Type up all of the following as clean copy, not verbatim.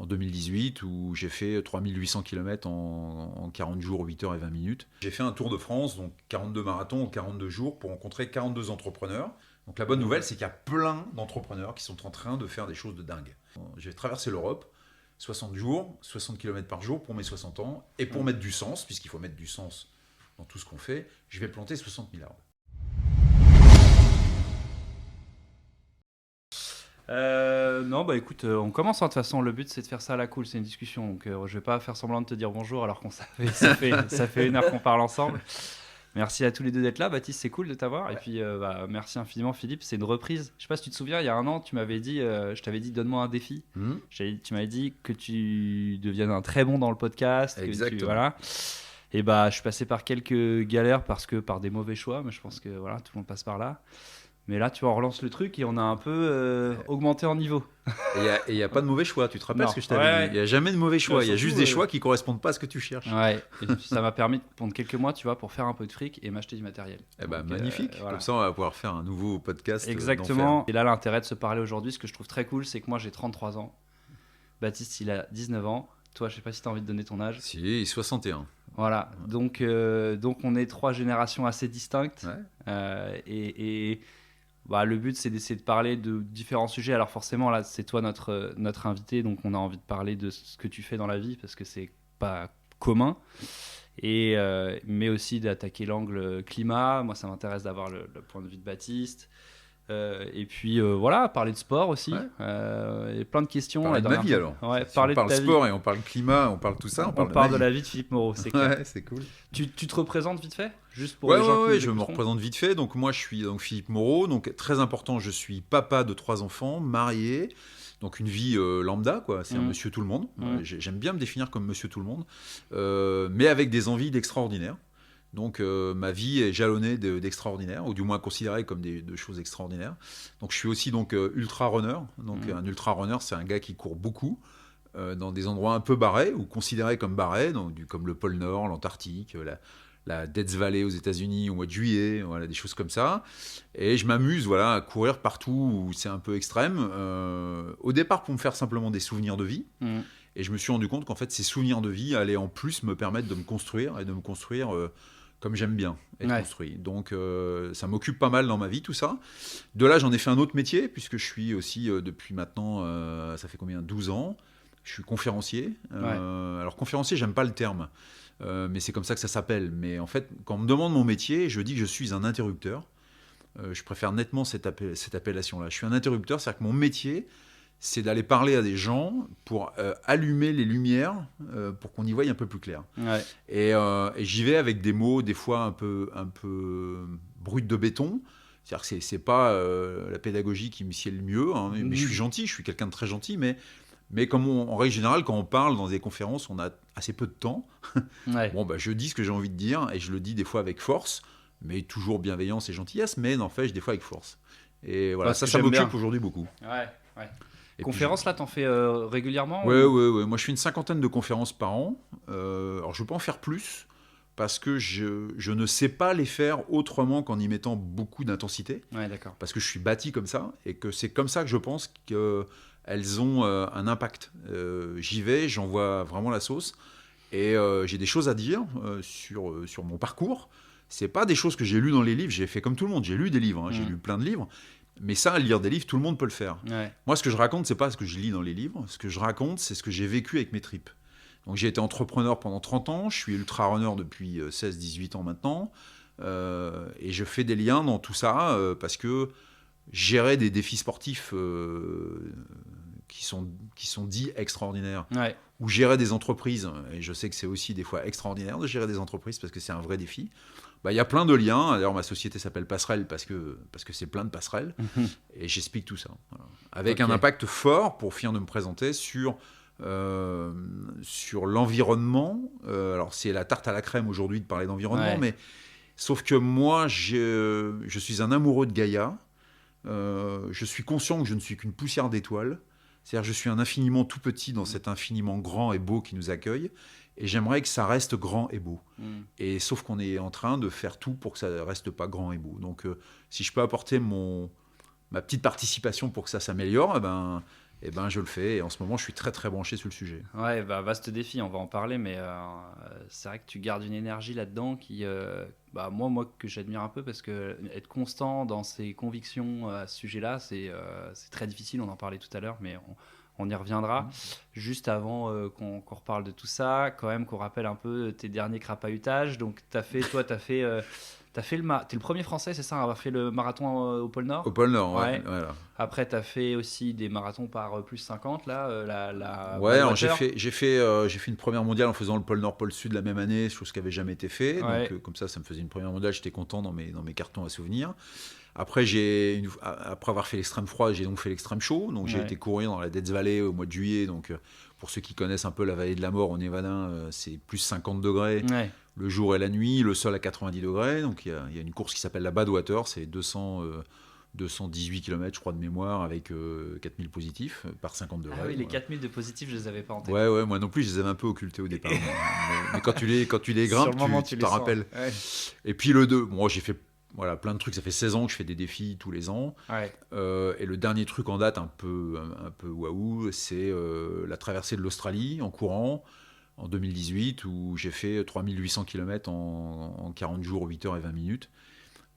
en 2018 où j'ai fait 3800 km en 40 jours, 8 heures et 20 minutes. J'ai fait un Tour de France, donc 42 marathons en 42 jours pour rencontrer 42 entrepreneurs. Donc la bonne nouvelle, c'est qu'il y a plein d'entrepreneurs qui sont en train de faire des choses de dingue. J'ai traversé l'Europe, 60 jours, 60 km par jour pour mes 60 ans, et pour mettre du sens, puisqu'il faut mettre du sens dans tout ce qu'on fait, je vais planter 60 000 arbres. Non, bah écoute, on commence, hein. De toute façon, le but c'est de faire ça à la cool, c'est une discussion. Donc je vais pas faire semblant de te dire bonjour alors qu'on ça fait 1 heure qu'on parle ensemble. Merci à tous les deux d'être là, Baptiste, c'est cool de t'avoir. Ouais. Et puis merci infiniment, Philippe, c'est une reprise. Je sais pas si tu te souviens, il y a 1 an, tu m'avais dit, je t'avais dit donne-moi un défi. Tu m'avais dit que tu deviennes un très bon dans le podcast. Exactement. Voilà. Et je suis passé par quelques galères par des mauvais choix, mais je pense que voilà, tout le monde passe par là. Mais là, tu vois, on relance le truc et on a un peu augmenté en niveau. Et il n'y a pas de mauvais choix, tu te rappelles Non. ce que je t'avais dit. Il n'y a jamais de mauvais choix, il y a Surtout, juste des choix qui ne correspondent pas à ce que tu cherches. Ouais, et puis ça m'a permis de prendre quelques mois, tu vois, pour faire un peu de fric et m'acheter du matériel. Eh ben, Donc, magnifique, voilà. Comme ça on va pouvoir faire un nouveau podcast. Exactement. Et là, l'intérêt de se parler aujourd'hui, ce que je trouve très cool, c'est que moi j'ai 33 ans. Baptiste, il a 19 ans. Toi, je sais pas si tu as envie de donner ton âge. Si, 61. Voilà, donc on est 3 générations assez distinctes. Ouais. Et le but, c'est d'essayer de parler de différents sujets. Alors forcément, là, c'est toi notre invité, donc on a envie de parler de ce que tu fais dans la vie, parce que c'est pas commun. Mais aussi d'attaquer l'angle climat. Moi, ça m'intéresse d'avoir le point de vue de Baptiste. Et puis voilà, parler de sport aussi. Ouais. Et plein de questions. Parler de ma vie alors. Ouais, Si on parle de ta sport vie. et on parle climat, on parle tout ça. On parle de la vie de Philippe Moreau, c'est clair. Ouais, c'est cool. Tu te représentes vite fait, juste pour les gens qui nous je me écouteront. représente vite fait. Donc moi, je suis donc Philippe Moreau. Donc très important, je suis papa de 3 enfants, marié. Donc une vie lambda, quoi. C'est un monsieur tout le monde. J'aime bien me définir comme monsieur tout le monde, mais avec des envies d'extraordinaire. Donc ma vie est jalonnée d'extraordinaire, ou du moins considérée comme de choses extraordinaires. Donc je suis aussi ultra runner. Donc un ultra runner, c'est un gars qui court beaucoup dans des endroits un peu barrés ou considérés comme barrés, donc comme le pôle Nord, l'Antarctique, la Death Valley aux États-Unis au mois de juillet, voilà, des choses comme ça. Et je m'amuse, voilà, à courir partout où c'est un peu extrême. Au départ, pour me faire simplement des souvenirs de vie. Et je me suis rendu compte qu'en fait, ces souvenirs de vie allaient en plus me permettre de me construire et de me construire comme j'aime bien être construit. Donc ça m'occupe pas mal dans ma vie, tout ça. De là, j'en ai fait un autre métier, puisque je suis aussi, depuis maintenant, ça fait combien, 12 ans, je suis conférencier. Alors conférencier, j'aime pas le terme, mais c'est comme ça que ça s'appelle. Mais en fait, quand on me demande mon métier, je dis que je suis un interrupteur. Je préfère nettement cette appellation-là. Je suis un interrupteur, c'est-à-dire que mon métier, c'est d'aller parler à des gens pour allumer les lumières pour qu'on y voie un peu plus clair. Ouais. Et j'y vais avec des mots des fois un peu bruts de béton. C'est-à-dire que c'est pas la pédagogie qui me sied le mieux, hein, mais je suis gentil, je suis quelqu'un de très gentil, mais comme en règle générale, quand on parle dans des conférences, on a assez peu de temps. Bon, je dis ce que j'ai envie de dire, et je le dis des fois avec force, mais toujours bienveillance et gentillesse, mais n'empêche des fois avec force. Et voilà, ça m'occupe aujourd'hui beaucoup. Ouais. Conférences, là, t'en fais régulièrement Ouais. Moi, je fais une 50aine de conférences par an. Alors, je peux pas en faire plus parce que je ne sais pas les faire autrement qu'en y mettant beaucoup d'intensité. Ouais, d'accord. Parce que je suis bâti comme ça et que c'est comme ça que je pense qu'elles ont un impact. J'y vais, j'envoie vraiment la sauce et j'ai des choses à dire sur mon parcours. C'est pas des choses que j'ai lues dans les livres. J'ai fait comme tout le monde. J'ai lu des livres. J'ai lu plein de livres. Mais ça, lire des livres, tout le monde peut le faire. Ouais. Moi, ce que je raconte, c'est pas ce que je lis dans les livres. Ce que je raconte, c'est ce que j'ai vécu avec mes tripes. Donc, j'ai été entrepreneur pendant 30 ans. Je suis ultra-runner depuis 16-18 ans maintenant. Et je fais des liens dans tout ça parce que gérer des défis sportifs qui sont dits extraordinaires, ou gérer des entreprises, et je sais que c'est aussi des fois extraordinaire de gérer des entreprises parce que c'est un vrai défi. Il y a plein de liens. D'ailleurs, ma société s'appelle Passerelle parce que c'est plein de passerelles. Et j'explique tout ça. Voilà. Avec un impact fort, pour finir de me présenter, sur l'environnement. Alors, c'est la tarte à la crème aujourd'hui de parler d'environnement, mais sauf que moi, je suis un amoureux de Gaïa. Je suis conscient que je ne suis qu'une poussière d'étoiles. C'est-à-dire que je suis un infiniment tout petit dans cet infiniment grand et beau qui nous accueille. Et j'aimerais que ça reste grand et beau. Et sauf qu'on est en train de faire tout pour que ça ne reste pas grand et beau. Donc, si je peux apporter ma petite participation pour que ça s'améliore, et ben je le fais. Et en ce moment, je suis très très branché sur le sujet. Ouais, bah, vaste défi, on va en parler, mais c'est vrai que tu gardes une énergie là-dedans qui, moi que j'admire un peu, parce que être constant dans ses convictions à ce sujet-là, c'est très difficile. On en parlait tout à l'heure, mais on y reviendra. Juste avant qu'on reparle de tout ça, quand même qu'on rappelle un peu tes derniers crapahutages. Donc t'es le premier Français, c'est ça, à avoir fait le marathon au pôle Nord. Au pôle Nord, Ouais. voilà. Après, tu as fait aussi des marathons par plus 50, là, la Ouais, alors Badwater. j'ai fait une première mondiale en faisant le pôle Nord, pôle Sud la même année, chose qui avait jamais été fait. Ouais. Donc comme ça me faisait une première mondiale, j'étais content dans mes cartons à souvenirs. Après, après avoir fait l'extrême froid, j'ai donc fait l'extrême chaud. Donc j'ai Ouais. été courir dans la Death Valley au mois de juillet. Donc pour ceux qui connaissent un peu la vallée de la mort au Nevada, c'est plus 50 degrés Ouais. le jour et la nuit, le sol à 90 degrés. Donc il y a une course qui s'appelle la Badwater, c'est 218 km, je crois, de mémoire, avec 4000 positifs par 50 degrés. Ah oui, les 4000 de positifs, je les avais pas en tête. Ouais, moi non plus, je les avais un peu occultés au départ. mais quand tu les grimpes, tu les t'en sens. rappelles. Ouais. Et puis le 2, moi j'ai fait plein de trucs, ça fait 16 ans que je fais des défis tous les ans. Ouais. Et le dernier truc en date un peu waouh, c'est la traversée de l'Australie en courant en 2018, où j'ai fait 3800 km en 40 jours, 8 heures et 20 minutes.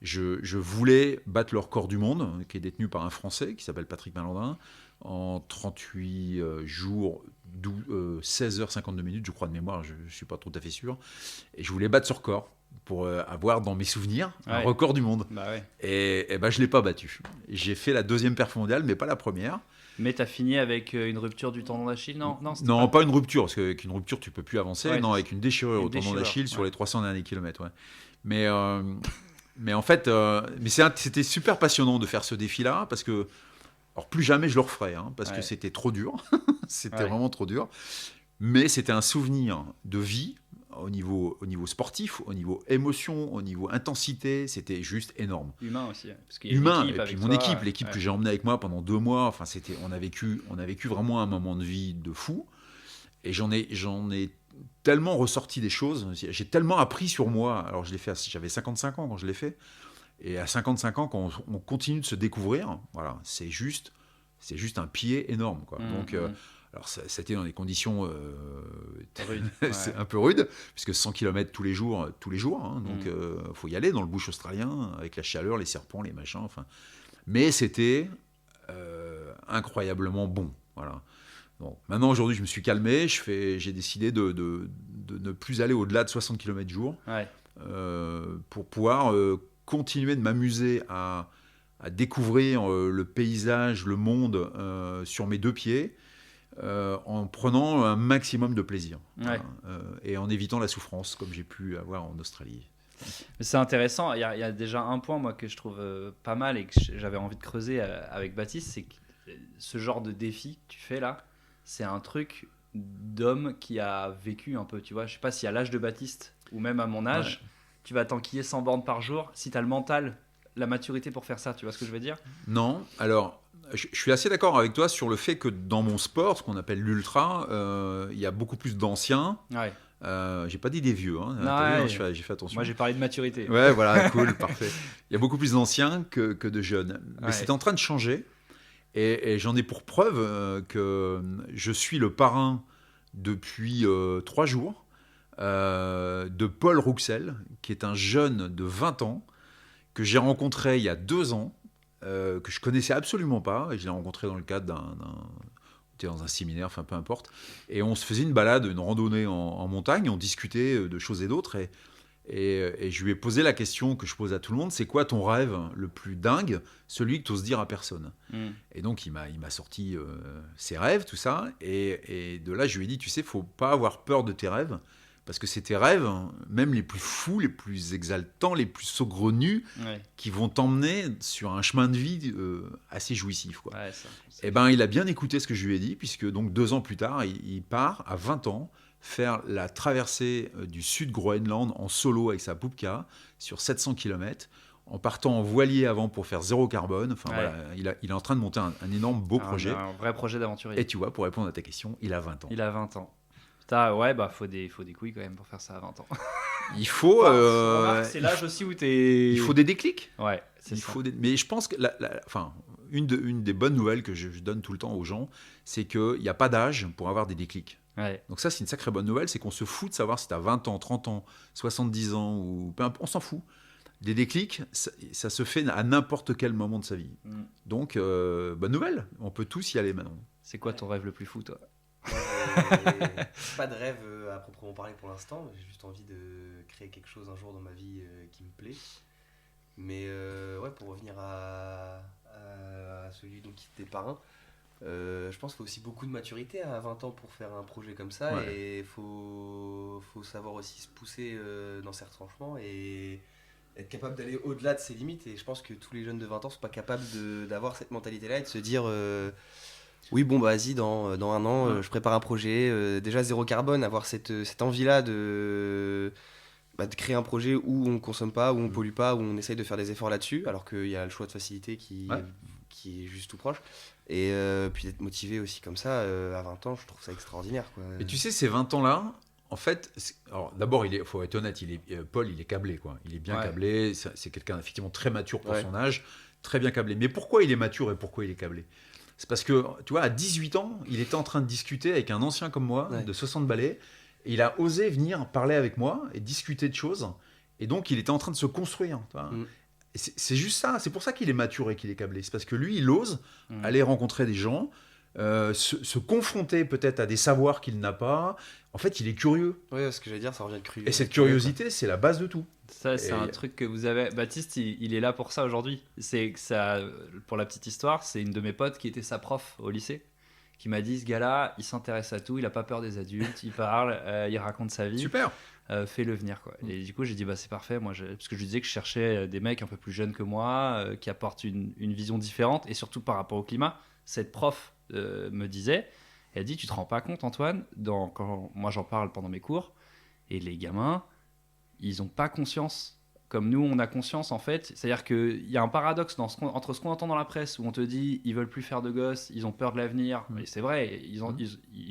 Je voulais battre le record du monde, qui est détenu par un Français qui s'appelle Patrick Malandin, en 38 jours, 16 heures 52 minutes, je crois de mémoire, je ne suis pas tout à fait sûr. Et je voulais battre ce record pour avoir dans mes souvenirs un record du monde. Bah ouais. Et je ne l'ai pas battu. J'ai fait la deuxième perf mondiale, mais pas la première. Mais tu as fini avec une rupture du tendon d'Achille, non? Non, pas une rupture, parce qu'avec une rupture, tu ne peux plus avancer. Ouais, non, avec une déchirure au tendon d'Achille sur les 300 derniers kilomètres. Ouais. Mais en fait, c'était super passionnant de faire ce défi-là, parce que, alors plus jamais je le referai, parce que c'était trop dur. C'était vraiment trop dur. Mais c'était un souvenir de vie au niveau sportif, au niveau émotion, au niveau intensité. C'était juste énorme. Humain aussi. Parce qu'il y a humain, et puis l'équipe que j'ai emmenée avec moi pendant 2 mois. Enfin, on a vécu vraiment un moment de vie de fou. Et j'en ai tellement ressorti des choses. J'ai tellement appris sur moi. Alors j'avais 55 ans quand je l'ai fait. Et à 55 ans, quand on continue de se découvrir, voilà, c'est juste un pied énorme, quoi. Donc, alors c'était dans des conditions rudes, c'est un peu rude, puisque 100 km tous les jours, donc faut y aller dans le bush australien, avec la chaleur, les serpents, les machins, enfin. Mais c'était incroyablement bon, voilà. Bon, maintenant, aujourd'hui, je me suis calmé, j'ai décidé de ne plus aller au-delà de 60 km jour, pour pouvoir continuer de m'amuser à découvrir le paysage, le monde sur mes 2 pieds, en prenant un maximum de plaisir, et en évitant la souffrance, comme j'ai pu avoir en Australie. C'est intéressant. Il y a déjà un point, moi, que je trouve pas mal et que j'avais envie de creuser avec Baptiste, c'est que ce genre de défi que tu fais là, c'est un truc d'homme qui a vécu un peu, tu vois. Je sais pas si à l'âge de Baptiste ou même à mon âge, tu vas t'enquiller 100 bornes par jour, si tu as le mental, la maturité pour faire ça, tu vois ce que je veux dire? Non, alors je suis assez d'accord avec toi sur le fait que dans mon sport, ce qu'on appelle l'ultra, il y a beaucoup plus d'anciens. J'ai pas dit des vieux, j'ai fait attention. Moi j'ai parlé de maturité. Ouais, voilà, cool, parfait. Il y a beaucoup plus d'anciens que de jeunes. Mais c'est en train de changer. Et j'en ai pour preuve que je suis le parrain depuis 3 jours de Paul Rouxel, qui est un jeune de 20 ans que j'ai rencontré il y a 2 ans, que je connaissais absolument pas, et je l'ai rencontré dans le cadre dans un séminaire, enfin peu importe, et on se faisait une balade, une randonnée en montagne, on discutait de choses et d'autres, et je lui ai posé la question que je pose à tout le monde, c'est quoi ton rêve le plus dingue, celui que tu oses dire à personne? Et donc il m'a sorti ses rêves, tout ça, et de là je lui ai dit, tu sais, faut pas avoir peur de tes rêves, parce que c'est tes rêves, même les plus fous, les plus exaltants, les plus saugrenus, qui vont t'emmener sur un chemin de vie assez jouissif, quoi. Et ben il a bien écouté ce que je lui ai dit, puisque donc 2 ans plus tard, il part à 20 ans faire la traversée du sud Groenland en solo avec sa Pupka sur 700 km, en partant en voilier avant pour faire 0 carbone. Enfin, voilà, il est en train de monter un énorme beau projet. Un vrai projet d'aventurier. Et tu vois, pour répondre à ta question, il a 20 ans. Il a 20 ans. Putain, ouais, bah faut des couilles quand même pour faire ça à 20 ans. Il faut... c'est l'âge aussi où t'es... Il faut des déclics. Ouais, c'est ça. Mais je pense que... une des bonnes nouvelles que je donne tout le temps aux gens, c'est qu'il n'y a pas d'âge pour avoir des déclics. Ouais. Donc ça, c'est une sacrée bonne nouvelle, c'est qu'on se fout de savoir si tu as 20 ans, 30 ans, 70 ans, ou peu importe, on s'en fout. Des déclics, ça se fait à n'importe quel moment de sa vie. Donc, bonne nouvelle, on peut tous y aller maintenant. C'est quoi ton rêve le plus fou, toi? Pas de rêve à proprement parler pour l'instant, j'ai juste envie de créer quelque chose un jour dans ma vie qui me plaît. Mais ouais, pour revenir à celui dont qui était parrain, je pense qu'il faut aussi beaucoup de maturité à 20 ans pour faire un projet comme ça, Ouais. et il faut savoir aussi se pousser dans ses retranchements et être capable d'aller au-delà de ses limites. Et je pense que tous les jeunes de 20 ans sont pas capables d'avoir cette mentalité-là et de se dire oui, bon, bah, vas-y, dans un an, je prépare un projet, déjà zéro carbone, avoir cette envie-là de créer un projet où on ne consomme pas, où on ne pollue pas, où on essaye de faire des efforts là-dessus, alors qu'il y a le choix de facilité qui est juste tout proche. Et puis d'être motivé aussi comme ça, à 20 ans, je trouve ça extraordinaire, quoi. Et tu sais, ces 20 ans-là, en fait, alors d'abord, faut être honnête, Paul, il est câblé, quoi. Il est bien câblé, c'est quelqu'un effectivement très mature pour son âge, très bien câblé. Mais pourquoi il est mature et pourquoi il est câblé ? C'est parce que, tu vois, à 18 ans, il était en train de discuter avec un ancien comme moi, de 60 balais, et il a osé venir parler avec moi et discuter de choses, et donc il était en train de se construire, tu vois. Et c'est juste ça, c'est pour ça qu'il est mature et qu'il est câblé. C'est parce que lui, il ose aller rencontrer des gens, se confronter peut-être à des savoirs qu'il n'a pas. En fait, il est curieux. Oui, ce que j'allais dire, ça revient de curieux. Et cette curiosité, c'est la base de tout. Ça, c'est un truc que vous avez. Baptiste, il est là pour ça aujourd'hui. C'est que ça, pour la petite histoire, c'est une de mes potes qui était sa prof au lycée, qui m'a dit, ce gars-là, il s'intéresse à tout, il a pas peur des adultes, il parle, il raconte sa vie. Super. Fais-le venir, quoi. Et du coup, j'ai dit, bah c'est parfait. Moi, parce que je lui disais que je cherchais des mecs un peu plus jeunes que moi, qui apportent une vision différente, et surtout par rapport au climat. Cette prof me disait, elle dit, tu te rends pas compte, Antoine, quand moi j'en parle pendant mes cours, et les gamins, ils n'ont pas conscience comme nous on a conscience, en fait. C'est-à-dire qu'il y a un paradoxe entre ce qu'on entend dans la presse où on te dit ils veulent plus faire de gosses, ils ont peur de l'avenir, et c'est vrai, ils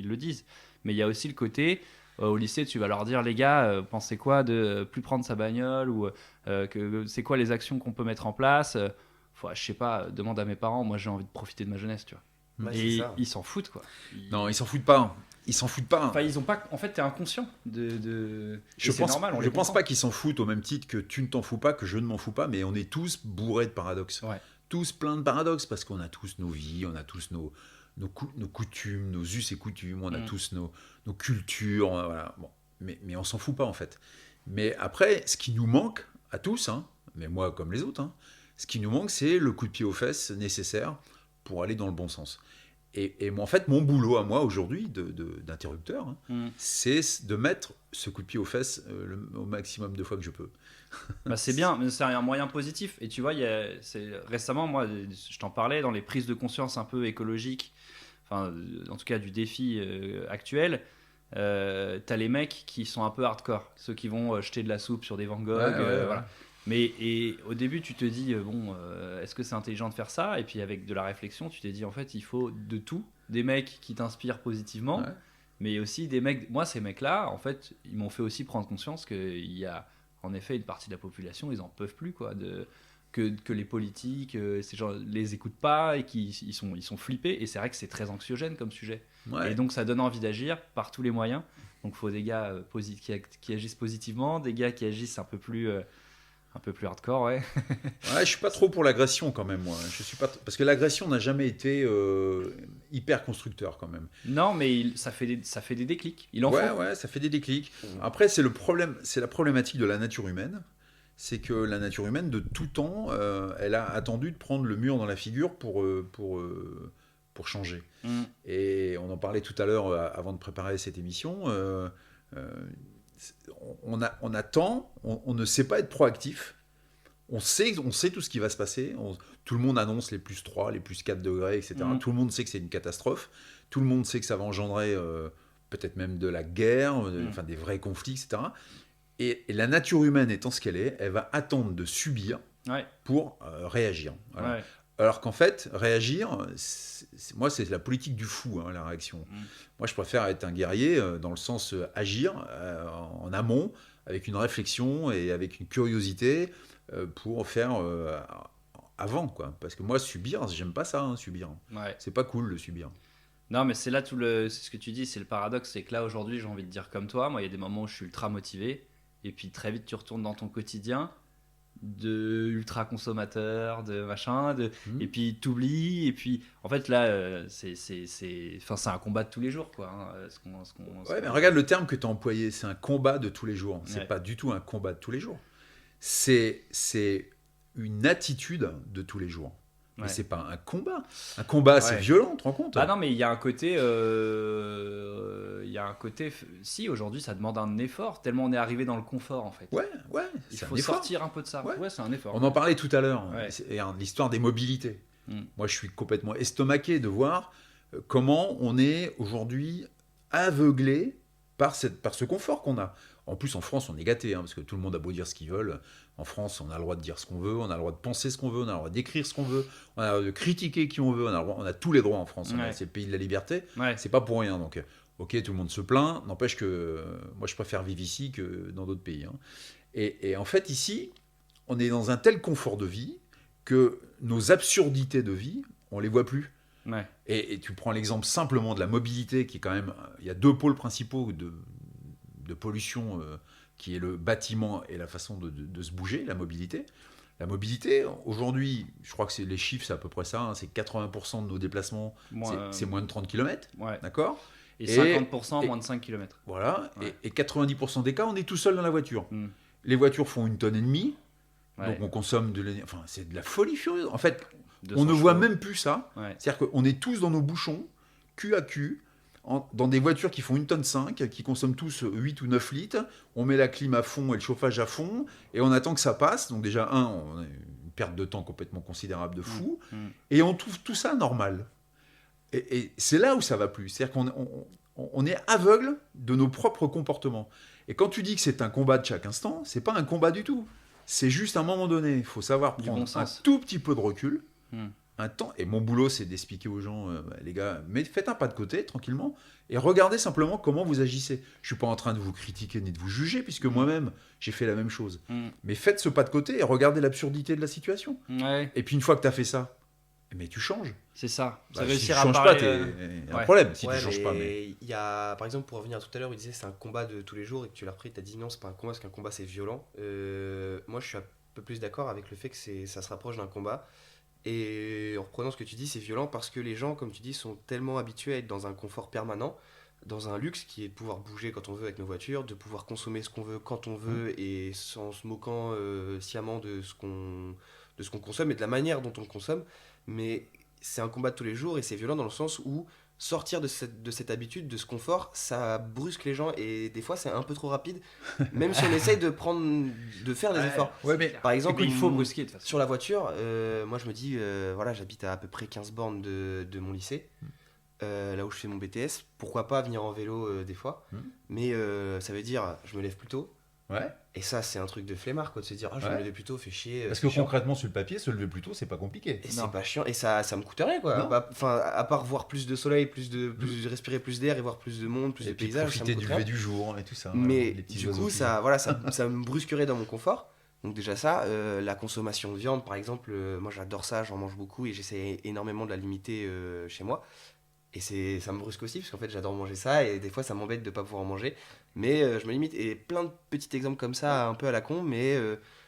le disent, mais il y a aussi le côté au lycée tu vas leur dire les gars, pensez quoi de plus prendre sa bagnole, ou c'est quoi les actions qu'on peut mettre en place, je sais pas, demande à mes parents, moi j'ai envie de profiter de ma jeunesse, tu vois. Et ils s'en foutent, quoi. Non, ils s'en foutent pas. Ils s'en foutent pas. Enfin, ils ont pas. En fait, t'es inconscient Je pense pas qu'ils s'en foutent au même titre que tu ne t'en fous pas, que je ne m'en fous pas, mais on est tous bourrés de paradoxes. Ouais. Tous plein de paradoxes parce qu'on a tous nos vies, on a tous nos coutumes, nos us et coutumes, on a tous nos cultures, voilà. Bon, mais on s'en fout pas en fait. Mais après, ce qui nous manque à tous, hein, mais moi comme les autres, hein, ce qui nous manque, c'est le coup de pied aux fesses nécessaire pour aller dans le bon sens. Et moi, en fait, mon boulot à moi aujourd'hui d'interrupteur, c'est de mettre ce coup de pied aux fesses au maximum de fois que je peux. Bah, c'est bien, mais c'est un moyen positif. Et tu vois, récemment, moi, je t'en parlais, dans les prises de conscience un peu écologiques, enfin, en tout cas du défi actuel, t'as les mecs qui sont un peu hardcore, ceux qui vont jeter de la soupe sur des Van Gogh, voilà. Et au début, tu te dis, est-ce que c'est intelligent de faire ça ? Et puis avec de la réflexion, tu t'es dit, en fait, il faut de tout. Des mecs qui t'inspirent positivement, mais aussi des mecs... Moi, ces mecs-là, en fait, ils m'ont fait aussi prendre conscience qu'il y a, en effet, une partie de la population, ils en peuvent plus, quoi, que les politiques, ces gens les écoutent pas et qu'ils sont flippés. Et c'est vrai que c'est très anxiogène comme sujet. Ouais. Et donc, ça donne envie d'agir par tous les moyens. Donc, il faut des gars qui agissent positivement, des gars qui agissent un peu plus hardcore, ouais. Ouais, je suis pas trop pour l'agression quand même, moi. Je suis pas parce que l'agression n'a jamais été hyper constructeur quand même. Non, mais ça fait des déclics. Il en faut. Ouais, ça fait des déclics. Après, c'est la problématique de la nature humaine. C'est que la nature humaine, de tout temps, elle a attendu de prendre le mur dans la figure pour changer. Et on en parlait tout à l'heure avant de préparer cette émission. On attend, on ne sait pas être proactif. On sait tout ce qui va se passer. Tout le monde annonce les plus 3, les plus 4 degrés, etc. Tout le monde sait que c'est une catastrophe. Tout le monde sait que ça va engendrer peut-être même de la guerre, enfin des vrais conflits, etc. Et la nature humaine étant ce qu'elle est, elle va attendre de subir pour réagir. Voilà. Ouais. Alors qu'en fait, réagir, moi, c'est la politique du fou, hein, la réaction. Moi, je préfère être un guerrier dans le sens agir en amont, avec une réflexion et avec une curiosité pour faire avant, quoi. Parce que moi, subir, j'aime pas ça, subir. Ouais. C'est pas cool de subir. Non, mais c'est là c'est ce que tu dis, c'est le paradoxe, c'est que là aujourd'hui, j'ai envie de dire comme toi, moi il y a des moments où je suis ultra motivé, et puis très vite tu retournes dans ton quotidien de ultra consommateur, de machin, et puis t'oublies, et puis en fait là, c'est un combat de tous les jours, quoi. Ouais, mais regarde le terme que tu as employé, c'est un combat de tous les jours. C'est Ouais. pas du tout un combat de tous les jours. C'est une attitude de tous les jours. Mais Ouais. c'est pas un combat. Un combat, c'est Ouais. violent, tu te rends compte? Ah non, mais il y a un côté, si aujourd'hui ça demande un effort, tellement on est arrivé dans le confort en fait. Ouais, Il c'est faut un effort. sortir un peu de ça. Ouais. C'est un effort. On en parlait tout à l'heure. Ouais. C'est l'histoire des mobilités. Mm. Moi, je suis complètement estomaqué de voir comment on est aujourd'hui aveuglé par ce confort qu'on a. En plus, en France, on est gâté, parce que tout le monde a beau dire ce qu'ils veulent. En France, on a le droit de dire ce qu'on veut, on a le droit de penser ce qu'on veut, on a le droit d'écrire ce qu'on veut, on a le droit de critiquer qui on veut, on a tous les droits en France. Ouais. C'est le pays de la liberté. Ouais. C'est pas pour rien. Donc, ok, tout le monde se plaint. N'empêche que moi, je préfère vivre ici que dans d'autres pays. Et en fait, ici, on est dans un tel confort de vie que nos absurdités de vie, on les voit plus. Ouais. Et tu prends l'exemple simplement de la mobilité, qui est quand même... Il y a deux pôles principaux de pollution, qui est le bâtiment et la façon de se bouger, la mobilité. La mobilité, aujourd'hui, je crois que les chiffres, c'est à peu près ça, c'est 80% de nos déplacements, c'est moins de 30 km, Ouais. d'accord? Et 50% moins de 5 km. Voilà, Ouais. et 90% des cas, on est tout seul dans la voiture. Mm. Les voitures font 1,5 tonnes, Ouais. donc on consomme de l'énergie. Enfin, c'est de la folie furieuse. En fait, 200 on ne voit chevaux. même plus ça. Ouais. C'est-à-dire qu'on est tous dans nos bouchons, cul à cul, dans des voitures qui font 1,5 tonne, qui consomment tous 8 ou 9 litres. On met la clim à fond et le chauffage à fond, et on attend que ça passe. Donc déjà, on a une perte de temps complètement considérable de fou. Et on trouve tout ça normal. Et c'est là où ça va plus. C'est-à-dire qu'on est aveugle de nos propres comportements. Et quand tu dis que c'est un combat de chaque instant, c'est pas un combat du tout. C'est juste à un moment donné, il faut savoir Du prendre bon sens. un tout petit peu de recul, Mm. un temps. Et mon boulot, c'est d'expliquer aux gens, les gars, mais faites un pas de côté, tranquillement, et regardez simplement comment vous agissez. Je suis pas en train de vous critiquer ni de vous juger, puisque moi-même, j'ai fait la même chose. Mm. Mais faites ce pas de côté et regardez l'absurdité de la situation. Ouais, Et puis une fois que tu as fait ça, mais tu changes. c'est ça. Bah, réussir si tu à changes parler. pas, il y a un ouais. problème si Ouais, tu changes pas. Mais... il y a, par exemple, pour revenir à tout à l'heure, il disait c'est un combat de tous les jours et que tu l'as repris, tu as dit non, c'est pas un combat, parce qu'un combat c'est violent. Moi je suis un peu plus d'accord avec le fait que ça se rapproche d'un combat. Et en reprenant ce que tu dis, c'est violent parce que les gens, comme tu dis, sont tellement habitués à être dans un confort permanent, dans un luxe qui est de pouvoir bouger quand on veut avec nos voitures, de pouvoir consommer ce qu'on veut quand on veut et sans se moquant sciemment de ce qu'on consomme et de la manière dont on le consomme. Mais c'est un combat de tous les jours et c'est violent dans le sens où sortir de cette habitude, de ce confort, ça brusque les gens et des fois c'est un peu trop rapide, même si on essaye de faire des efforts. Ouais, mais Par exemple, il faut brusquer de toute façon. sur la voiture, moi je me dis, voilà, j'habite à peu près 15 bornes de mon lycée, là où je fais mon BTS, pourquoi pas venir en vélo des fois, mais ça veut dire je me lève plus tôt. ouais. Et ça, c'est un truc de flemmard, quoi, de se dire, je vais me lever plus tôt, fait chier. Parce c'est que chiant. concrètement, sur le papier, se lever plus tôt, c'est pas compliqué. Et Non. c'est pas chiant, et ça me coûte rien, quoi. Non. Enfin, à part voir plus de soleil, respirer plus d'air et voir plus de monde, plus Et de puis paysages, ça profiter me du coûte rien. lever du jour et tout ça. Mais les petits du oiseaux coup, qui- ça me brusquerait dans mon confort. Donc déjà ça, la consommation de viande, par exemple, moi j'adore ça, j'en mange beaucoup et j'essaie énormément de la limiter chez moi. Et ça me brusque aussi, parce qu'en fait j'adore manger ça et des fois ça m'embête de ne pas pouvoir en manger. Mais je me limite, et plein de petits exemples comme ça, un peu à la con, mais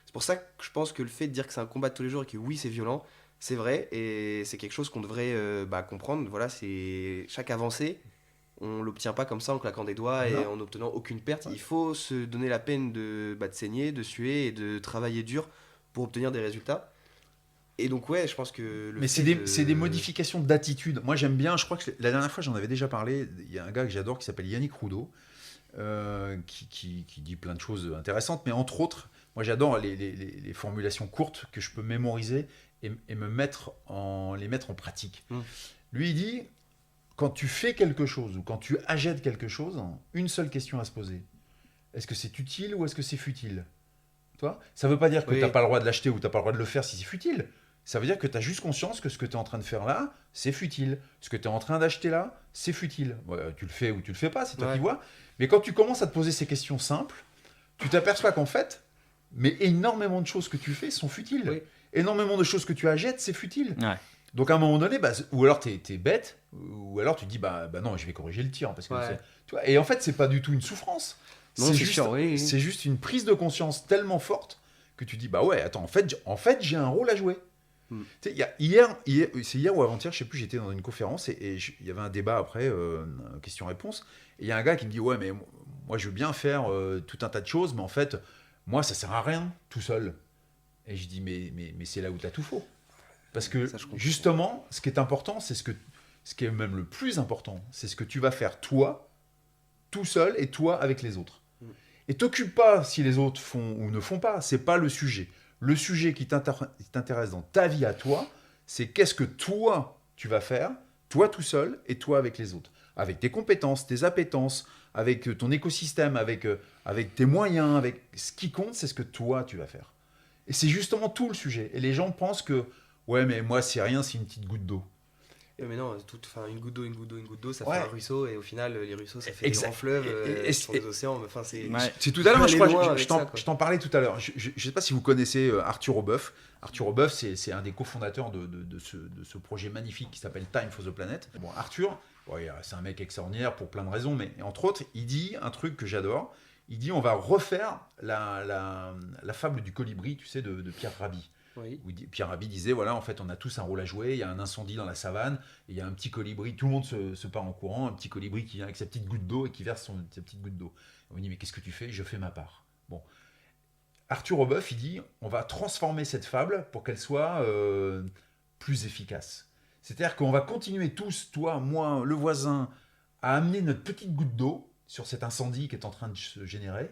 c'est pour ça que je pense que le fait de dire que c'est un combat de tous les jours et que oui c'est violent, c'est vrai, et c'est quelque chose qu'on devrait comprendre. Voilà, c'est chaque avancée, on l'obtient pas comme ça en claquant des doigts et Non. en n'obtenant aucune perte. Ouais. Il faut se donner la peine de saigner, de suer et de travailler dur pour obtenir des résultats. Et donc ouais, je pense que... Mais c'est des modifications d'attitude. Moi, j'aime bien, je crois que la dernière fois, j'en avais déjà parlé, il y a un gars que j'adore qui s'appelle Yannick Roudot, qui dit plein de choses intéressantes, mais entre autres, moi j'adore les formulations courtes que je peux mémoriser et les mettre en pratique. Lui, il dit, quand tu fais quelque chose ou quand tu achètes quelque chose, une seule question à se poser. Est-ce que c'est utile ou est-ce que c'est futile? Toi, ça ne veut pas dire que Oui. tu n'as pas le droit de l'acheter ou tu n'as pas le droit de le faire si c'est futile. Ça veut dire que tu as juste conscience que ce que tu es en train de faire là, c'est futile. Ce que tu es en train d'acheter là, c'est futile. Ouais, tu le fais ou tu le fais pas, c'est toi Ouais. qui vois. Mais quand tu commences à te poser ces questions simples, tu t'aperçois qu'en fait, mais énormément de choses que tu fais sont futiles. Oui. énormément de choses que tu achètes, c'est futile. Ouais. Donc à un moment donné, ou alors t'es bête, ou alors tu te dis bah non, je vais corriger le tir parce que tu vois. Et en fait, c'est pas du tout une souffrance. Non, c'est c'est juste, sûr, oui. c'est juste une prise de conscience tellement forte que tu dis bah ouais, attends, en fait, j'ai un rôle à jouer. Tu sais, c'est hier ou avant-hier, je sais plus, j'étais dans une conférence et il y avait un débat après, question-réponse. Et il y a un gars qui me dit ouais, mais moi je veux bien faire tout un tas de choses, mais en fait, moi ça sert à rien tout seul. Et je dis mais c'est là où t'as tout faux. Parce que justement, ce qui est important, c'est ce qui est même le plus important, c'est ce que tu vas faire toi, tout seul et toi avec les autres. Et t'occupe pas si les autres font ou ne font pas, c'est pas le sujet. Le sujet qui t'intéresse dans ta vie à toi, c'est qu'est-ce que toi tu vas faire, toi tout seul et toi avec les autres. Avec tes compétences, tes appétences, avec ton écosystème, avec tes moyens, avec ce qui compte, c'est ce que toi tu vas faire. Et c'est justement tout le sujet. Et les gens pensent que ouais, mais moi, c'est rien, c'est une petite goutte d'eau. Mais non, une goutte d'eau, ça fait un ruisseau, et au final, les ruisseaux, ça fait des grands fleuves, sur les océans. Enfin, c'est tout à l'heure, je t'en parlais tout à l'heure. Je ne sais pas si vous connaissez Arthur Aubeuf. Arthur Aubeuf, c'est un des cofondateurs de ce projet magnifique qui s'appelle Time for the Planet. Bon, Arthur, c'est un mec extraordinaire pour plein de raisons, mais entre autres, il dit un truc que j'adore. Il dit on va refaire la fable du colibri, tu sais, de Pierre Rabhi. Oui. Où Pierre Rabhi disait voilà, en fait, on a tous un rôle à jouer. Il y a un incendie dans la savane, et il y a un petit colibri. Tout le monde se part en courant. Un petit colibri qui vient avec sa petite goutte d'eau et qui verse sa petite goutte d'eau. On dit mais qu'est-ce que tu fais ? Je fais ma part. Bon, Arthur Aubeuf, il dit on va transformer cette fable pour qu'elle soit plus efficace. C'est-à-dire qu'on va continuer tous, toi, moi, le voisin, à amener notre petite goutte d'eau sur cet incendie qui est en train de se générer.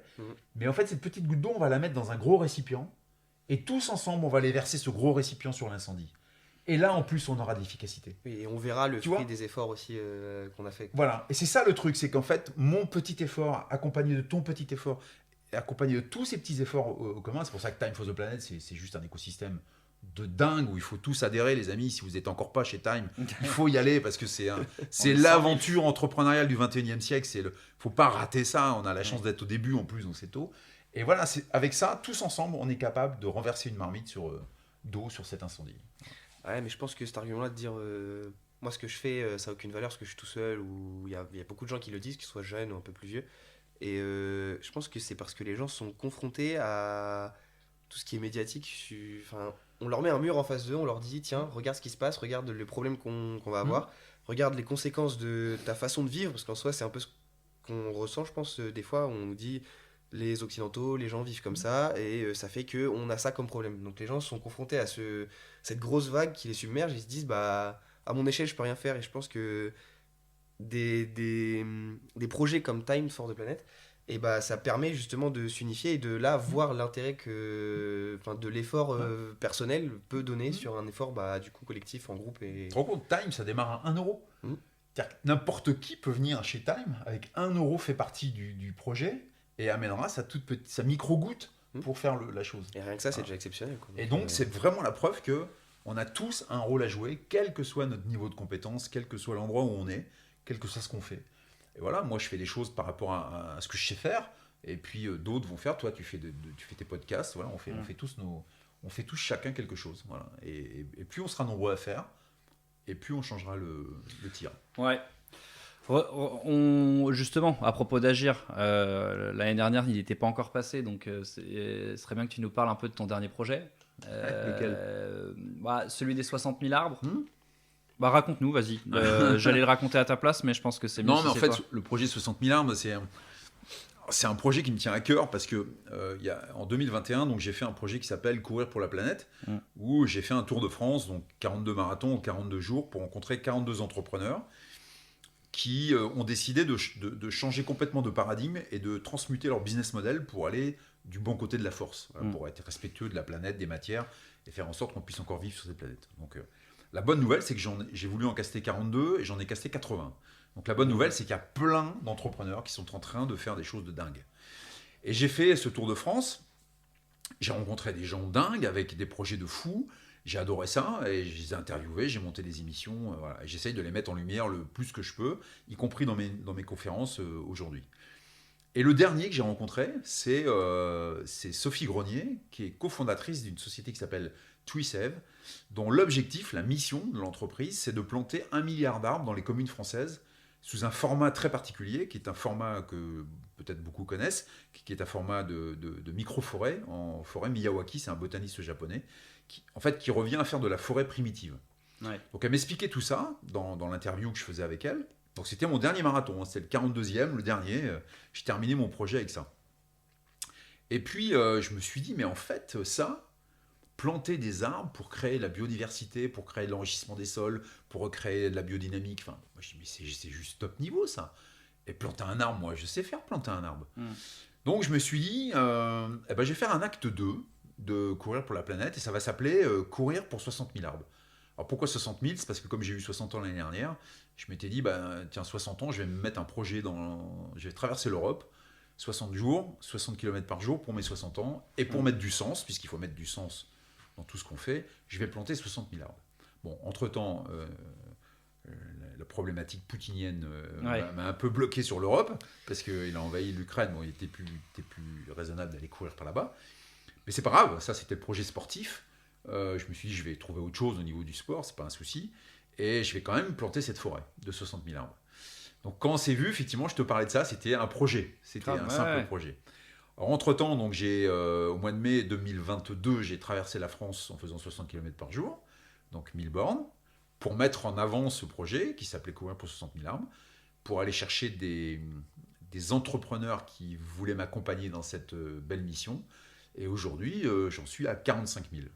Mais en fait, cette petite goutte d'eau, on va la mettre dans un gros récipient. Et tous ensemble, on va aller verser ce gros récipient sur l'incendie. Et là, en plus, on aura de l'efficacité. Oui, et on verra le fruit des efforts aussi qu'on a fait. Voilà. Et c'est ça le truc, c'est qu'en fait, mon petit effort, accompagné de ton petit effort, accompagné de tous ces petits efforts au commun, c'est pour ça que Time for the Planet, c'est juste un écosystème de dingue où il faut tous adhérer, les amis. Si vous n'êtes encore pas chez Time, il faut y aller parce que c'est l'aventure entrepreneuriale du 21e siècle. Faut pas rater ça. On a la chance d'être au début en plus, donc c'est tôt. Et voilà, avec ça, tous ensemble, on est capable de renverser une marmite d'eau sur cet incendie. Ouais, mais je pense que cet argument-là de dire moi, ce que je fais, ça n'a aucune valeur parce que je suis tout seul, ou il y a beaucoup de gens qui le disent, qu'ils soient jeunes ou un peu plus vieux. Et je pense que c'est parce que les gens sont confrontés à tout ce qui est médiatique. Enfin, on leur met un mur en face d'eux, on leur dit tiens, regarde ce qui se passe, regarde le problème qu'on va avoir, regarde les conséquences de ta façon de vivre, parce qu'en soi, c'est un peu ce qu'on ressent, je pense, des fois, on nous dit. Les Occidentaux, les gens vivent comme ça, et ça fait qu'on a ça comme problème. Donc les gens sont confrontés à cette grosse vague qui les submerge, et ils se disent, bah, à mon échelle, je peux rien faire. Et je pense que des projets comme Time for the Planet, et bah, ça permet justement de s'unifier et de là voir l'intérêt de l'effort personnel peut donner sur un effort du coup collectif en groupe. Et... Tu te rends compte, Time, ça démarre à 1 euro. C'est-à-dire que n'importe qui peut venir chez Time avec 1 euro fait partie du projet et amènera sa micro-goutte pour faire la chose. Et rien que ça, c'est déjà exceptionnel. Quoi. Et donc, c'est vraiment la preuve qu'on a tous un rôle à jouer, quel que soit notre niveau de compétence, quel que soit l'endroit où on est, quel que soit ce qu'on fait. Et voilà, moi, je fais des choses par rapport à ce que je sais faire, et puis d'autres vont faire. Toi, tu fais tes podcasts, voilà, on fait tous chacun quelque chose. Voilà. Et plus on sera nombreux à faire, et plus on changera le tir. Ouais. Justement, à propos d'agir, l'année dernière, il n'était pas encore passé, donc ce serait bien que tu nous parles un peu de ton dernier projet. Lequel ? Celui des 60 000 arbres. Raconte-nous, vas-y. J'allais le raconter à ta place, mais je pense que c'est mieux. Non, mais en fait, le projet 60 000 arbres, c'est un projet qui me tient à cœur parce que en 2021, donc, j'ai fait un projet qui s'appelle Courir pour la planète, où j'ai fait un tour de France, donc 42 marathons en 42 jours, pour rencontrer 42 entrepreneurs qui ont décidé de changer complètement de paradigme et de transmuter leur business model pour aller du bon côté de la force, pour être respectueux de la planète, des matières, et faire en sorte qu'on puisse encore vivre sur cette planète. Donc, la bonne nouvelle, c'est que j'ai voulu en caster 42 et j'en ai casté 80. Donc la bonne nouvelle, c'est qu'il y a plein d'entrepreneurs qui sont en train de faire des choses de dingue. Et j'ai fait ce tour de France, j'ai rencontré des gens dingues avec des projets de fous, j'ai adoré ça, et je les ai interviewés, j'ai monté des émissions, voilà, et j'essaye de les mettre en lumière le plus que je peux, y compris dans mes conférences aujourd'hui. Et le dernier que j'ai rencontré, c'est Sophie Grenier, qui est cofondatrice d'une société qui s'appelle TWISEV, dont l'objectif, la mission de l'entreprise, c'est de planter 1 milliard d'arbres dans les communes françaises sous un format très particulier, qui est un format que peut-être beaucoup connaissent, qui est un format de micro-forêt, en forêt Miyawaki, c'est un botaniste japonais, qui revient à faire de la forêt primitive. Ouais. Donc elle m'expliquait tout ça dans l'interview que je faisais avec elle. Donc c'était mon dernier marathon, c'était le 42e, le dernier, j'ai terminé mon projet avec ça. Et puis je me suis dit, mais en fait ça, planter des arbres pour créer de la biodiversité, pour créer de l'enrichissement des sols, pour recréer de la biodynamique, enfin, moi je dis, mais c'est juste top niveau ça. Et planter un arbre, moi je sais faire planter un arbre. Donc je me suis dit, je vais faire un acte 2 de Courir pour la planète, et ça va s'appeler Courir pour 60 000 arbres. Alors pourquoi 60 000 ? C'est parce que comme j'ai eu 60 ans l'année dernière, je m'étais dit, tiens, 60 ans, je vais me mettre un projet je vais traverser l'Europe, 60 jours, 60 km par jour pour mes 60 ans, et pour mettre du sens, puisqu'il faut mettre du sens dans tout ce qu'on fait, je vais planter 60 000 arbres. Bon, entre-temps, la problématique poutinienne m'a un peu bloqué sur l'Europe, parce qu'il a envahi l'Ukraine, bon, il était plus raisonnable d'aller courir par là-bas. Mais c'est pas grave, ça c'était le projet sportif. Je me suis dit, je vais trouver autre chose au niveau du sport, c'est pas un souci. Et je vais quand même planter cette forêt de 60 000 arbres. Donc quand on s'est vu, effectivement, je te parlais de ça, c'était un projet. C'était un simple projet. Alors, entre-temps, donc, au mois de mai 2022, j'ai traversé la France en faisant 60 km par jour, donc 1000 bornes, pour mettre en avant ce projet qui s'appelait Courir pour 60 000 arbres, pour aller chercher des entrepreneurs qui voulaient m'accompagner dans cette belle mission. Et aujourd'hui, j'en suis à 45 000.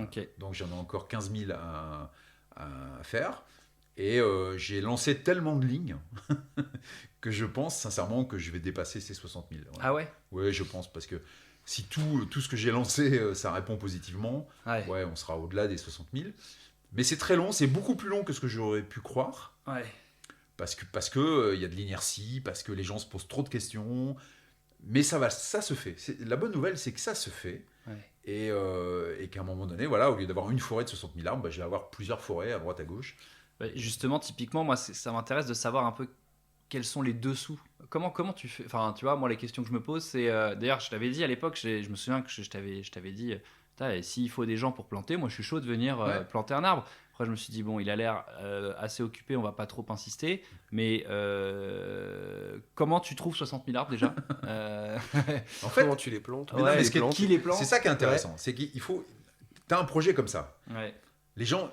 Okay. Donc j'en ai encore 15 000 à faire. Et j'ai lancé tellement de lignes que je pense sincèrement que je vais dépasser ces 60 000. Ouais. Ah ouais ? Oui, je pense, parce que si tout ce que j'ai lancé, ça répond positivement, ouais, on sera au-delà des 60 000. Mais c'est très long, c'est beaucoup plus long que ce que j'aurais pu croire. Ouais. Parce que y a de l'inertie, parce que les gens se posent trop de questions. Mais ça se fait. La bonne nouvelle, c'est que ça se fait. Ouais. Et qu'à un moment donné, voilà, au lieu d'avoir une forêt de 60 000 arbres, je vais avoir plusieurs forêts à droite à gauche. Justement, typiquement, moi, ça m'intéresse de savoir un peu quels sont les dessous. Comment tu fais ? Enfin, tu vois, moi, les questions que je me pose, c'est... d'ailleurs, je t'avais dit à l'époque, je me souviens que je t'avais dit, s'il faut des gens pour planter, moi, je suis chaud de venir planter un arbre. Après, je me suis dit, bon, il a l'air assez occupé, on va pas trop insister. Mais comment tu trouves 60 000 arbres, déjà En fait, comment tu les plantes ? Qui les plante ? C'est ça qui est intéressant. C'est qu'il faut... Tu as un projet comme ça. Ouais. Les gens,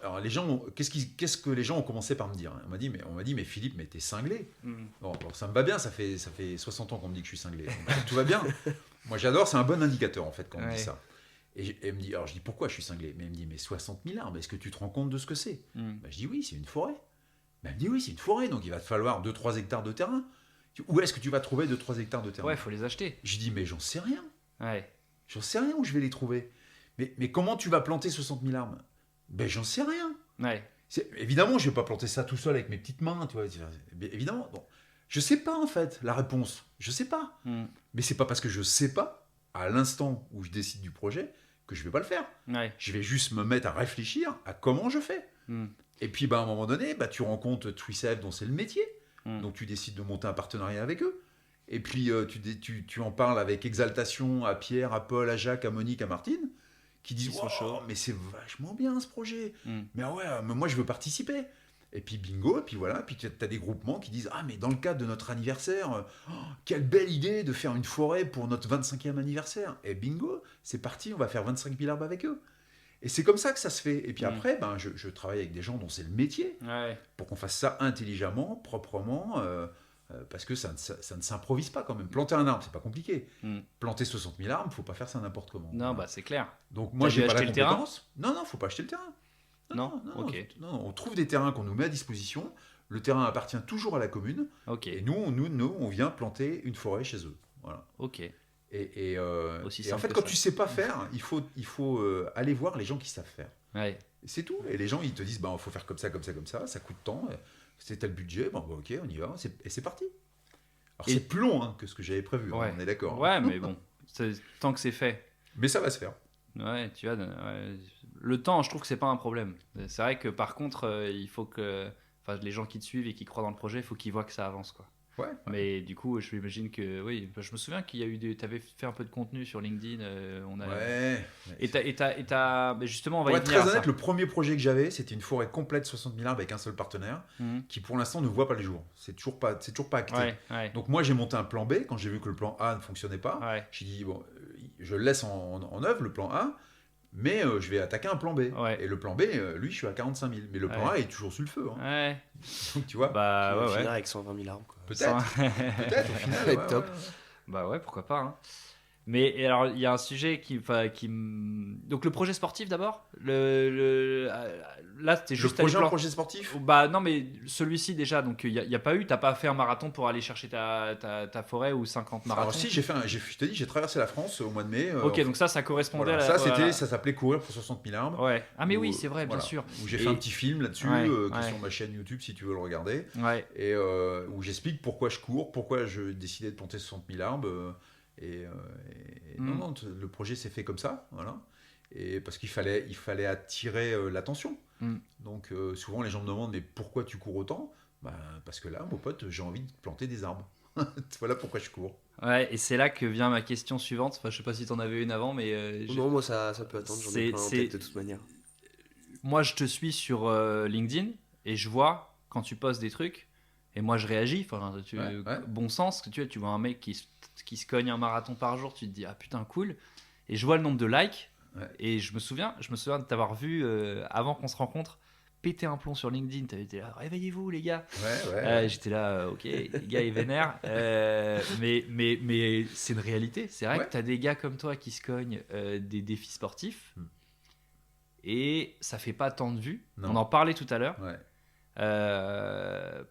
qu'est-ce que les gens ont commencé par me dire ? On m'a dit, mais Philippe, mais t'es cinglé. Bon, ça me va bien, ça fait 60 ans qu'on me dit que je suis cinglé. Donc, tout va bien. Moi, j'adore, c'est un bon indicateur, en fait, quand on me dit ça. Et elle me dit, alors je dis, pourquoi je suis cinglé ? Mais elle me dit, mais 60 000 arbres, est-ce que tu te rends compte de ce que c'est ? Je dis, oui, c'est une forêt. Elle me dit, oui, c'est une forêt, donc il va te falloir 2-3 hectares de terrain. Où est-ce que tu vas trouver 2-3 hectares de terrain ? Ouais, il faut les acheter. Je dis, mais j'en sais rien. Ouais. J'en sais rien où je vais les trouver. Mais comment tu vas planter 60 000 arbres ? Ben, j'en sais rien. Ouais. Évidemment, je ne vais pas planter ça tout seul avec mes petites mains. Tu vois, évidemment. Bon, je ne sais pas, en fait, la réponse. Je ne sais pas. Mais ce n'est pas parce que je ne sais pas, à l'instant où je décide du projet, que je ne vais pas le faire. Ouais. Je vais juste me mettre à réfléchir à comment je fais. Et puis, à un moment donné, tu rencontres TWISEV, dont c'est le métier. Donc, tu décides de monter un partenariat avec eux. Et puis, tu en parles avec exaltation à Pierre, à Paul, à Jacques, à Monique, à Martine, qui disent wow, mais c'est vachement bien ce projet. Mais moi je veux participer. Et puis bingo, et puis voilà, puis tu as des groupements qui disent mais dans le cadre de notre anniversaire, quelle belle idée de faire une forêt pour notre 25e anniversaire. Et bingo, c'est parti, on va faire 25 000 arbres avec eux. Et c'est comme ça que ça se fait. Et puis après, je travaille avec des gens dont c'est le métier, pour qu'on fasse ça intelligemment, proprement. Parce que ça ne s'improvise pas quand même. Planter un arbre, c'est pas compliqué. Planter 60 000 arbres, faut pas faire ça n'importe comment. Non, c'est clair. Donc moi, j'ai pas la compétence. Non, faut pas acheter le terrain. Non, on trouve des terrains qu'on nous met à disposition. Le terrain appartient toujours à la commune. Et nous, on vient planter une forêt chez eux. Voilà. Ok. Et en fait, quand tu sais pas faire, il faut aller voir les gens qui savent faire. Ouais. C'est tout. Et les gens, ils te disent, faut faire comme ça, comme ça, comme ça. Ça coûte tant. C'est tel budget, ok, on y va, et c'est parti. Alors c'est plus long que ce que j'avais prévu, on est d'accord. Ouais, mais bon, tant que c'est fait. Mais ça va se faire. Ouais, tu vois, le temps, je trouve que c'est pas un problème. C'est vrai que par contre, il faut que les gens qui te suivent et qui croient dans le projet, il faut qu'ils voient que ça avance, quoi. Ouais. Mais du coup, je m'imagine que oui, je me souviens qu'il y a eu t'avais fait un peu de contenu sur LinkedIn. Ouais. Mais justement, on va Pour y être venir. très À honnête, ça. le premier projet que j'avais, c'était une forêt complète 60 000 arbres avec un seul partenaire, qui pour l'instant ne voit pas le jour. C'est toujours pas acté. Ouais. Donc moi j'ai monté un plan B quand j'ai vu que le plan A ne fonctionnait pas. Ouais. J'ai dit bon, je le laisse en œuvre le plan A, mais je vais attaquer un plan B. Ouais. Et le plan B, lui, je suis à 45 000. Mais le plan A est toujours sous le feu. Hein. Ouais. Donc tu vois, Bah Qui va ouais. finir avec 120 000 arbres. Quoi. peut-être au final. Ça va être top. Bah ouais, pourquoi pas. Hein. Mais et alors, il y a un sujet donc le projet sportif d'abord. Là, c'était Le juste projet, un projet sportif. Bah non, mais celui-ci déjà. Donc il y a pas eu. T'as pas fait un marathon pour aller chercher ta forêt ou 50 marathons. Alors si je te dis, j'ai traversé la France au mois de mai. Ok, donc ça correspondait voilà, à ça s'appelait courir pour 60 000 arbres. Ouais. Ah mais oui, Où, c'est vrai, bien sûr. Où j'ai fait un petit film là-dessus, qui est sur ma chaîne YouTube si tu veux le regarder. Ouais. Et où j'explique pourquoi je cours, pourquoi je décidais de planter 60 000 arbres. Non, le projet s'est fait comme ça, voilà. Et parce qu'il fallait attirer l'attention. Donc souvent les gens me demandent mais pourquoi tu cours autant ? Bah, parce que là, mon pote, j'ai envie de planter des arbres. Voilà pourquoi je cours. Ouais, et c'est là que vient ma question suivante. Enfin, je sais pas si t'en avais une avant, mais Non, moi ça peut attendre. J'en ai plein en tête de toute manière. Moi, je te suis sur LinkedIn et je vois quand tu postes des trucs. Et moi, je réagis. Enfin, bon sens. Tu vois un mec qui se cogne un marathon par jour. Tu te dis ah putain cool. Et je vois le nombre de likes. Ouais. Et je me souviens de t'avoir vu avant qu'on se rencontre péter un plomb sur LinkedIn. T'avais été là, réveillez-vous les gars. J'étais là, ok, les gars ils vénèrent. Mais c'est une réalité. C'est vrai que t'as des gars comme toi qui se cognent des défis sportifs. Et ça fait pas tant de vues. Non. On en parlait tout à l'heure.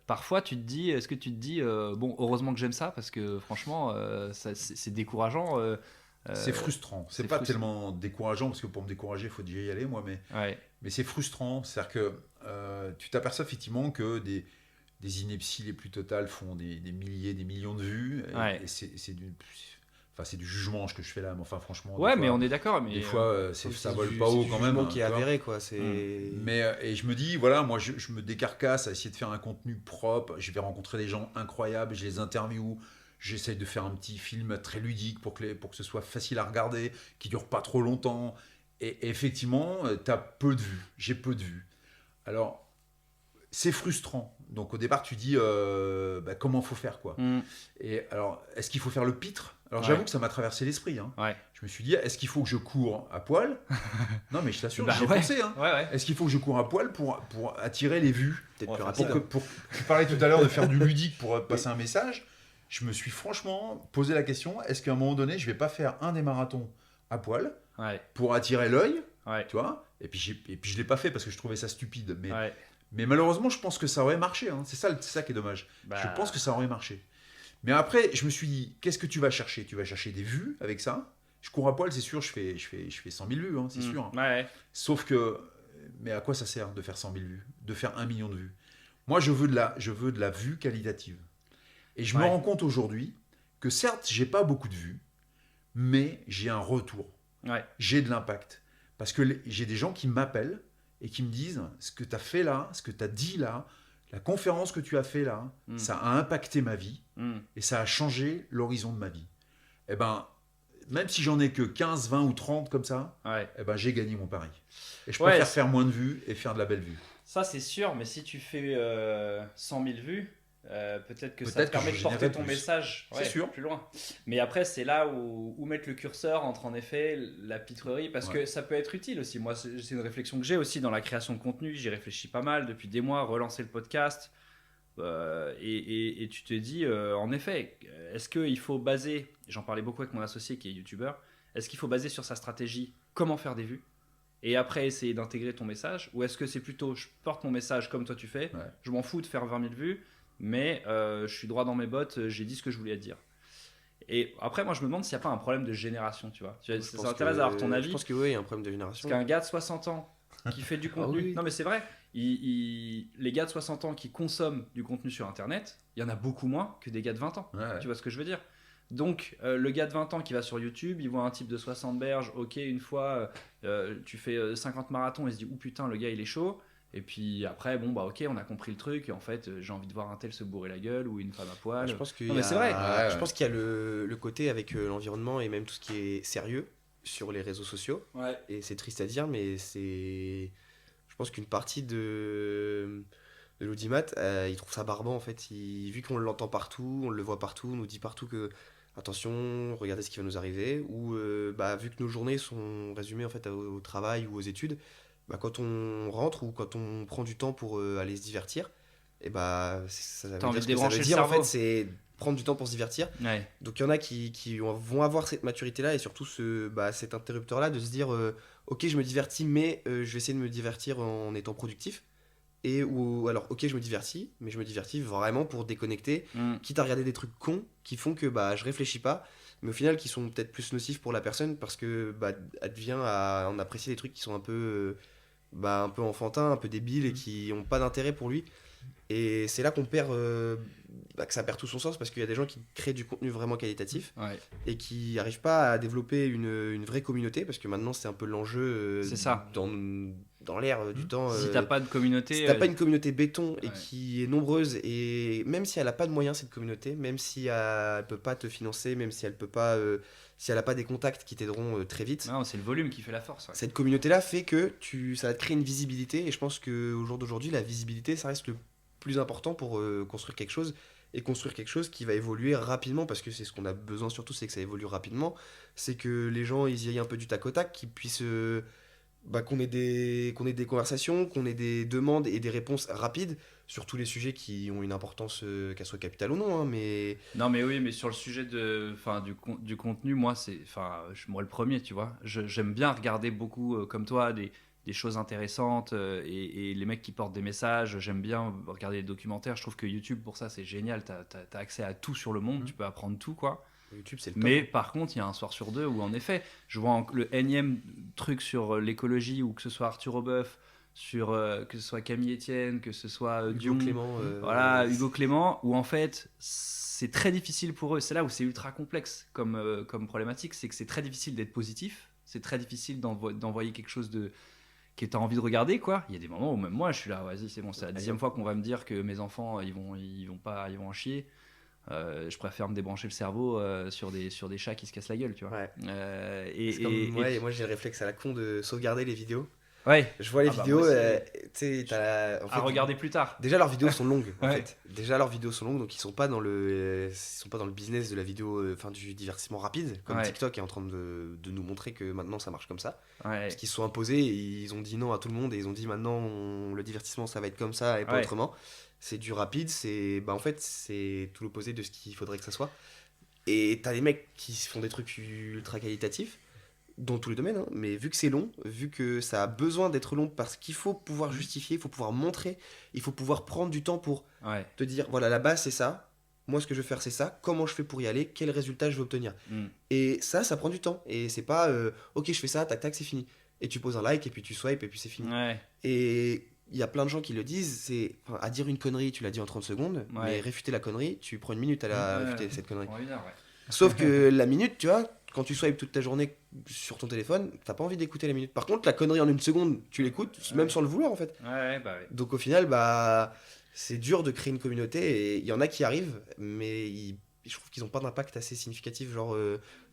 Parfois tu te dis, est-ce que tu te dis bon, heureusement que j'aime ça parce que franchement c'est décourageant. C'est frustrant. C'est pas tellement décourageant parce que pour me décourager, il faut déjà y aller, moi. Mais c'est frustrant. C'est-à-dire que tu t'aperçois effectivement que des inepties les plus totales font des milliers, des millions de vues. Et c'est du jugement que je fais là. Mais enfin, franchement. Ouais, mais on est d'accord. Mais des fois, ça vole pas haut quand même. Qui est avéré, quoi. Et je me dis, voilà, moi, je me décarcasse à essayer de faire un contenu propre. Je vais rencontrer des gens incroyables. Je les interviewe. J'essaye de faire un petit film très ludique pour que ce soit facile à regarder, qui dure pas trop longtemps. Et effectivement, t'as peu de vues. J'ai peu de vues. Alors, c'est frustrant. Donc au départ, tu dis comment faut faire quoi. Et alors, est-ce qu'il faut faire le pitre ? Alors j'avoue que ça m'a traversé l'esprit. Hein. Je me suis dit, est-ce qu'il faut que je cours à poil ? Non, mais je t'assure, j'y ai pensé. Hein. Est-ce qu'il faut que je cours à poil pour attirer les vues ? Peut-être plus rapide. Tu parlais tout à l'heure de faire du ludique pour passer un message. Je me suis franchement posé la question, est-ce qu'à un moment donné, je vais pas faire un des marathons à poil pour attirer l'œil, tu vois ? Et puis je l'ai pas fait parce que je trouvais ça stupide. Mais malheureusement, je pense que ça aurait marché. Hein. C'est ça qui est dommage. Je pense que ça aurait marché. Mais après, je me suis dit, qu'est-ce que tu vas chercher ? Tu vas chercher des vues avec ça ? Je cours à poil, c'est sûr, je fais 100 000 vues, hein, c'est sûr. Sauf que, mais à quoi ça sert de faire 100 000 vues ? De faire 1 million de vues ? Moi, je veux de la vue qualitative. Et je me rends compte aujourd'hui que certes, j'ai pas beaucoup de vues, mais j'ai un retour. J'ai de l'impact. Parce que j'ai des gens qui m'appellent et qui me disent ce que tu as fait là, ce que tu as dit là, la conférence que tu as fait là, ça a impacté ma vie et ça a changé l'horizon de ma vie. Eh ben, même si j'en ai que 15, 20 ou 30 comme ça, eh ben, j'ai gagné mon pari. Et je préfère faire moins de vues et faire de la belle vue. Ça, c'est sûr, mais si tu fais 100 000 vues, peut-être que ça te permet de porter ton message plus loin. Mais après, c'est là où mettre le curseur entre en effet la pitrerie, parce que ça peut être utile aussi. Moi, c'est une réflexion que j'ai aussi dans la création de contenu. J'y réfléchis pas mal depuis des mois, relancer le podcast. Et tu te dis, en effet, est-ce qu'il faut baser, j'en parlais beaucoup avec mon associé qui est youtubeur, est-ce qu'il faut baser sur sa stratégie comment faire des vues et après essayer d'intégrer ton message, ou est-ce que c'est plutôt je porte mon message comme toi tu fais, je m'en fous de faire 20 000 vues, mais je suis droit dans mes bottes, j'ai dit ce que je voulais dire. Et après, moi je me demande s'il n'y a pas un problème de génération, tu vois. Ça m'intéresse d'avoir ton avis. Je pense que oui, il y a un problème de génération. Parce qu'un gars de 60 ans qui fait du contenu, non mais c'est vrai, les gars de 60 ans qui consomment du contenu sur internet, il y en a beaucoup moins que des gars de 20 ans. Tu vois ce que je veux dire ? Donc le gars de 20 ans qui va sur YouTube, il voit un type de 60 berges, ok, une fois tu fais 50 marathons, il se dit oh putain, le gars il est chaud. Et puis après, bon, bah ok, on a compris le truc. Et en fait, j'ai envie de voir un tel se bourrer la gueule ou une femme à poil. Je pense qu'il Non, y mais a, c'est vrai. Ouais. je pense qu'il y a le côté avec l'environnement et même tout ce qui est sérieux sur les réseaux sociaux. Ouais. Et c'est triste à dire, mais je pense qu'une partie de l'audimat, il trouve ça barbant en fait. Vu qu'on l'entend partout, on le voit partout, on nous dit partout que attention, regardez ce qui va nous arriver. Ou vu que nos journées sont résumées en fait au travail ou aux études, quand on rentre ou quand on prend du temps pour aller se divertir, et ça veut T'as envie dire de ce que ça débrancher veut le dire en cerveau. fait, c'est prendre du temps pour se divertir. Ouais. Donc il y en a qui vont avoir cette maturité-là et surtout cet interrupteur-là de se dire ok, je me divertis, mais je vais essayer de me divertir en étant productif. Ou alors, ok, je me divertis, mais je me divertis vraiment pour déconnecter, quitte à regarder des trucs cons qui font que je réfléchis pas, mais au final qui sont peut-être plus nocifs pour la personne parce que elle devient à en apprécier des trucs qui sont un peu enfantins, un peu débiles et qui ont pas d'intérêt pour lui. Et c'est là qu'on perd, que ça perd tout son sens parce qu'il y a des gens qui créent du contenu vraiment qualitatif Ouais. et qui n'arrivent pas à développer une vraie communauté parce que maintenant c'est un peu l'enjeu C'est ça. dans l'ère du temps. Si t'as pas de communauté. Si t'as pas une communauté béton et ouais. qui est nombreuse et même si elle a pas de moyens cette communauté, même si elle peut pas te financer, même si elle peut pas, si elle a pas des contacts qui t'aideront très vite. Non, c'est le volume qui fait la force. Ouais. Cette communauté-là fait que ça va te créer une visibilité et je pense qu'au jour d'aujourd'hui, la visibilité, ça reste le plus important pour construire quelque chose et construire quelque chose qui va évoluer rapidement parce que c'est ce qu'on a besoin surtout, c'est que ça évolue rapidement, c'est que les gens ils y aillent un peu du tac au tac, qu'ils puissent qu'on ait des conversations, qu'on ait des demandes et des réponses rapides sur tous les sujets qui ont une importance, qu'elle soit capitale ou non, hein, mais... Non, mais oui, mais sur le sujet du contenu, moi, moi le premier, tu vois. J'aime bien regarder beaucoup, comme toi, des choses intéressantes et les mecs qui portent des messages. J'aime bien regarder des documentaires. Je trouve que YouTube, pour ça, c'est génial. T'as accès à tout sur le monde. Tu peux apprendre tout, quoi. YouTube, c'est le top. Mais par contre, il y a un soir sur deux où, en effet, je vois le énième truc sur l'écologie ou que ce soit Arthur Aubeuf, que ce soit Camille Etienne, que ce soit Hugo Dion, Clément, Hugo Clément, où en fait c'est très difficile pour eux. C'est là où c'est ultra complexe comme problématique, c'est que c'est très difficile d'être positif, c'est très difficile d'envoyer quelque chose que tu as envie de regarder, quoi. Il y a des moments où même moi je suis là, vas-y, c'est bon, c'est la 10e fois qu'on va me dire que mes enfants ils vont en chier. Je préfère me débrancher le cerveau sur des chats qui se cassent la gueule, tu vois. Ouais. Moi j'ai le réflexe à la con de sauvegarder les vidéos. Ouais. Je vois les vidéos, tu sais, à regarder plus tard. Déjà leurs vidéos sont longues, en Ouais. fait. Déjà leurs vidéos sont longues, donc ils sont pas dans le business de la vidéo, du divertissement rapide, comme Ouais. TikTok est en train de nous montrer que maintenant ça marche comme ça. Ouais. Parce qu'ils se sont imposés, et ils ont dit non à tout le monde et ils ont dit maintenant le divertissement ça va être comme ça et pas Ouais. autrement. C'est du rapide, en fait c'est tout l'opposé de ce qu'il faudrait que ça soit. Et t'as des mecs qui font des trucs ultra qualitatifs dans tous les domaines, hein, mais vu que c'est long, vu que ça a besoin d'être long parce qu'il faut pouvoir justifier, il faut pouvoir montrer, il faut pouvoir prendre du temps pour Ouais. te dire voilà la base c'est ça, moi ce que je veux faire c'est ça, comment je fais pour y aller, quel résultat je veux obtenir. Et ça prend du temps et c'est pas ok je fais ça, tac tac c'est fini. Et tu poses un like et puis tu swipes et puis c'est fini. Ouais. Et il y a plein de gens qui le disent, à dire une connerie tu l'as dit en 30 secondes, Ouais. mais réfuter la connerie tu prends une minute à réfuter cette connerie. Pour 1 heure, ouais. Sauf que la minute, tu vois, quand tu swipes toute ta journée sur ton téléphone, t'as pas envie d'écouter la minute. Par contre, la connerie en 1 seconde, tu l'écoutes, même sans le vouloir en fait. Ouais. Donc au final, c'est dur de créer une communauté et il y en a qui arrivent, mais je trouve qu'ils ont pas d'impact assez significatif. Genre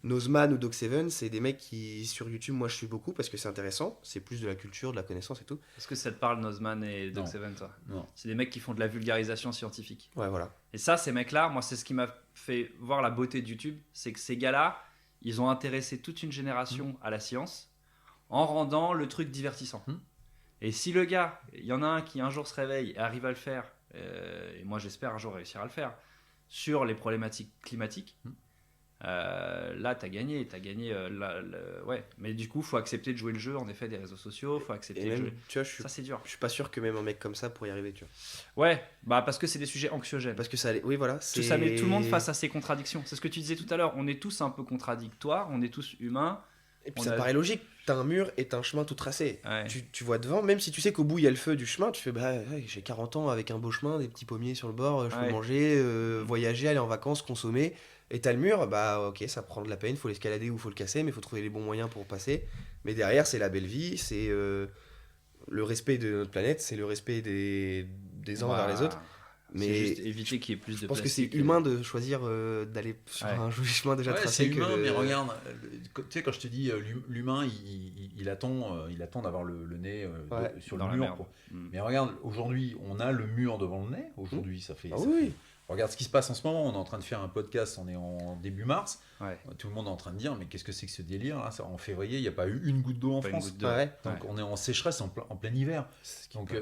Nozman ou Dog7, c'est des mecs qui sur YouTube, moi je suis beaucoup parce que c'est intéressant, c'est plus de la culture, de la connaissance et tout. Est-ce que ça te parle, Nozman et Dog7, toi? Non. C'est des mecs qui font de la vulgarisation scientifique. Ouais, voilà. Et ça, ces mecs-là, moi, c'est ce qui m'a fait voir la beauté de YouTube, c'est que ces gars-là, ils ont intéressé toute une génération à la science en rendant le truc divertissant. Et si le gars, il y en a un qui un jour se réveille et arrive à le faire, et moi j'espère un jour réussir à le faire, sur les problématiques climatiques, là t'as gagné. Ouais. Mais du coup, faut accepter de jouer le jeu en effet des réseaux sociaux, faut accepter Et de même, jouer. tu vois, Ça c'est dur. je suis pas sûr que même un mec comme ça pourrait y arriver, tu vois. Ouais, parce que c'est des sujets anxiogènes. Parce que oui, voilà. Ça met tout le monde face à ses contradictions. C'est ce que tu disais tout à l'heure. On est tous un peu contradictoires, on est tous humains. Et puis ça paraît logique, t'as un mur et t'as un chemin tout tracé. Ouais. Tu vois devant, même si tu sais qu'au bout il y a le feu du chemin, tu fais j'ai 40 ans avec un beau chemin, des petits pommiers sur le bord, je peux manger, voyager, aller en vacances, consommer. Et t'as le mur, ok, ça prend de la peine, faut l'escalader ou faut le casser, mais faut trouver les bons moyens pour passer. Mais derrière, c'est la belle vie, c'est le respect de notre planète, c'est le respect des uns envers les autres. Mais c'est juste éviter qu'il y ait plus de je pense que plastique. c'est humain de choisir d'aller sur un chemin déjà tracé. C'est humain, mais regarde, tu sais, quand je te dis l'humain, il attend d'avoir le nez sur le mur. Mais regarde, aujourd'hui, on a le mur devant le nez. Aujourd'hui, ça fait. Regarde ce qui se passe en ce moment. On est en train de faire un podcast. On est en début mars. Tout le monde est en train de dire mais qu'est-ce que c'est que ce délire là ? En février, il n'y a pas eu une goutte d'eau en France. Donc on est en sécheresse en plein hiver. Donc,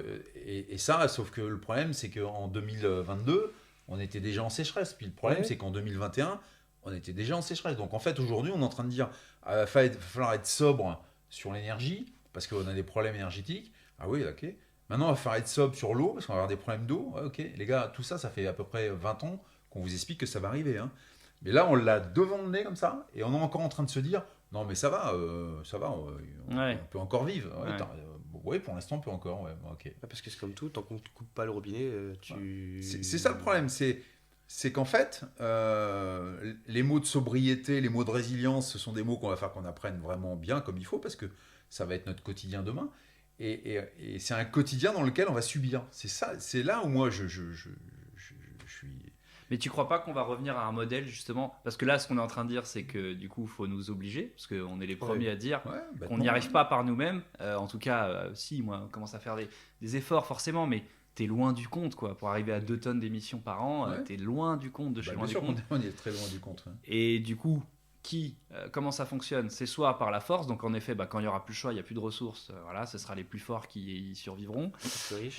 et ça, sauf que le problème, c'est qu'en 2022, on était déjà en sécheresse. Puis le problème, c'est qu'en 2021, on était déjà en sécheresse. Donc en fait, aujourd'hui, on est en train de dire il va falloir être sobre sur l'énergie parce qu'on a des problèmes énergétiques. Ah oui, ok. Maintenant, on va falloir être sobre sur l'eau parce qu'on va avoir des problèmes d'eau. Ok, les gars, tout ça, ça fait à peu près 20 ans qu'on vous explique que ça va arriver. Hein. Mais là, on l'a devant le nez comme ça, et on est encore en train de se dire non, mais ça va, on peut encore vivre. Oui, pour l'instant, on peut encore. Okay. Parce que c'est comme tout, tant qu'on ne coupe pas le robinet, C'est ça le problème, c'est qu'en fait, les mots de sobriété, les mots de résilience, ce sont des mots qu'on va faire qu'on apprenne vraiment bien comme il faut, parce que ça va être notre quotidien demain. Et c'est un quotidien dans lequel on va subir. C'est là où moi je suis. Mais tu crois pas qu'on va revenir à un modèle justement ? Parce que là, ce qu'on est en train de dire, c'est que du coup, il faut nous obliger, parce qu'on est les premiers à dire qu'on n'y arrive pas par nous-mêmes. En tout cas, si, moi, on commence à faire des efforts forcément, mais t'es loin du compte, quoi. Pour arriver à 2 tonnes d'émissions par an, t'es loin du compte, de chez loin du compte. On est très loin du compte. Ouais. Et du coup, comment ça fonctionne ? C'est soit par la force, donc en effet, quand il n'y aura plus le choix, il n'y a plus de ressources, voilà, ce sera les plus forts qui y survivront.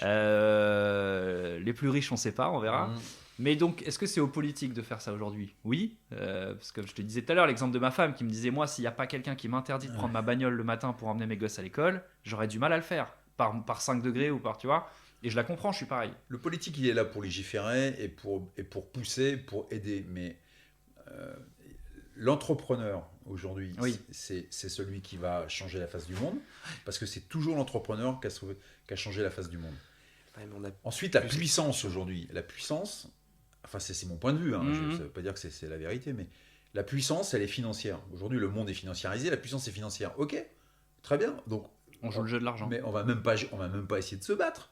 Les plus riches, on ne sait pas, on verra. Mais donc, est-ce que c'est aux politiques de faire ça aujourd'hui ? Oui, parce que je te disais tout à l'heure, l'exemple de ma femme qui me disait, moi, s'il n'y a pas quelqu'un qui m'interdit de prendre ma bagnole le matin pour emmener mes gosses à l'école, j'aurais du mal à le faire, par 5 degrés ou par, tu vois. Et je la comprends, je suis pareil. Le politique, il est là pour légiférer et pour pousser, pour aider, mais... l'entrepreneur aujourd'hui, c'est celui qui va changer la face du monde, parce que c'est toujours l'entrepreneur qui a changé la face du monde. Ensuite, la puissance aujourd'hui, enfin c'est mon point de vue, ça ne veut pas dire que c'est la vérité, mais la puissance, elle est financière. Aujourd'hui, le monde est financiarisé, la puissance est financière. Ok, très bien. Donc on joue le jeu de l'argent. Mais on va même pas essayer de se battre.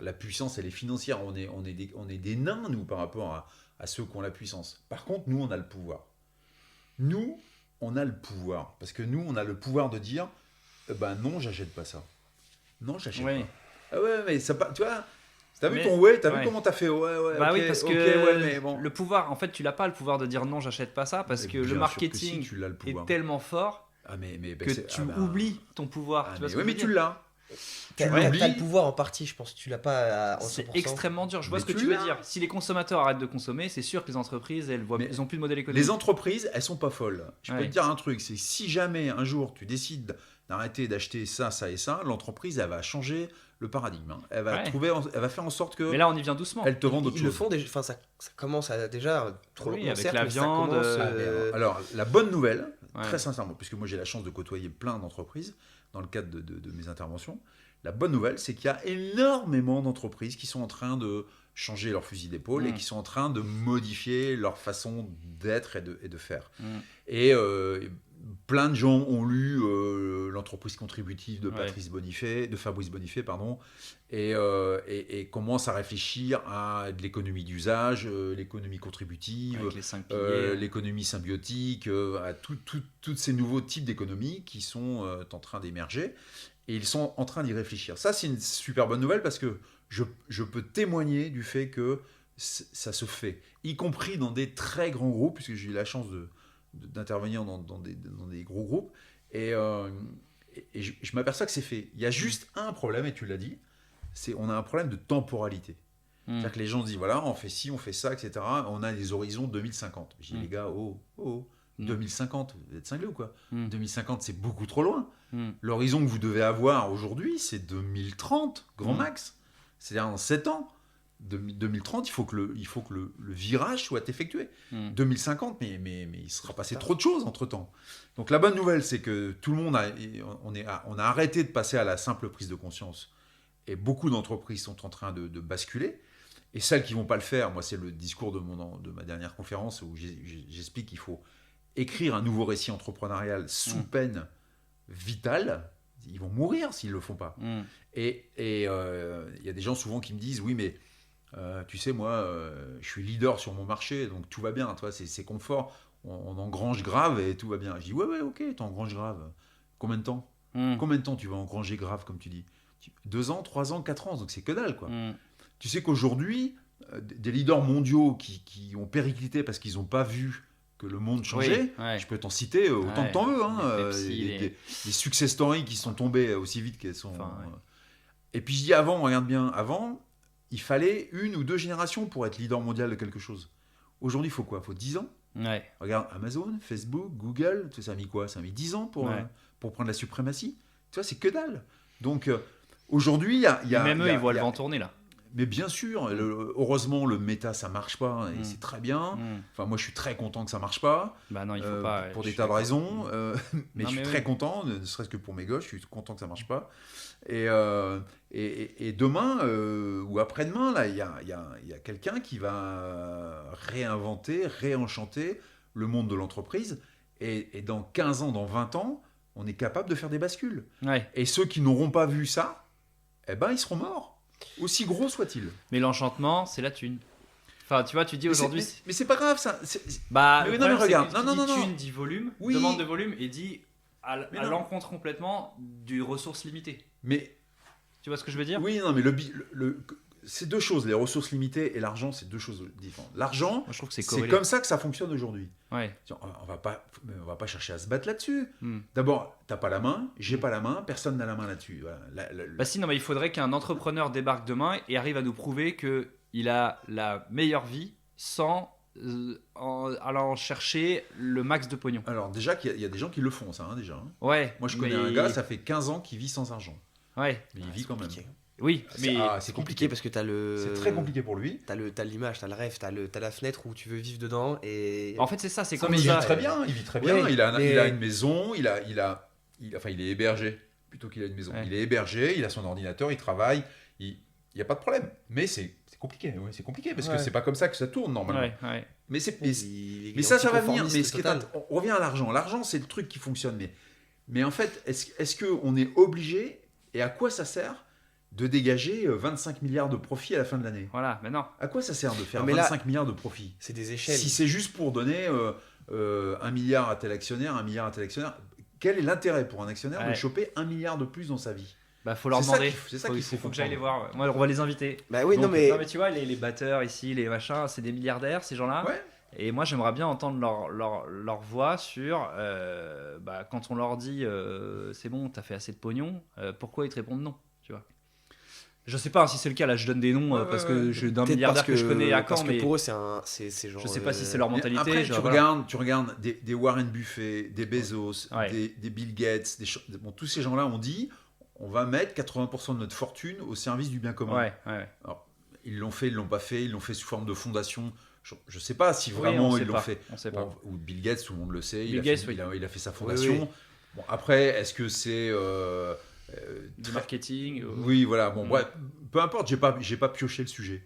La puissance, elle est financière. On est des nains, nous, par rapport à ceux qui ont la puissance. Par contre, nous, on a le pouvoir. Nous, on a le pouvoir. Parce que nous, on a le pouvoir de dire non, j'achète pas ça. Non, j'achète pas. Ah ouais, mais ça, tu vois, t'as vu ton t'as vu comment t'as fait oui, parce que mais bon. Le pouvoir, en fait, tu l'as pas le pouvoir de dire non, j'achète pas ça, parce que le marketing est tellement fort que tu oublies ton pouvoir. Mais tu l'as. T'as le pouvoir en partie, je pense. Tu l'as pas à 100%. C'est extrêmement dur. Je vois ce que tu veux dire. Si les consommateurs arrêtent de consommer, c'est sûr que les entreprises, elles ont plus de modèle économique. Les entreprises, elles sont pas folles. Je peux te dire un truc, c'est si jamais un jour tu décides d'arrêter d'acheter ça et ça, l'entreprise, elle va changer le paradigme. Elle va elle va faire en sorte que. Mais là, on y vient doucement. Elle te vend d'autres choses. Ils le font déjà. Enfin, ça commence à déjà trop longtemps. Avec la viande. Alors, la bonne nouvelle, très sincèrement, puisque moi j'ai la chance de côtoyer plein d'entreprises dans le cadre de mes interventions. La bonne nouvelle, c'est qu'il y a énormément d'entreprises qui sont en train de changer leur fusil d'épaule et qui sont en train de modifier leur façon d'être et de faire. Et plein de gens ont lu l'entreprise contributive de Fabrice Bonifay, et commencent à réfléchir à de l'économie d'usage, l'économie contributive, l'économie symbiotique, à tous ces nouveaux types d'économies qui sont en train d'émerger. Et ils sont en train d'y réfléchir. Ça, c'est une super bonne nouvelle parce que je peux témoigner du fait que ça se fait, y compris dans des très grands groupes, puisque j'ai eu la chance d'intervenir dans des gros groupes, et je m'aperçois que c'est fait. Il y a juste un problème, et tu l'as dit, on a un problème de temporalité. C'est-à-dire que les gens disent, voilà, on fait ci, on fait ça, etc. On a des horizons 2050. Je dis, les gars, 2050, vous êtes cinglés ou quoi 2050, c'est beaucoup trop loin. L'horizon que vous devez avoir aujourd'hui, c'est 2030, grand max. C'est-à-dire dans 7 ans. 2030, il faut que le virage soit effectué. 2050, mais il sera passé trop de choses entre-temps. Donc la bonne nouvelle, c'est que tout le monde on a arrêté de passer à la simple prise de conscience. Et beaucoup d'entreprises sont en train de basculer. Et celles qui ne vont pas le faire, moi, c'est le discours de ma dernière conférence où j'explique qu'il faut écrire un nouveau récit entrepreneurial sous peine vitale. ils vont mourir s'ils le font pas. Et il y a des gens souvent qui me disent oui mais tu sais moi je suis leader sur mon marché donc tout va bien, toi c'est confort, on engrange grave et tout va bien. Je dis ouais ok, t'engranges grave. Combien de temps tu vas engranger grave comme tu dis? 2 ans, 3 ans, 4 ans, donc c'est que dalle quoi. Tu sais qu'aujourd'hui des leaders mondiaux qui ont périclité parce qu'ils n'ont pas vu que le monde changeait, je peux t'en citer autant que t'en veux, des success stories qui sont tombées aussi vite qu'elles sont. Et puis je dis avant, regarde bien, avant, il fallait 1 ou 2 générations pour être leader mondial de quelque chose. Aujourd'hui, il faut quoi? Il faut 10 ans. Regarde Amazon, Facebook, Google, ça a mis quoi? Ça a mis 10 ans pour prendre la suprématie. Tu vois, c'est que dalle. Donc aujourd'hui, il y a même eux, ils voient le vent tourner là. Mais bien sûr, heureusement le méta ça marche pas et c'est très bien. Enfin moi je suis très content que ça marche pas. Bah non, il faut pas. Pour des tas de raisons, mais je suis très content, ne serait-ce que pour mes gosses, je suis content que ça marche pas. Et demain ou après-demain là, il y a quelqu'un qui va réinventer, réenchanter le monde de l'entreprise et dans 15 ans, dans 20 ans, on est capable de faire des bascules. Et ceux qui n'auront pas vu ça, eh ben ils seront morts. Aussi gros soit-il. Mais l'enchantement, c'est la thune. Enfin, tu vois, tu dis aujourd'hui. Mais c'est pas grave ça. Bah, mais non, mais regarde. Non. Thune dit volume, demande de volume et dit à l'encontre complètement du ressources limitées. Mais. Tu vois ce que je veux dire? Oui, non, mais c'est 2 choses. Les ressources limitées et l'argent, c'est 2 choses différentes. L'argent, je trouve que c'est comme ça que ça fonctionne aujourd'hui. Ouais. On va pas chercher à se battre là-dessus. D'abord, t'as pas la main, j'ai pas la main, personne n'a la main là-dessus. Voilà. Bah si, non, mais il faudrait qu'un entrepreneur débarque demain et arrive à nous prouver qu'il a la meilleure vie sans allant chercher le max de pognon. Alors déjà, il y a des gens qui le font, ça, déjà. Ouais. Moi, je connais un gars, ça fait 15 ans qu'il vit sans argent. Ouais. Mais il vit quand même. Oui, mais c'est compliqué parce que c'est très compliqué pour lui. T'as l'image, t'as le rêve, t'as la fenêtre où tu veux vivre dedans et. En fait, c'est ça, c'est comme mais ça. Il vit très bien. Il a une maison, il est hébergé plutôt qu'il a une maison. Il est hébergé, il a son ordinateur, il travaille, il y a pas de problème. Mais c'est compliqué, c'est compliqué parce que c'est pas comme ça que ça tourne normalement. Mais ça va venir. Mais on revient à l'argent. L'argent, c'est le truc qui fonctionne. Mais en fait, est-ce qu'on est obligé et à quoi ça sert de dégager 25 milliards de profits à la fin de l'année? Voilà, mais non. À quoi ça sert de faire 25 milliards de profits? C'est des échelles. Si c'est juste pour donner 1 milliard à tel actionnaire, 1 milliard à tel actionnaire, quel est l'intérêt pour un actionnaire de choper 1 milliard de plus dans sa vie? Bah faut leur demander. C'est ça qu'il faut que j'aille les voir. Moi, on va les inviter. Bah oui, donc, mais tu vois, les batteurs ici, les machins, c'est des milliardaires, ces gens-là. Ouais. Et moi, j'aimerais bien entendre leur voix sur quand on leur dit c'est bon, t'as fait assez de pognon, pourquoi ils te répondent non, tu vois. Je sais pas si c'est le cas, là je donne des noms parce que j'ai d'un milliardaire que je connais à Caen, mais pour eux c'est genre. Je sais pas si c'est leur mentalité. Après, tu regardes des Warren Buffett, des Bezos, des Bill Gates, tous ces gens-là ont dit on va mettre 80% de notre fortune au service du bien commun. Alors, ils l'ont fait, ils l'ont pas fait, ils l'ont fait sous forme de fondation. Je sais pas si vraiment ils l'ont fait. On sait pas. Ou Bill Gates, tout le monde le sait. Il a fait sa fondation. Oui. Bon, après, est-ce que c'est du marketing Oui, voilà. Bon, bref, peu importe. J'ai pas pioché le sujet.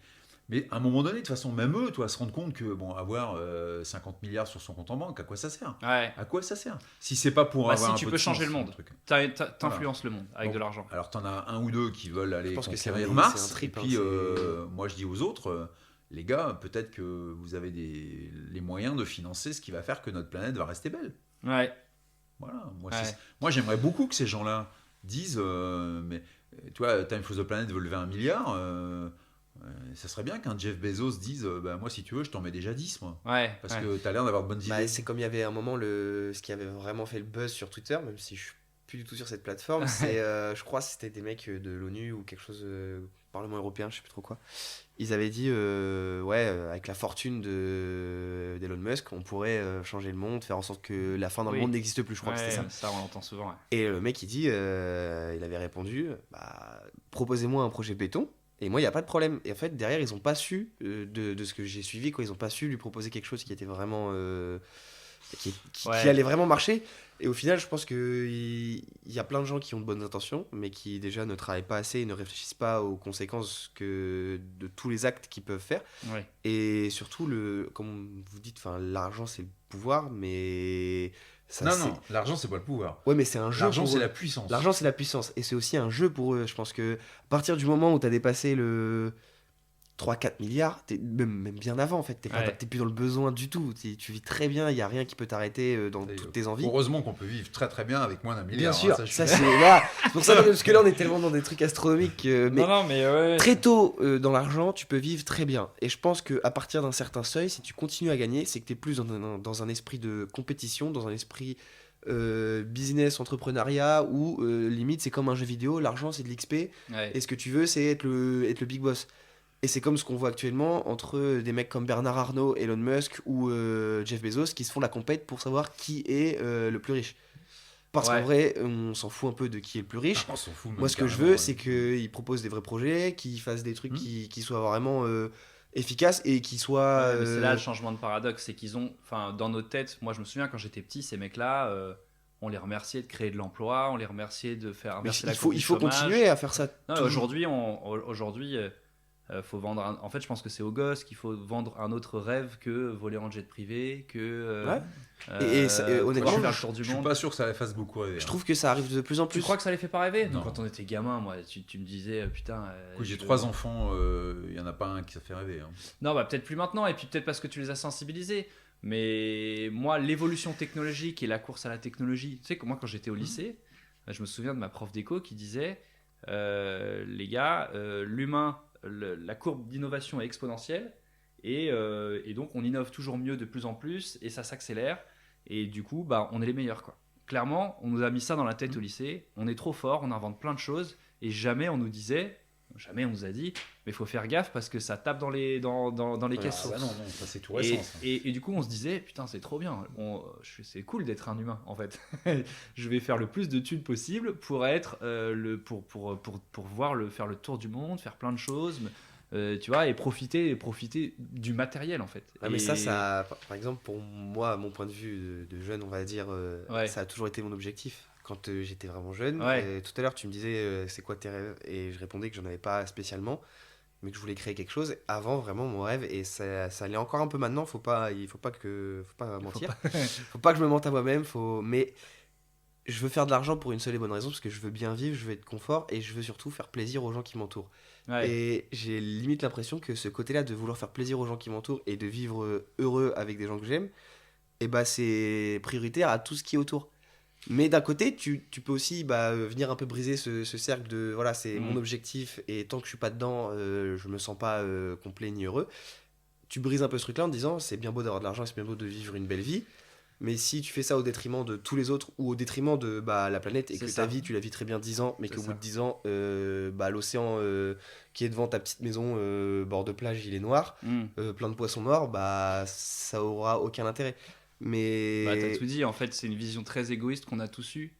Mais à un moment donné, de toute façon, même eux, se rendre compte que avoir 50 milliards sur son compte en banque, à quoi ça sert? À quoi ça sert? Si c'est pas pour avoir si tu peux changer le monde, t'influences le monde avec de l'argent. Alors t'en as 1 ou 2 qui veulent aller conquérir que Mars. Et puis moi je dis aux autres, les gars, peut-être que vous avez les moyens de financer ce qui va faire que notre planète va rester belle. Ouais. Voilà. Moi j'aimerais beaucoup que ces gens-là disent, mais tu vois, Time for the Planet veut lever 1 milliard. Ça serait bien qu'un Jeff Bezos dise moi si tu veux je t'en mets déjà 10 moi. Parce que t'as l'air d'avoir de bonnes idées. C'est comme il y avait un moment ce qui avait vraiment fait le buzz sur Twitter, même si je suis plus du tout sur cette plateforme, c'est je crois que c'était des mecs de l'ONU ou quelque chose Parlement européen, je sais plus trop quoi. Ils avaient dit avec la fortune d'Elon Musk, on pourrait changer le monde, faire en sorte que la fin dans le monde n'existe plus, je crois que c'était ça. Ça on l'entend souvent. Ouais. Et le mec il dit il avait répondu proposez-moi un projet béton. Et moi, il n'y a pas de problème. Et en fait, derrière, ils n'ont pas su, de ce que j'ai suivi, ils n'ont pas su lui proposer quelque chose qui était vraiment. Qui allait vraiment marcher. Et au final, je pense qu'il y a plein de gens qui ont de bonnes intentions, mais qui déjà ne travaillent pas assez et ne réfléchissent pas aux conséquences de tous les actes qu'ils peuvent faire. Ouais. Et surtout, comme vous dites, l'argent c'est le pouvoir, mais ça, Non, l'argent c'est pas le pouvoir. Ouais, mais c'est un jeu. L'argent c'est la puissance. L'argent c'est la puissance. Et c'est aussi un jeu pour eux. Je pense que à partir du moment où tu as dépassé le 3-4 milliards, même bien avant en fait, t'es plus dans le besoin du tout. Tu vis très bien, il n'y a rien qui peut t'arrêter dans toutes tes envies. Heureusement qu'on peut vivre très très bien avec moins d'un milliard. Bien sûr, hein, ça c'est là. C'est pour ça parce que là on est tellement dans des trucs astronomiques. Mais ouais. très tôt dans l'argent, tu peux vivre très bien. Et je pense qu'à partir d'un certain seuil, si tu continues à gagner, c'est que tu es plus dans un esprit de compétition, dans un esprit business, entrepreneuriat, où limite c'est comme un jeu vidéo, l'argent c'est de l'XP, et ce que tu veux c'est être le big boss. Et c'est comme ce qu'on voit actuellement entre des mecs comme Bernard Arnault, Elon Musk ou Jeff Bezos qui se font la compète pour savoir qui est le plus riche. Parce qu'en vrai, on s'en fout un peu de qui est le plus riche. On s'en fout. Moi, ce que je veux, c'est qu'ils proposent des vrais projets, qu'ils fassent des trucs qui soient vraiment efficaces et qui soient. Mais c'est là le changement de paradoxe, c'est qu'ils ont, dans nos têtes, moi je me souviens quand j'étais petit, ces mecs-là. On les remerciait de créer de l'emploi, on les remerciait de faire inverser la courbe du chômage. Continuer à faire ça. Non, aujourd'hui, faut vendre en fait, je pense que c'est aux gosses qu'il faut vendre un autre rêve que voler en jet privé, que honnêtement, faire le tour du monde. Je suis pas sûr que ça les fasse beaucoup rêver. Je trouve que ça arrive de plus en plus. Tu crois que ça les fait pas rêver? Non. Quand on était gamin, moi, tu me disais putain. J'ai 3 enfants, il y en a pas un qui ça fait rêver. Hein. Non, peut-être plus maintenant, et puis peut-être parce que tu les as sensibilisés. Mais moi, l'évolution technologique et la course à la technologie, tu sais que moi quand j'étais au lycée, je me souviens de ma prof d'éco qui disait les gars, l'humain, la courbe d'innovation est exponentielle et donc on innove toujours mieux de plus en plus et ça s'accélère et du coup on est les meilleurs quoi. Clairement, on nous a mis ça dans la tête au lycée, on est trop fort, on invente plein de choses et jamais on nous a dit mais il faut faire gaffe parce que ça tape dans les caisses. Non, ça c'est tout récent. Et du coup on se disait putain c'est trop bien, c'est cool d'être un humain en fait. Je vais faire le plus de thunes possible pour être pour faire le tour du monde, faire plein de choses, tu vois, et profiter du matériel en fait. Mais ça par exemple pour moi, mon point de vue de jeune on va dire, ça a toujours été mon objectif. Quand j'étais vraiment jeune, tout à l'heure tu me disais c'est quoi tes rêves et je répondais que j'en avais pas spécialement mais que je voulais créer quelque chose avant vraiment mon rêve et ça l'est encore un peu maintenant, faut pas mentir, faut pas que je me mente à moi-même, mais je veux faire de l'argent pour une seule et bonne raison parce que je veux bien vivre, je veux être confort et je veux surtout faire plaisir aux gens qui m'entourent. Et j'ai limite l'impression que ce côté-là de vouloir faire plaisir aux gens qui m'entourent et de vivre heureux avec des gens que j'aime, c'est prioritaire à tout ce qui est autour. Mais d'un côté, tu peux aussi venir un peu briser ce cercle de voilà, c'est mon objectif et tant que je suis pas dedans, je me sens pas complet ni heureux. Tu brises un peu ce truc-là en te disant c'est bien beau d'avoir de l'argent, c'est bien beau de vivre une belle vie, mais si tu fais ça au détriment de tous les autres ou au détriment de la planète et que ta vie tu la vis très bien 10 ans, mais qu'au bout de 10 ans, l'océan qui est devant ta petite maison bord de plage il est noir, plein de poissons morts, ça aura aucun intérêt. Mais t'as tout dit, en fait c'est une vision très égoïste qu'on a tous eu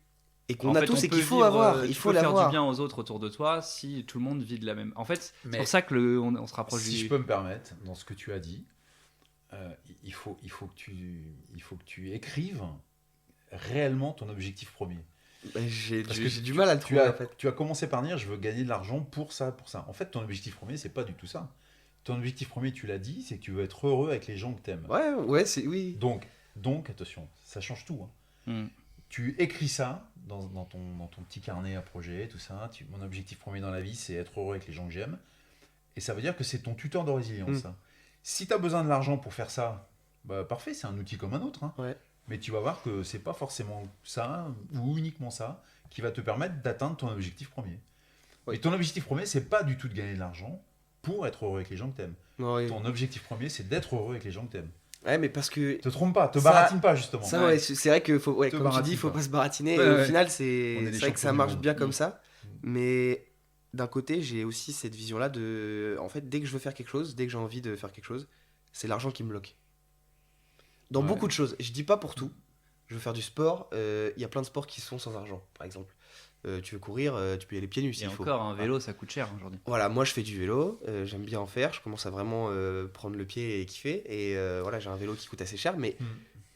et qu'on a tous et qu'il faut avoir, il faut faire du bien aux autres autour de toi si tout le monde vit de la même. En fait, c'est pour ça que on se rapproche si je peux me permettre dans ce que tu as dit, il faut que tu écrives réellement ton objectif premier. J'ai du mal à le trouver en fait. Tu as commencé par dire je veux gagner de l'argent pour ça. En fait, ton objectif premier c'est pas du tout ça. Ton objectif premier, tu l'as dit, c'est que tu veux être heureux avec les gens que t'aimes. Oui. Donc, attention, ça change tout. Hein. Tu écris ça dans ton petit carnet à projet, tout ça. Mon objectif premier dans la vie, c'est être heureux avec les gens que j'aime. Et ça veut dire que c'est ton tuteur de résilience. Ça. Si tu as besoin de l'argent pour faire ça, parfait, c'est un outil comme un autre. Hein. Mais tu vas voir que c'est pas forcément ça, ou uniquement ça, qui va te permettre d'atteindre ton objectif premier. Et ton objectif premier, c'est pas du tout de gagner de l'argent pour être heureux avec les gens que t'aimes. Ton objectif premier, c'est d'être heureux avec les gens que t'aimes. Ouais, mais parce que. Te trompe pas, te baratine pas justement. Ça, c'est vrai que faut, comme tu dis, il faut pas se baratiner. Et au final, c'est vrai que ça marche bien comme ça. Mais d'un côté, j'ai aussi cette vision-là de. En fait, dès que je veux faire quelque chose, dès que j'ai envie de faire quelque chose, c'est l'argent qui me bloque. Dans beaucoup de choses. Je dis pas pour tout. Je veux faire du sport. Il y a plein de sports qui sont sans argent, par exemple. Tu veux courir, tu peux y aller pieds nus s'il faut. Un vélo, ça coûte cher aujourd'hui. Voilà, moi je fais du vélo, j'aime bien en faire, je commence à vraiment prendre le pied et kiffer. Et j'ai un vélo qui coûte assez cher, mais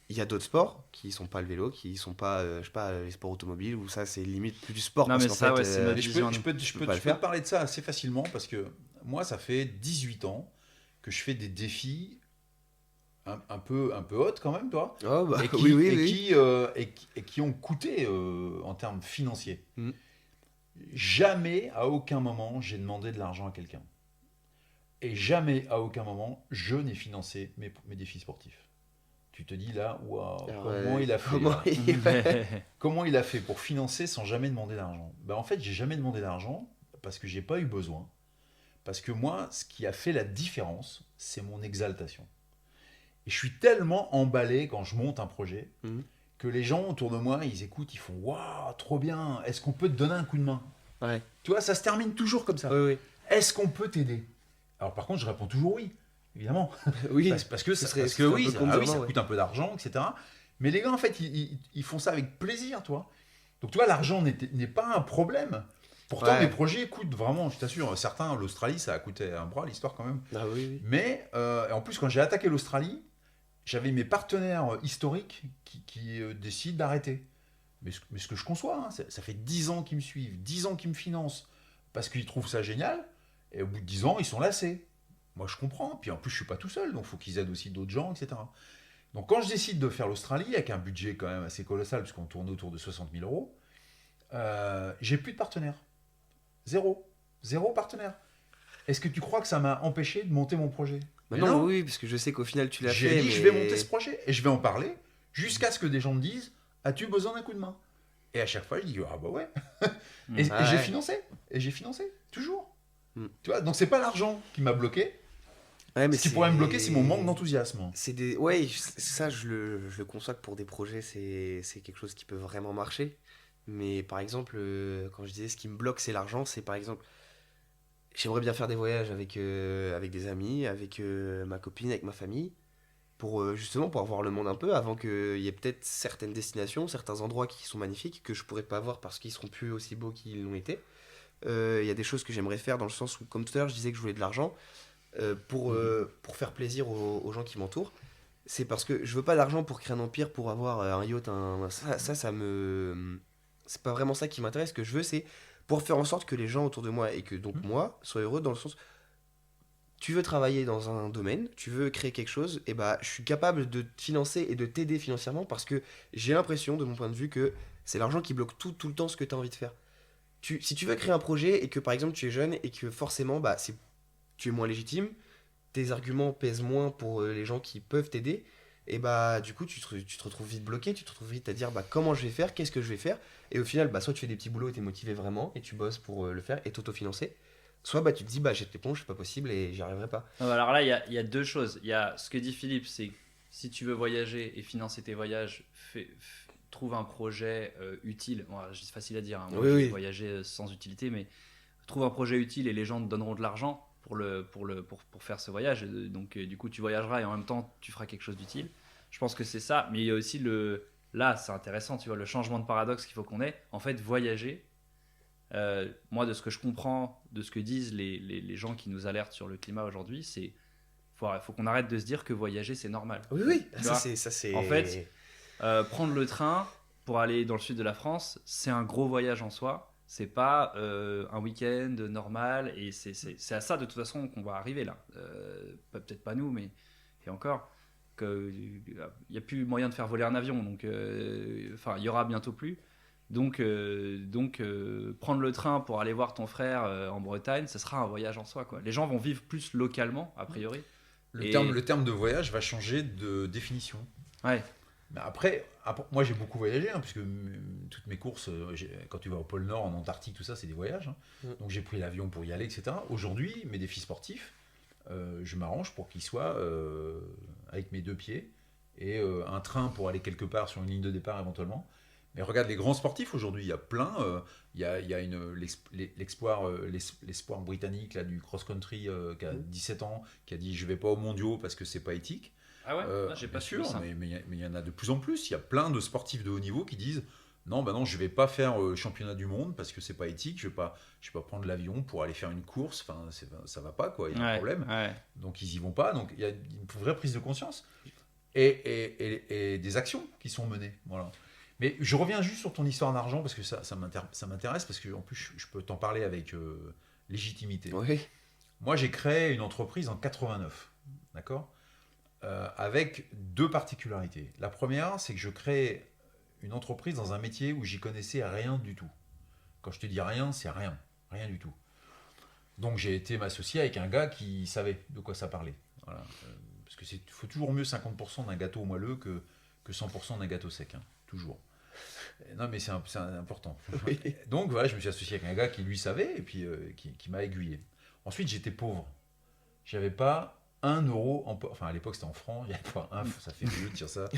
il y a d'autres sports qui sont pas le vélo, qui sont pas, je sais pas, les sports automobiles, où ça, c'est limite plus du sport. Non, parce mais qu'en ça, fait, ouais, c'est notre Mais vision. je peux le te faire. parler de ça assez facilement parce que moi, ça fait 18 ans que je fais des défis un peu hautes quand même, toi. Oh, bah, Et qui, oui. et qui ont coûté en termes financiers. Mm. Jamais, à aucun moment, j'ai demandé de l'argent à quelqu'un. Et jamais, à aucun moment, je n'ai financé mes défis sportifs. Tu te dis là, waouh, comment il a fait Comment il a fait pour financer sans jamais demander d'argent? En fait, j'ai jamais demandé d'argent parce que j'ai pas eu besoin. Parce que moi, ce qui a fait la différence, c'est mon exaltation. Et je suis tellement emballé quand je monte un projet que les gens autour de moi, ils écoutent, ils font waouh, trop bien, est-ce qu'on peut te donner un coup de main? Ouais. Tu vois, ça se termine toujours comme ça. Oui. Est-ce qu'on peut t'aider? Alors par contre, je réponds toujours oui, évidemment. Oui. Parce que Ce ça, serait- parce ce que serait un oui, peu ça, condescendant, ça ouais. coûte un peu d'argent, etc. Mais les gars, en fait, ils font ça avec plaisir, tu vois. Donc tu vois, l'argent n'est pas un problème. Pourtant, Ouais. mes projets coûtent vraiment, je t'assure, certains, l'Australie, ça a coûté un bras, l'histoire quand même. Ah oui. Mais en plus, quand j'ai attaqué l'Australie, j'avais mes partenaires historiques qui décident d'arrêter. Mais ce que je conçois, hein, ça fait 10 ans qu'ils me suivent, 10 ans qu'ils me financent, parce qu'ils trouvent ça génial, et au bout de 10 ans, ils sont lassés. Moi, je comprends, puis en plus, je suis pas tout seul, donc il faut qu'ils aident aussi d'autres gens, etc. Donc quand je décide de faire l'Australie, avec un budget quand même assez colossal, puisqu'on tourne autour de 60 000 euros, j'ai plus de partenaires. Zéro partenaire. Est-ce que tu crois que ça m'a empêché de monter mon projet? Mais Maintenant, oui, parce que je sais qu'au final, tu l'as J'ai fait. dit, mais... je vais monter ce projet et je vais en parler jusqu'à ce que des gens me disent, as-tu besoin d'un coup de main? Et à chaque fois, je dis, ah bah ouais. Et j'ai ouais. financé. Et j'ai financé, toujours. Mm. Tu vois, donc c'est pas l'argent qui m'a bloqué. Ouais, mais Ce qui pourrait me bloquer, c'est mon manque d'enthousiasme. C'est des... Ouais, ça, je le conçois que pour des projets, c'est quelque chose qui peut vraiment marcher. Mais par exemple, quand je disais ce qui me bloque, c'est l'argent, c'est par exemple, j'aimerais bien faire des voyages avec des amis, avec ma copine, avec ma famille, pour justement pour voir le monde un peu, avant qu'il y ait peut-être certaines destinations, certains endroits qui sont magnifiques, que je pourrais pas voir parce qu'ils seront plus aussi beaux qu'ils l'ont été. Il y a des choses que j'aimerais faire dans le sens où, comme tout à l'heure, je disais que je voulais de l'argent pour faire plaisir aux gens qui m'entourent. C'est parce que je veux pas d'argent pour créer un empire, pour avoir un yacht, ça me... C'est pas vraiment ça qui m'intéresse. Ce que je veux, c'est pour faire en sorte que les gens autour de moi, et que donc moi, soient heureux dans le sens... Tu veux travailler dans un domaine, tu veux créer quelque chose, et bah je suis capable de te financer et de t'aider financièrement parce que j'ai l'impression, de mon point de vue, que c'est l'argent qui bloque tout le temps ce que tu as envie de faire. Si tu veux créer un projet et que par exemple tu es jeune et que forcément tu es moins légitime, tes arguments pèsent moins pour les gens qui peuvent t'aider, et bah du coup tu te retrouves vite bloqué, tu te retrouves vite à dire bah comment je vais faire, qu'est-ce que je vais faire, et au final bah soit tu fais des petits boulots et t'es motivé vraiment et tu bosses pour le faire et t'auto-financer, soit bah tu te dis bah jette l'éponge, c'est pas possible et j'y arriverai pas. Non, alors là, il y a deux choses. Il y a ce que dit Philippe, c'est que si tu veux voyager et financer tes voyages, trouve un projet utile. Bon, c'est facile à dire, hein. Moi, Oui, je vais oui. voyager sans utilité, mais trouve un projet utile et les gens te donneront de l'argent pour faire ce voyage. Donc, du coup, tu voyageras et en même temps, tu feras quelque chose d'utile. Je pense que c'est ça. Mais il y a aussi là, c'est intéressant, tu vois, le changement de paradoxe qu'il faut qu'on ait. En fait, voyager. Moi, de ce que je comprends, de ce que disent les gens qui nous alertent sur le climat aujourd'hui, c'est faut qu'on arrête de se dire que voyager c'est normal. Oui, Tu ça vois, c'est... En fait, prendre le train pour aller dans le sud de la France, c'est un gros voyage en soi. C'est pas un week-end normal et c'est à ça de toute façon qu'on va arriver là. Peut-être pas nous, mais et encore. Il n'y a plus moyen de faire voler un avion, donc il y aura bientôt plus. Donc prendre le train pour aller voir ton frère en Bretagne, ce sera un voyage en soi, quoi. Les gens vont vivre plus localement, a priori. Le terme de voyage va changer de définition. Ouais. Mais après, moi j'ai beaucoup voyagé, hein, puisque toutes mes courses, quand tu vas au pôle Nord, en Antarctique, tout ça, c'est des voyages. Hein. Donc j'ai pris l'avion pour y aller, etc. Aujourd'hui, mes défis sportifs, je m'arrange pour qu'ils soient avec mes deux pieds et un train pour aller quelque part sur une ligne de départ éventuellement. Mais regarde les grands sportifs aujourd'hui, il y a plein. Il y a l'espoir britannique là, du cross-country qui a 17 ans, qui a dit je vais pas aux mondiaux parce que c'est pas éthique. Ah ouais, j'ai pas bien sûr, suivi ça. mais il y en a de plus en plus. Il y a plein de sportifs de haut niveau qui disent non, je vais pas faire championnat du monde parce que c'est pas éthique. Je vais pas prendre l'avion pour aller faire une course. Enfin, ça va pas quoi. Il y a un problème. Ouais. Donc ils y vont pas. Donc il y a une vraie prise de conscience. et des actions qui sont menées. Voilà. Mais je reviens juste sur ton histoire d'argent parce que ça m'intéresse, parce qu'en plus, je peux t'en parler avec légitimité. Oui. Moi, j'ai créé une entreprise en 89, d'accord, avec 2 particularités. La première, c'est que je crée une entreprise dans un métier où j'y connaissais rien du tout. Quand je te dis rien, c'est rien, rien du tout. Donc j'ai été m'associer avec un gars qui savait de quoi ça parlait. Voilà. Parce qu'il faut toujours mieux 50% d'un gâteau moelleux que 100% d'un gâteau sec, hein. Toujours. Non mais c'est important. Oui. Donc voilà, je me suis associé avec un gars qui lui savait et puis qui m'a aiguillé. Ensuite j'étais pauvre. J'avais pas 1 euro en poche. Enfin à l'époque c'était en francs, j'avais pas ça fait vieux de dire ça.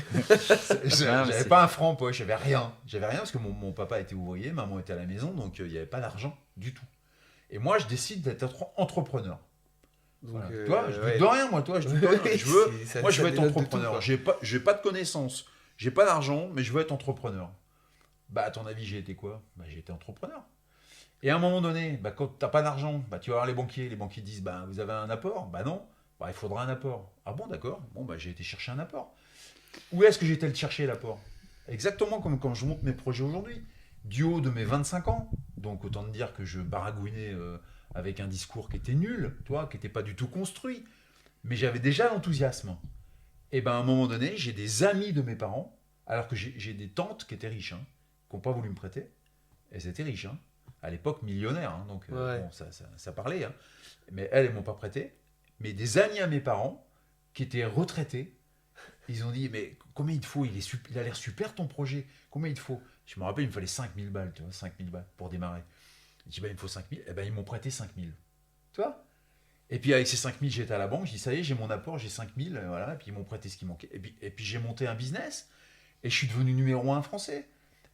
J'avais pas 1 franc en poche, j'avais rien. J'avais rien parce que mon papa était ouvrier, maman était à la maison, donc il n'y avait pas d'argent du tout. Et moi je décide d'être entrepreneur. Donc, Voilà. Toi, je doute de rien, moi, toi, je doute de rien. Je veux être entrepreneur. J'ai pas de connaissances, j'ai pas d'argent, mais je veux être entrepreneur. Bah, à ton avis, j'ai été quoi? Bah, j'ai été entrepreneur. Et à un moment donné, bah, quand t'as pas d'argent, bah, tu vas voir les banquiers disent, bah, vous avez un apport? Bah non, bah, il faudra un apport. Ah bon, d'accord. Bon, bah, j'ai été chercher un apport. Où est-ce que j'ai été le chercher, l'apport? Exactement comme quand je monte mes projets aujourd'hui. Du haut de mes 25 ans, donc autant te dire que je baragouinais avec un discours qui était nul, toi, qui n'était pas du tout construit, mais j'avais déjà l'enthousiasme. Et ben à un moment donné, j'ai des amis de mes parents, alors que j'ai des tantes qui étaient riches, hein, qui n'ont pas voulu me prêter. Elles étaient riches, hein, à l'époque millionnaires, hein, donc Ouais. bon, ça parlait, hein, mais elles ne m'ont pas prêté. Mais des amis à mes parents, qui étaient retraités, ils ont dit, mais combien il te faut? Il a l'air super ton projet, combien il te faut? Je me rappelle, il me fallait 5000 balles, tu vois, 5000 balles pour démarrer. Je dis, bah, il me faut 5000. Eh ben, ils m'ont prêté 5000. Tu vois? Et puis, avec ces 5000, j'étais à la banque. Je dis, ça y est, j'ai mon apport, j'ai 5000. Voilà. Et puis, ils m'ont prêté ce qui manquait. Et puis j'ai monté un business. Et je suis devenu numéro 1 français.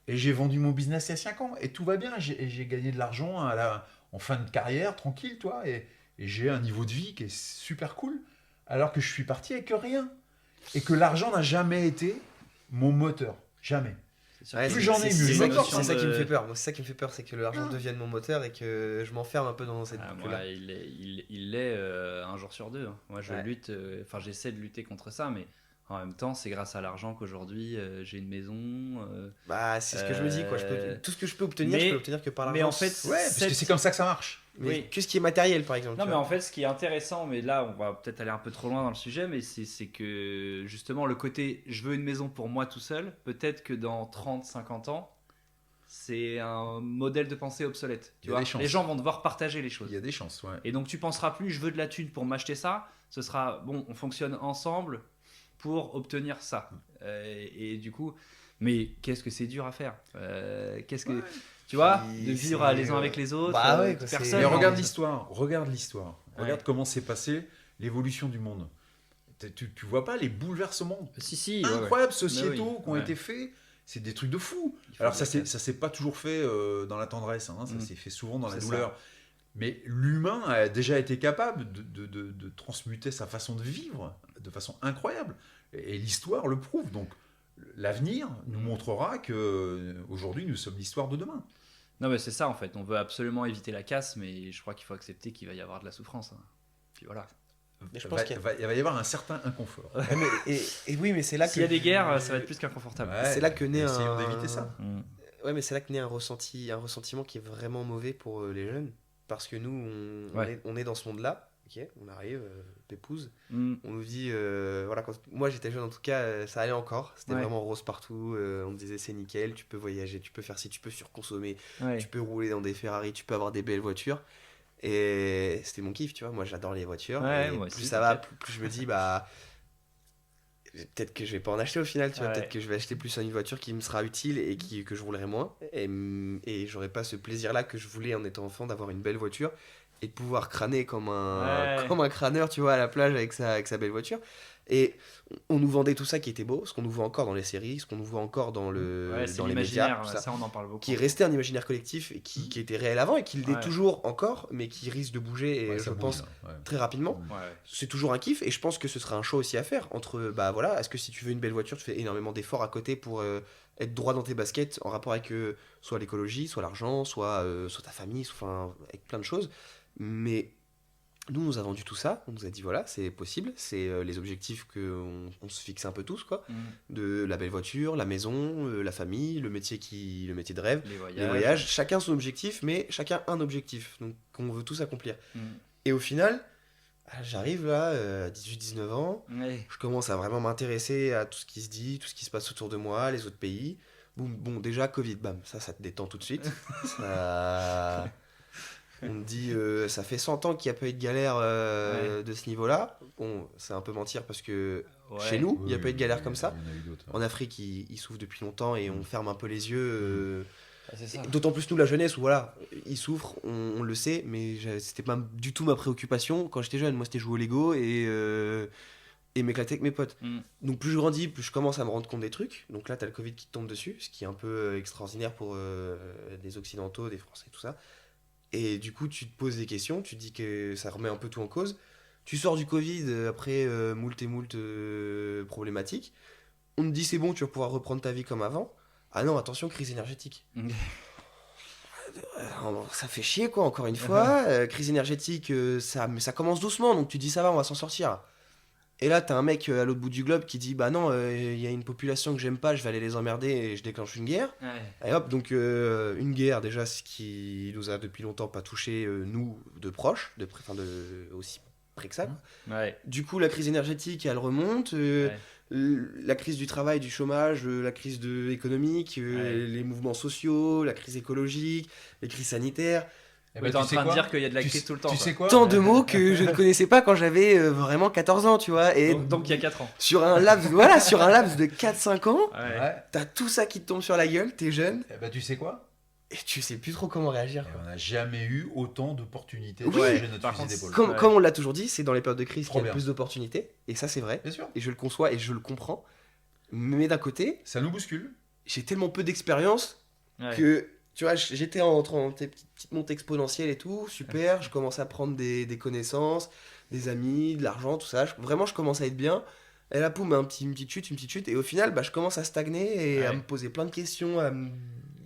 Et j'ai vendu mon business il y a 5 ans. Et tout va bien. J'ai gagné de l'argent en fin de carrière, tranquille, toi. Et j'ai un niveau de vie qui est super cool. Alors que je suis parti avec rien. Et que l'argent n'a jamais été mon moteur. Jamais. Ouais, Plus j'en ai, mieux c'est je ça, m'en c'est ça qui me fait peur. Moi, c'est ça qui me fait peur, c'est que l'argent devienne mon moteur et que je m'enferme un peu dans cette boucle-là. Moi, il l'est un jour sur 2, hein. Moi, je lutte, enfin, j'essaie de lutter contre ça, mais en même temps, c'est grâce à l'argent qu'aujourd'hui j'ai une maison. Bah, c'est ce que je me dis, quoi. Tout ce que je peux obtenir, je peux obtenir que par l'argent. Mais en fait, Ouais, parce que c'est comme ça que ça marche. Mais oui. que ce qui est matériel, par exemple. Non, tu mais vois. en fait, ce qui est intéressant, mais là, on va peut-être aller un peu trop loin dans le sujet, mais c'est que justement, le côté je veux une maison pour moi tout seul, peut-être que dans 30-50 ans, c'est un modèle de pensée obsolète. Tu vois, les gens vont devoir partager les choses. Il y a des chances, ouais. Et donc, tu penseras plus je veux de la thune pour m'acheter ça, ce sera bon, on fonctionne ensemble pour obtenir ça. Et du coup, mais qu'est-ce que c'est dur à faire? Qu'est-ce que. Tu vois, de vivre les uns avec les autres, bah ouais, personne. Mais hein. regarde l'histoire, regarde l'histoire. Ouais. Regarde comment s'est passée l'évolution du monde. Tu vois pas les bouleversements Si, incroyables sociétaux qui ont Ouais. été faits? C'est des trucs de fou. Il faut Alors de ça la s'est pas toujours fait dans la tendresse, hein, ça s'est fait souvent dans la C'est douleur. Mais l'humain a déjà été capable de transmuter sa façon de vivre de façon incroyable. Et l'histoire le prouve. Donc l'avenir nous montrera que aujourd'hui nous sommes l'histoire de demain. Non, mais c'est ça en fait. On veut absolument éviter la casse, mais je crois qu'il faut accepter qu'il va y avoir de la souffrance, hein. Puis voilà. Mais je pense qu'il il va y avoir un certain inconfort. Ouais, et oui, mais c'est là S'il y a des guerres, ça va être plus qu'inconfortable. Ouais, c'est là que naît essayons d'éviter ça. Ouais, mais c'est là que naît un ressentiment qui est vraiment mauvais pour les jeunes. Parce que nous, on est dans ce monde-là. Ok, on arrive, pépouze. On nous dit, voilà, moi j'étais jeune en tout cas, ça allait encore. C'était vraiment rose partout. On me disait c'est nickel, tu peux voyager, tu peux faire ci, tu peux surconsommer, tu peux rouler dans des Ferrari, tu peux avoir des belles voitures. Et c'était mon kiff, tu vois. Moi j'adore les voitures. Ouais, et moi plus aussi, ça va, peut-être. plus je me dis, bah. Peut-être que je vais pas en acheter au final, tu vois. Peut-être que je vais acheter plus une voiture qui me sera utile et que je roulerai moins. Et j'aurai pas ce plaisir-là que je voulais en étant enfant d'avoir une belle voiture et de pouvoir crâner comme un crâneur, tu vois, à la plage avec sa belle voiture. Et on nous vendait tout ça qui était beau, ce qu'on nous voit encore dans les séries, ce qu'on nous voit encore dans les médias, tout ça on en parle beaucoup. qui est resté un imaginaire collectif et qui était réel avant et qui l'est toujours encore, mais qui risque de bouger, et je pense très rapidement. C'est toujours un kiff, et je pense que ce sera un choix aussi à faire entre, bah voilà, est-ce que si tu veux une belle voiture, tu fais énormément d'efforts à côté pour être droit dans tes baskets en rapport avec soit l'écologie, soit l'argent, soit ta famille, enfin avec plein de choses. Mais nous a vendu tout ça. On nous a dit voilà, c'est possible. C'est les objectifs qu'on se fixe un peu tous, quoi. De la belle voiture, la maison, la famille, le métier de rêve, les voyages. Chacun son objectif, mais chacun un objectif. Donc, qu'on veut tous accomplir. Et au final, j'arrive là, 18-19 ans. Je commence à vraiment m'intéresser à tout ce qui se dit, tout ce qui se passe autour de moi, les autres pays. Bon, déjà, Covid, bam, ça te détend tout de suite. Ça... On me dit, ça fait 100 ans qu'il n'y a pas eu de galère de ce niveau-là. Bon, c'est un peu mentir parce que chez nous, il n'y a pas eu de galère comme ça. En Afrique, ils souffrent depuis longtemps et on ferme un peu les yeux. D'autant plus nous, la jeunesse, où voilà, ils souffrent, on le sait, mais c'était pas du tout ma préoccupation quand j'étais jeune. Moi, c'était jouer au Lego et m'éclater avec mes potes. Donc plus je grandis, plus je commence à me rendre compte des trucs. Donc là, t'as le Covid qui te tombe dessus, ce qui est un peu extraordinaire pour des Occidentaux, des Français, tout ça. Et du coup, tu te poses des questions, tu te dis que ça remet un peu tout en cause. Tu sors du Covid après moult problématiques. On te dit c'est bon, tu vas pouvoir reprendre ta vie comme avant. Ah non, attention, crise énergétique. Ça fait chier quoi, encore une fois. Crise énergétique, ça commence doucement, donc tu te dis ça va, on va s'en sortir. Et là, t'as un mec à l'autre bout du globe qui dit bah non, il y a une population que j'aime pas, je vais aller les emmerder et je déclenche une guerre. Et hop, donc une guerre, déjà, ce qui nous a depuis longtemps pas touché, nous, de proches, aussi près que ça. Du coup, la crise énergétique, elle remonte. La crise du travail, du chômage, la crise économique, les mouvements sociaux, la crise écologique, les crises sanitaires. Mais t'es en train de dire qu'il y a de la crise tout le temps. Tu sais quoi ? Tant de mots que je ne connaissais pas quand j'avais vraiment 14 ans, tu vois. Et donc il y a 4 ans. Sur un laps de 4-5 ans, t'as tout ça qui te tombe sur la gueule, t'es jeune. Et bah tu sais quoi ? Et tu sais plus trop comment réagir. On n'a jamais eu autant d'opportunités de changer notre fusil d'épaule. Comme on l'a toujours dit, c'est dans les périodes de crise qu'il y a le plus d'opportunités. Et ça, c'est vrai. Bien sûr. Et je le conçois et je le comprends. Mais d'un côté, ça nous bouscule. J'ai tellement peu d'expérience que, tu vois, j'étais en petite montée exponentielle et tout. Super, je commence à prendre des connaissances, des amis, de l'argent, tout ça. Vraiment, je commence à être bien. Et là, poum, une petite chute. Et au final, je commence à stagner et à me poser plein de questions,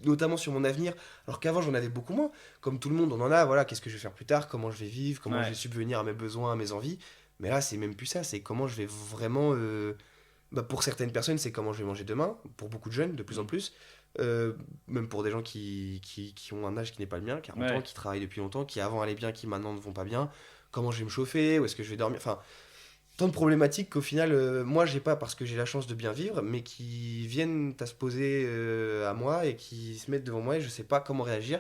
notamment sur mon avenir, alors qu'avant j'en avais beaucoup moins. Comme tout le monde, on en a, voilà, qu'est-ce que je vais faire plus tard, comment je vais vivre, comment je vais subvenir à mes besoins, à mes envies. Mais là, c'est même plus ça, c'est comment je vais vraiment... pour certaines personnes, c'est comment je vais manger demain, pour beaucoup de jeunes, de plus en plus. Même pour des gens qui ont un âge qui n'est pas le mien, 40 ans, qui travaillent depuis longtemps, qui avant allaient bien, qui maintenant ne vont pas bien. Comment je vais me chauffer, où est-ce que je vais dormir, enfin... Tant de problématiques qu'au final, moi, j'ai pas parce que j'ai la chance de bien vivre, mais qui viennent à se poser à moi et qui se mettent devant moi et je sais pas comment réagir.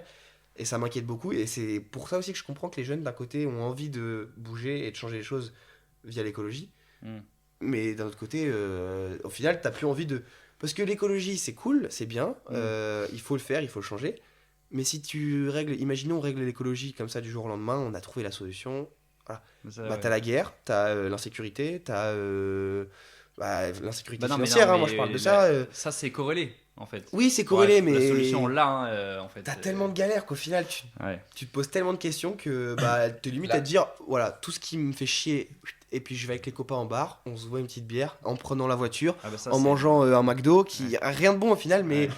Et ça m'inquiète beaucoup. Et c'est pour ça aussi que je comprends que les jeunes, d'un côté, ont envie de bouger et de changer les choses via l'écologie. Mais d'un autre côté, au final, t'as plus envie de... Parce que l'écologie, c'est cool, c'est bien, il faut le faire, il faut le changer. Mais si tu règles... Imaginons, on règle l'écologie comme ça du jour au lendemain, on a trouvé la solution... Voilà. T'as la guerre, t'as l'insécurité, t'as l'insécurité financière, moi je parle de ça. Ça c'est corrélé en fait. Oui, c'est corrélé, mais. La solution là, en fait. T'as tellement de galères qu'au final tu te poses tellement de questions que t'es limite à te dire voilà, tout ce qui me fait chier, et puis je vais avec les copains en bar, on se voit une petite bière, en prenant la voiture, en mangeant un McDo, qui a rien de bon au final, mais.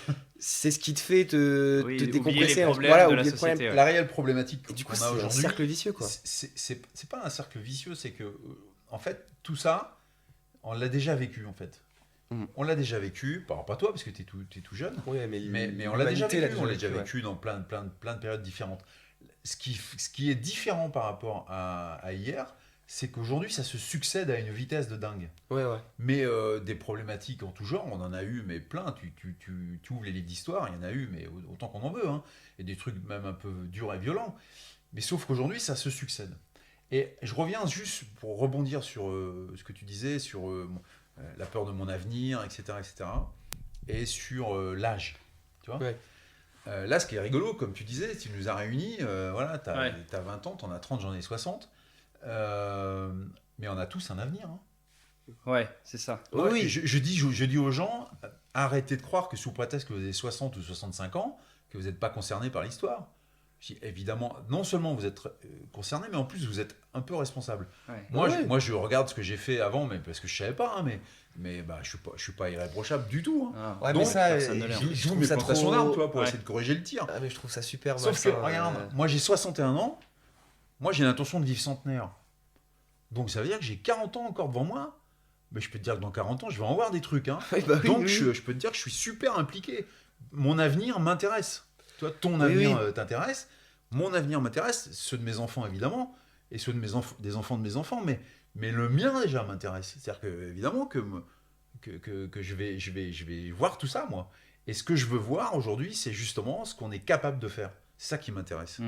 C'est ce qui te fait te décompresser. Oublier les problèmes. La réelle problématique et du coup, c'est un cercle vicieux, quoi. C'est pas un cercle vicieux, c'est que, en fait, tout ça, on l'a déjà vécu, en fait. On l'a déjà vécu, pas toi, parce que t'es tout jeune, mais on l'a déjà vécu dans plein de périodes différentes. Ce qui est différent par rapport à hier, c'est qu'aujourd'hui, ça se succède à une vitesse de dingue. Mais des problématiques en tout genre, on en a eu, mais plein. Tu ouvres les livres d'histoire, il y en a eu, mais autant qu'on en veut. Hein. Et des trucs même un peu durs et violents. Mais sauf qu'aujourd'hui, ça se succède. Et je reviens juste pour rebondir sur ce que tu disais, sur la peur de mon avenir, etc. Et sur l'âge. Tu vois là, ce qui est rigolo, comme tu disais, tu nous as réunis, voilà, t'as 20 ans, t'en as 30, j'en ai 60. Mais on a tous un avenir. Hein. Ouais, c'est ça. Oui. Je dis aux gens, arrêtez de croire que sous prétexte que vous avez 60 ou 65 ans, que vous n'êtes pas concerné par l'histoire. Évidemment, non seulement vous êtes concerné, mais en plus vous êtes un peu responsable. Moi, je regarde ce que j'ai fait avant, mais parce que je savais pas, hein, mais je suis pas irréprochable du tout. Hein. Donc, mais ça, je trouve mes plantations d'arbres, pour essayer de corriger le tir. Mais je trouve ça super. Sauf que, regarde, moi j'ai 61 ans. moi j'ai l'intention de vivre centenaire. Donc ça veut dire que j'ai 40 ans encore devant moi. Mais je peux te dire que dans 40 ans, je vais en voir des trucs. Hein. Oui, bah oui, Donc oui. je peux te dire que je suis super impliqué. Mon avenir m'intéresse. Toi, ton avenir t'intéresse. Mon avenir m'intéresse. Ceux de mes enfants, évidemment. Et ceux de des enfants de mes enfants. Mais le mien, déjà, m'intéresse. C'est-à-dire que, évidemment, que je vais voir tout ça, moi. Et ce que je veux voir aujourd'hui, c'est justement ce qu'on est capable de faire. C'est ça qui m'intéresse.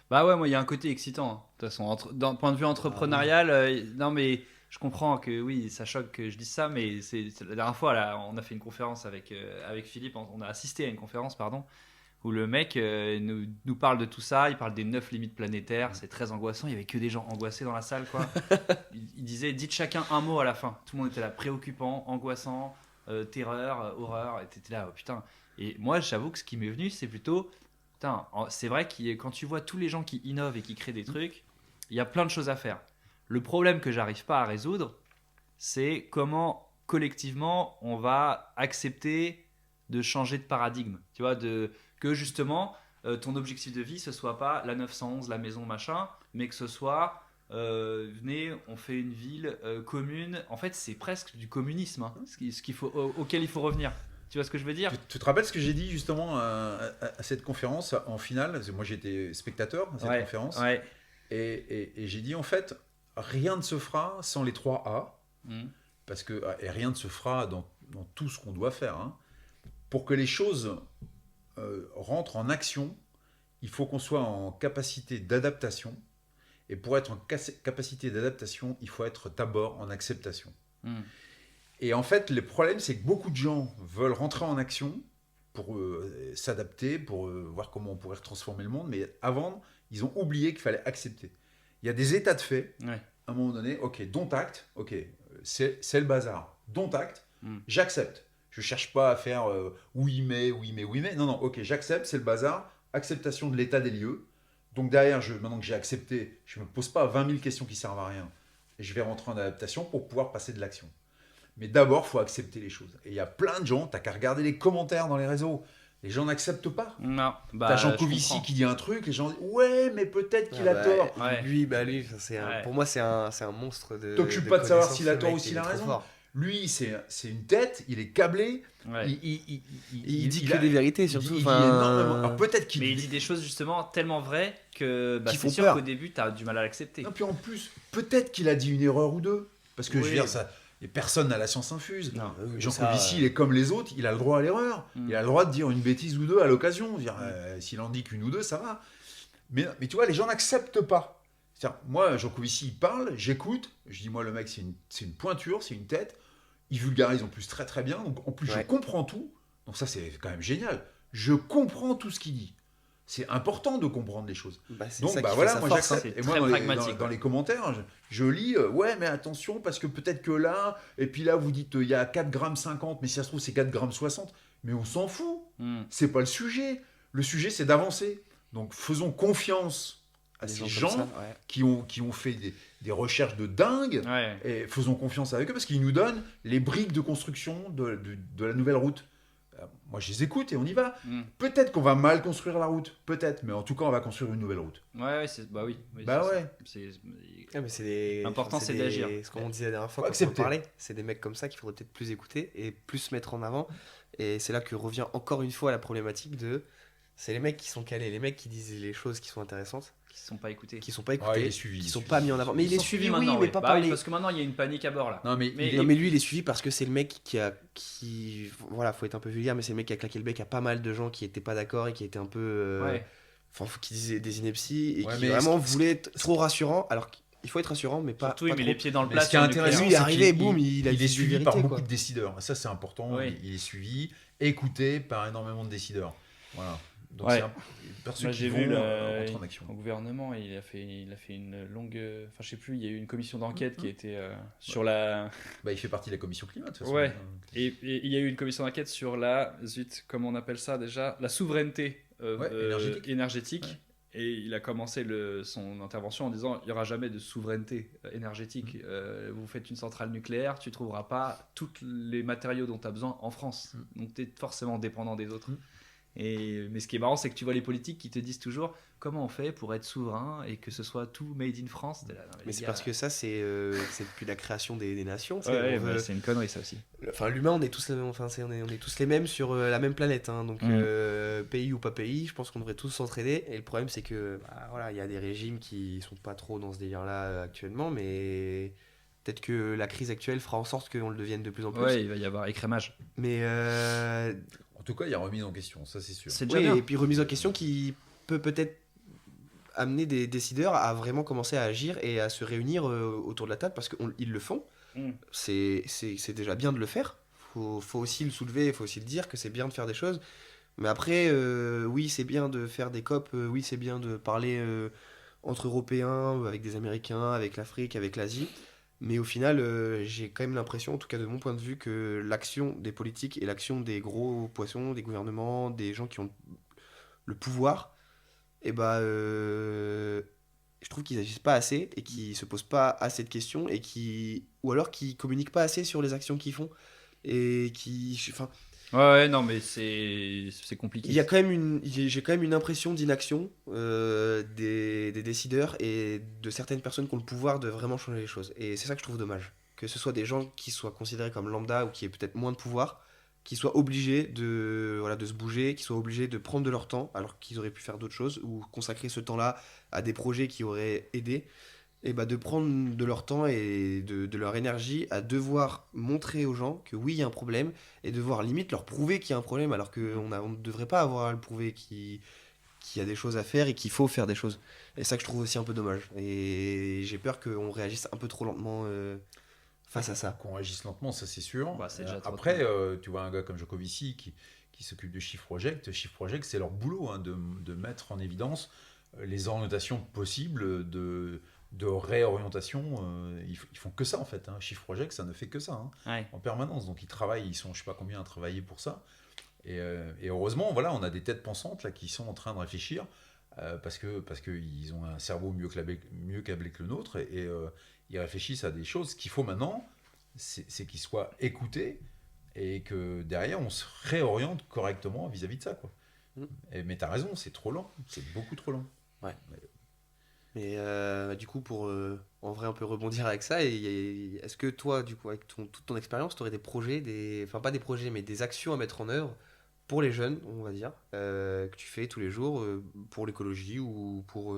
Bah ouais, moi, il y a un côté excitant. Hein. De toute façon, d'un point de vue entrepreneurial, non, mais je comprends que oui, ça choque que je dise ça, mais c'est la dernière fois, là, on a fait une conférence avec Philippe, on a assisté à une conférence, pardon, où le mec nous parle de tout ça, il parle des 9 limites planétaires, c'est très angoissant, il y avait que des gens angoissés dans la salle, quoi. Il disait, dites chacun un mot à la fin. Tout le monde était là, préoccupant, angoissant, terreur, horreur, et t'étais là, oh, putain. Et moi, j'avoue que ce qui m'est venu, c'est plutôt, putain, c'est vrai que quand tu vois tous les gens qui innovent et qui créent des trucs, il y a plein de choses à faire. Le problème que j'arrive pas à résoudre, c'est comment collectivement on va accepter de changer de paradigme. Tu vois, que justement ton objectif de vie ce soit pas la 911, la maison machin, mais que ce soit venez, on fait une ville commune. En fait, c'est presque du communisme, hein, auquel il faut revenir. Tu vois ce que je veux dire ? Tu te rappelles ce que j'ai dit justement à cette conférence en finale ? Parce que moi j'étais spectateur à cette conférence. Ouais. Et j'ai dit en fait, rien ne se fera sans les 3 A. Parce que, et rien ne se fera dans tout ce qu'on doit faire. Hein. Pour que les choses rentrent en action, il faut qu'on soit en capacité d'adaptation. Et pour être en capacité d'adaptation, il faut être d'abord en acceptation. Et en fait, le problème, c'est que beaucoup de gens veulent rentrer en action pour s'adapter, pour voir comment on pourrait transformer le monde. Mais avant, ils ont oublié qu'il fallait accepter. Il y a des états de fait. Ouais. À un moment donné, ok, dont acte, ok, c'est le bazar. Dont acte, j'accepte. Je cherche pas à faire oui mais. Non, ok, j'accepte, c'est le bazar. Acceptation de l'état des lieux. Donc derrière, maintenant que j'ai accepté, je me pose pas 20 000 questions qui servent à rien. Et je vais rentrer en adaptation pour pouvoir passer de l'action. Mais d'abord, il faut accepter les choses. Et il y a plein de gens, t'as qu'à regarder les commentaires dans les réseaux. Les gens n'acceptent pas. Non, t'as Jean Covici qui dit un truc, les gens disent ouais, mais peut-être qu'il a tort. Ouais. Lui, pour moi, c'est un monstre de. T'occupes pas de savoir s'il a tort ou s'il a raison. Lui, c'est une tête, il est câblé. Ouais. Il dit que des vérités, surtout. Il dit énormément. Alors, peut-être qu'il mais il dit des choses justement tellement vraies que qui c'est font sûr peur. qu'au début, t'as du mal à l'accepter. Non, puis en plus, peut-être qu'il a dit une erreur ou deux. Parce que je veux dire, ça. Et personne n'a la science infuse. Jean Covici, il est comme les autres, il a le droit à l'erreur. Il a le droit de dire une bêtise ou deux à l'occasion. S'il en dit qu'une ou deux, ça va. Mais tu vois, les gens n'acceptent pas. C'est-à-dire, moi, Jean Covici, il parle, j'écoute. Je dis, moi, le mec, c'est une pointure, c'est une tête. Il vulgarise en plus très très bien. Donc en plus, je comprends tout. Donc ça, c'est quand même génial. Je comprends tout ce qu'il dit. C'est important de comprendre les choses. Donc voilà, moi j'accepte. Et moi, dans les commentaires, je lis ouais, mais attention, parce que peut-être que là, et puis là, vous dites il y a 4,50 g, mais si ça se trouve, c'est 4,60 g. Mais on s'en fout. C'est pas le sujet. Le sujet, c'est d'avancer. Donc faisons confiance à ces gens qui ont fait des recherches de dingue. Et faisons confiance avec eux parce qu'ils nous donnent les briques de construction de la nouvelle route. Moi, je les écoute et on y va. Peut-être qu'on va mal construire la route, peut-être, mais en tout cas, on va construire une nouvelle route. Ouais. L'important, c'est d'agir. Ce qu'on disait la dernière fois, quand on parlait, c'est des mecs comme ça qu'il faudrait peut-être plus écouter et plus mettre en avant. Et c'est là que revient encore une fois la problématique c'est les mecs qui sont calés, les mecs qui disent les choses qui sont intéressantes. Qui sont pas écoutés. Qui sont pas mis en avant. Mais il est suivi maintenant, mais pas par les... parce que maintenant il y a une panique à bord là. Non mais lui il est suivi parce que c'est le mec voilà, faut être un peu vulgaire, mais c'est le mec qui a claqué le bec à pas mal de gens qui étaient pas d'accord et qui étaient un peu qui disaient des inepties et qui vraiment voulaient être trop rassurants, alors qu'il faut être rassurant mais pas surtout pas il met trop. les pieds dans le plat. Ce qui est intéressant, lui il est arrivé, boum, il est suivi par beaucoup de de décideurs. Ça c'est important, il est suivi, écouté par énormément de décideurs. Voilà. Donc j'ai vu en action. Au gouvernement, il a fait une longue. Enfin, je sais plus. Il y a eu une commission d'enquête qui a été sur la. Il fait partie de la commission climat. De toute façon. Ouais. Et il y a eu une commission d'enquête sur la comment on appelle ça déjà, la souveraineté énergétique. Ouais. Et il a commencé son intervention en disant il y aura jamais de souveraineté énergétique. Vous faites une centrale nucléaire, tu trouveras pas tous les matériaux dont tu as besoin en France. Donc tu es forcément dépendant des autres. Mais ce qui est marrant, c'est que tu vois les politiques qui te disent toujours comment on fait pour être souverain et que ce soit tout made in France. Mais c'est parce que ça, c'est depuis la création des nations. Ouais, c'est une connerie, ça aussi. Enfin, l'humain, on est tous les mêmes, on est tous les mêmes sur la même planète. Hein, donc, pays ou pas pays, je pense qu'on devrait tous s'entraider. Et le problème, c'est que voilà, y a des régimes qui sont pas trop dans ce délire-là actuellement, mais peut-être que la crise actuelle fera en sorte qu'on le devienne de plus en plus. Ouais, il va y avoir écrémage. Mais En tout cas, il y a remise en question, ça c'est sûr. C'est déjà bien. et puis remise en question qui peut-être amener des décideurs à vraiment commencer à agir et à se réunir autour de la table parce qu'ils le font. C'est déjà bien de le faire. Faut aussi le soulever, il faut aussi le dire que c'est bien de faire des choses. Mais après, oui, c'est bien de faire des COP, oui, c'est bien de parler entre Européens, avec des Américains, avec l'Afrique, avec l'Asie. Mais au final, j'ai quand même l'impression, en tout cas de mon point de vue, que l'action des politiques et l'action des gros poissons, des gouvernements, des gens qui ont le pouvoir, et je trouve qu'ils agissent pas assez et qu'ils se posent pas assez de questions ou alors qu'ils communiquent pas assez sur les actions qu'ils font et enfin, Ouais, non, mais c'est compliqué. j'ai quand même une impression d'inaction des décideurs et de certaines personnes qui ont le pouvoir de vraiment changer les choses. Et c'est ça que je trouve dommage. Que ce soit des gens qui soient considérés comme lambda ou qui aient peut-être moins de pouvoir, qui soient obligés de se bouger, qui soient obligés de prendre de leur temps alors qu'ils auraient pu faire d'autres choses ou consacrer ce temps-là à des projets qui auraient aidé. Et de prendre de leur temps et de leur énergie à devoir montrer aux gens que oui, il y a un problème et devoir limite leur prouver qu'il y a un problème alors qu'on ne devrait pas avoir à le prouver qu'il y a des choses à faire et qu'il faut faire des choses. Et ça que je trouve aussi un peu dommage. Et j'ai peur qu'on réagisse un peu trop lentement face à ça. Qu'on réagisse lentement, ça c'est sûr. Bah, c'est déjà trop Après, tu vois un gars comme Jokovici qui s'occupe de Shift Project. Shift Project, c'est leur boulot de mettre en évidence les orientations possibles de réorientation. Ils font que ça en fait. Shift Project, ça ne fait que ça en permanence. Donc ils travaillent, ils sont je sais pas combien à travailler pour ça. Et heureusement, voilà, on a des têtes pensantes là qui sont en train de réfléchir parce qu'ils ont un cerveau mieux câblé que le nôtre et ils réfléchissent à des choses qu'il faut maintenant, c'est qu'ils soient écoutés et que derrière on se réoriente correctement vis-à-vis de ça, quoi. Mais t'as raison, c'est trop lent, c'est beaucoup trop lent. Ouais. Mais du coup, pour en vrai un peu rebondir avec ça, est-ce que toi, du coup, avec toute ton expérience, tu aurais des projets, enfin pas des projets, mais des actions à mettre en œuvre pour les jeunes, on va dire, que tu fais tous les jours pour l'écologie ou pour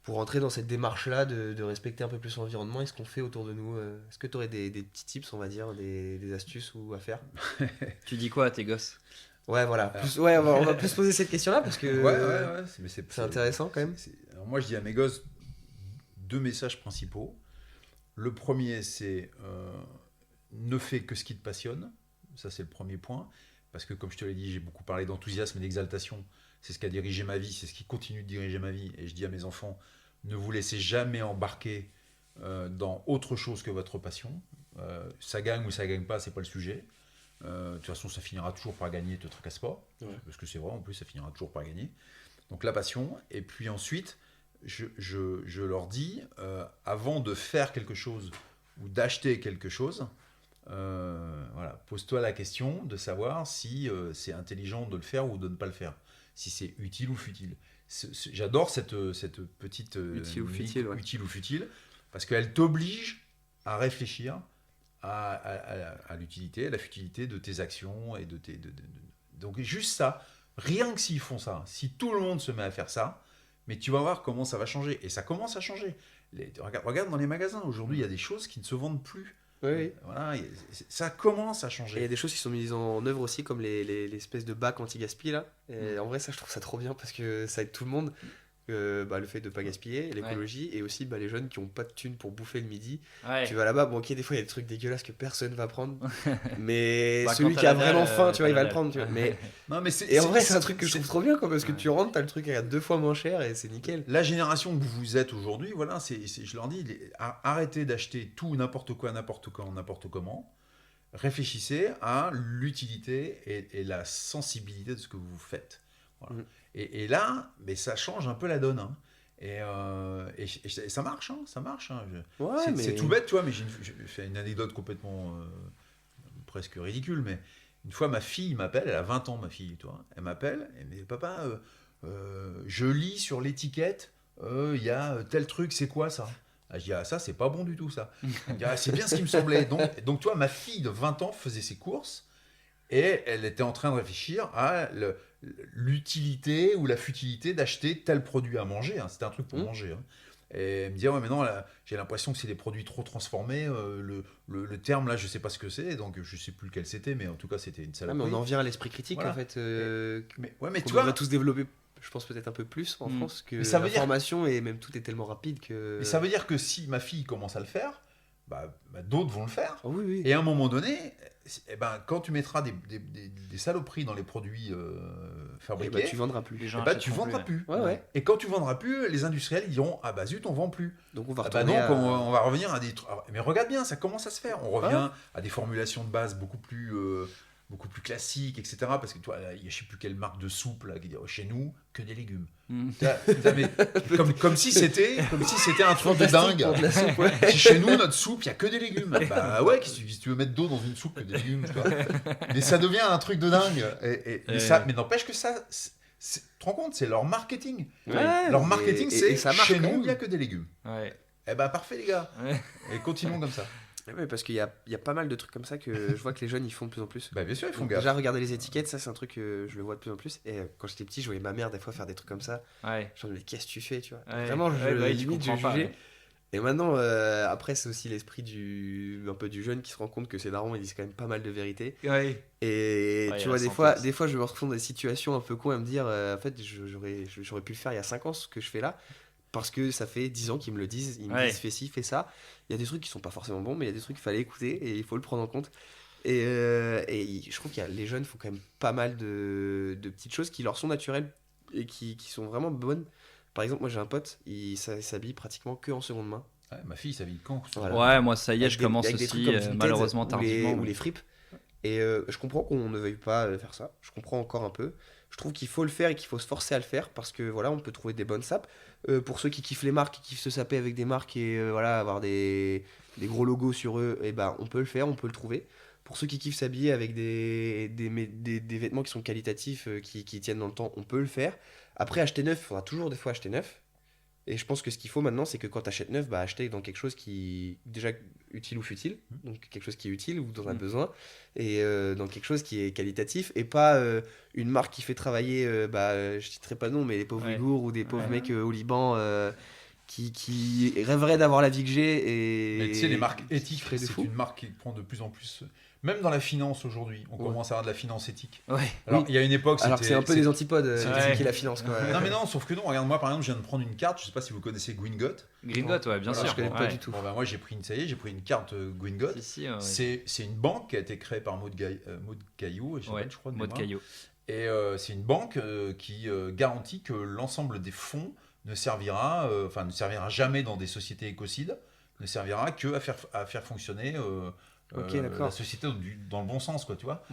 entrer dans cette démarche-là de respecter un peu plus l'environnement et ce qu'on fait autour de nous. Est-ce que tu aurais des petits tips, on va dire, des astuces ou à faire? Tu dis quoi à tes gosses? Ouais, voilà. On va plus poser cette question-là parce que Ouais, c'est intéressant quand même. Alors moi, je dis à mes gosses 2 messages principaux. Le premier, c'est ne fais que ce qui te passionne. Ça, c'est le premier point. Parce que, comme je te l'ai dit, j'ai beaucoup parlé d'enthousiasme et d'exaltation. C'est ce qui a dirigé ma vie, c'est ce qui continue de diriger ma vie. Et je dis à mes enfants, ne vous laissez jamais embarquer dans autre chose que votre passion. Ça gagne ou ça gagne pas, c'est pas le sujet. De toute façon, ça finira toujours par gagner, te tracasse pas. Ouais. Parce que c'est vrai, en plus, ça finira toujours par gagner. Donc la passion. Et puis ensuite, je leur dis, avant de faire quelque chose ou d'acheter quelque chose, voilà, pose-toi la question de savoir si c'est intelligent de le faire ou de ne pas le faire. Si c'est utile ou futile. J'adore cette petite utile ou futile, ouais. Utile ou futile, parce qu'elle t'oblige à réfléchir à l'utilité, à la futilité de tes actions et donc juste ça, rien que s'ils font ça, si tout le monde se met à faire ça, mais tu vas voir comment ça va changer. Et ça commence à changer. Regarde dans les magasins, aujourd'hui il y a des choses qui ne se vendent plus. Oui. Voilà, ça commence à changer. Il y a des choses qui sont mises en œuvre aussi, comme les espèces de bacs anti-gaspi là. Et en vrai, ça, je trouve ça trop bien parce que ça aide tout le monde. Le fait de ne pas gaspiller, l'écologie, et aussi les jeunes qui n'ont pas de thunes pour bouffer le midi. Ouais. Tu vas là-bas, bon, ok, des fois il y a des trucs dégueulasses que personne va prendre, mais celui qui a vraiment faim, tu vois, il va le prendre. Tu vois. Mais... Non, mais et en vrai, c'est un truc que je trouve trop bien, quoi, parce que tu rentres, t'as le truc à 2 fois moins cher et c'est nickel. La génération que vous êtes aujourd'hui, voilà, je leur dis, arrêtez d'acheter tout, n'importe quoi, n'importe quand, n'importe comment. Réfléchissez à l'utilité et la sensibilité de ce que vous faites. Voilà. Et là, mais ça change un peu la donne. Et ça marche, ça marche. Ouais, c'est tout bête, tu vois, mais je fais une anecdote complètement presque ridicule, mais Une fois, ma fille m'appelle, elle a 20 ans, ma fille, toi. Elle m'appelle, elle me dit, papa, je lis sur l'étiquette, il y a tel truc, c'est quoi ça? Je dis, ça, c'est pas bon du tout, ça. Elle me dit, c'est bien ce qui me semblait. Donc, toi, ma fille de 20 ans faisait ses courses et elle était en train de réfléchir à l'utilité ou la futilité d'acheter tel produit à manger. Hein. C'était un truc pour manger. Hein. Et elle me dit, ouais, mais non, là, j'ai l'impression que c'est des produits trop transformés. Le terme, là, je sais pas ce que c'est, donc je sais plus lequel c'était, mais en tout cas, c'était une saloperie. Mais on en vient à l'esprit critique, en fait. Mais qu'on tu vois, devrait tous développer, je pense, peut-être un peu plus en France, que l'information et même tout est tellement rapide que... Mais ça veut dire que si ma fille commence à le faire, d'autres vont le faire. Oh, oui. Et à un moment donné, quand tu mettras des saloperies dans les produits fabriqués, tu vendras plus. Tu vendras plus. Ouais. Et quand tu vendras plus, les industriels ils diront zut, on vend plus. Donc on va on va revenir à des trucs. Mais regarde bien, ça commence à se faire. On revient à des formulations de base beaucoup plus classiques, etc. Parce que toi, il y a je sais plus quelle marque de soupe là, qui dit chez nous que des légumes. Comme si c'était un truc de dingue. Si chez nous notre soupe, il y a que des légumes. Qu'est-ce que tu veux mettre d'eau dans une soupe que des légumes, tu vois. Mais ça devient un truc de dingue. Mais n'empêche que ça, tu te rends compte, c'est leur marketing. Leur marketing, c'est chez nous, il n'y a que des légumes. Parfait les gars. Et continuons comme ça. Oui, parce qu'il y a pas mal de trucs comme ça que je vois que les jeunes ils font de plus en plus. Bien sûr, ils font gaffe. Déjà, regarder les étiquettes, ça c'est un truc que je le vois de plus en plus. Et quand j'étais petit, je voyais ma mère des fois faire des trucs comme ça. Je me disais, mais qu'est-ce que tu fais, tu vois. Vraiment, je jugeais. Et maintenant, après, c'est aussi l'esprit un peu du jeune qui se rend compte que ses darons ils disent quand même pas mal de vérité. Et tu vois, des fois, je me retrouve dans des situations un peu con à me dire, en fait, j'aurais pu le faire il y a 5 ans ce que je fais là. Parce que ça fait 10 ans qu'ils me le disent, ils me disent fais ci, fais ça. Il y a des trucs qui sont pas forcément bons, mais il y a des trucs qu'il fallait écouter et il faut le prendre en compte. Et je trouve que les jeunes font quand même pas mal de petites choses qui leur sont naturelles et qui sont vraiment bonnes. Par exemple, moi j'ai un pote, il s'habille pratiquement que en seconde main. Ma fille s'habille quand Ouais, moi ça y est, je commence aussi, malheureusement tardivement. Ou les fripes. Et je comprends qu'on ne veuille pas faire ça. Je comprends encore un peu. Je trouve qu'il faut le faire et qu'il faut se forcer à le faire parce que voilà, on peut trouver des bonnes sapes. Pour ceux qui kiffent les marques, qui kiffent se saper avec des marques et avoir des gros logos sur eux, on peut le faire, on peut le trouver. Pour ceux qui kiffent s'habiller avec des vêtements qui sont qualitatifs, qui tiennent dans le temps, on peut le faire. Après, acheter neuf, il faudra toujours des fois acheter neuf. Et je pense que ce qu'il faut maintenant, c'est que quand tu achètes neuf, acheter dans quelque chose qui déjà utile ou futile, donc quelque chose qui est utile ou dont on a besoin, et dans quelque chose qui est qualitatif, et pas une marque qui fait travailler, je citerai pas de nom, mais des pauvres Ouïghours ou des pauvres mecs au Liban qui rêveraient d'avoir la vie que j'ai. Mais tu sais, les marques éthiques, c'est une marque qui prend de plus en plus... Même dans la finance aujourd'hui, on commence à avoir de la finance éthique. Alors, il y a une époque, alors que c'est un peu des antipodes, l'éthique et la finance. Quoi. Non, sauf que non. Regarde, moi, par exemple, je viens de prendre une carte. Je sais pas si vous connaissez Gwyngot. Gwyngot, bien sûr. Je connais pas du tout. Moi, j'ai pris une carte Gwyngot. C'est une banque qui a été créée par Maud Caillou, je crois. Maud Caillou. Et c'est une banque qui garantit que l'ensemble des fonds ne servira jamais dans des sociétés écocides, ne servira que à faire fonctionner. La société dans le bon sens, quoi, tu vois.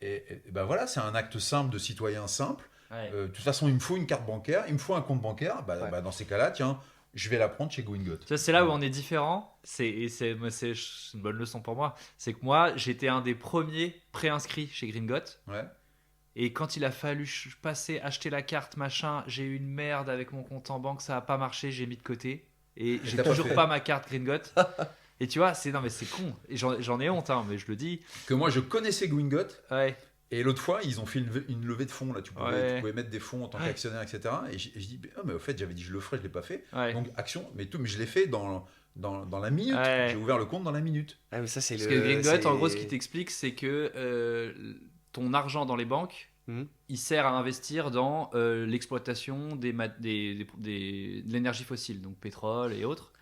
Et voilà, c'est un acte simple de citoyen simple. De toute façon, il me faut une carte bancaire, il me faut un compte bancaire. Dans ces cas-là, tiens, je vais la prendre chez Gwyngot. C'est là où on est différent. C'est une bonne leçon pour moi. C'est que moi, j'étais un des premiers préinscrits chez Gwyngot. Et quand il a fallu acheter la carte, machin, j'ai eu une merde avec mon compte en banque, ça n'a pas marché, j'ai mis de côté. Et j'ai toujours pas ma carte Gwyngot. Et tu vois, c'est con. Et j'en ai honte, mais je le dis. Que moi, je connaissais Gwyngot. Et l'autre fois, ils ont fait une levée de fonds. Là, tu pouvais mettre des fonds en tant qu'actionnaire, etc. Et je dis, mais au fait, j'avais dit je le ferais, je ne l'ai pas fait. Donc, action, mais je l'ai fait dans la minute. J'ai ouvert le compte dans la minute. Mais ça, c'est parce que Gwyngot, en gros, ce qui t'explique, c'est que ton argent dans les banques, il sert à investir dans l'exploitation de l'énergie fossile, donc pétrole et autres.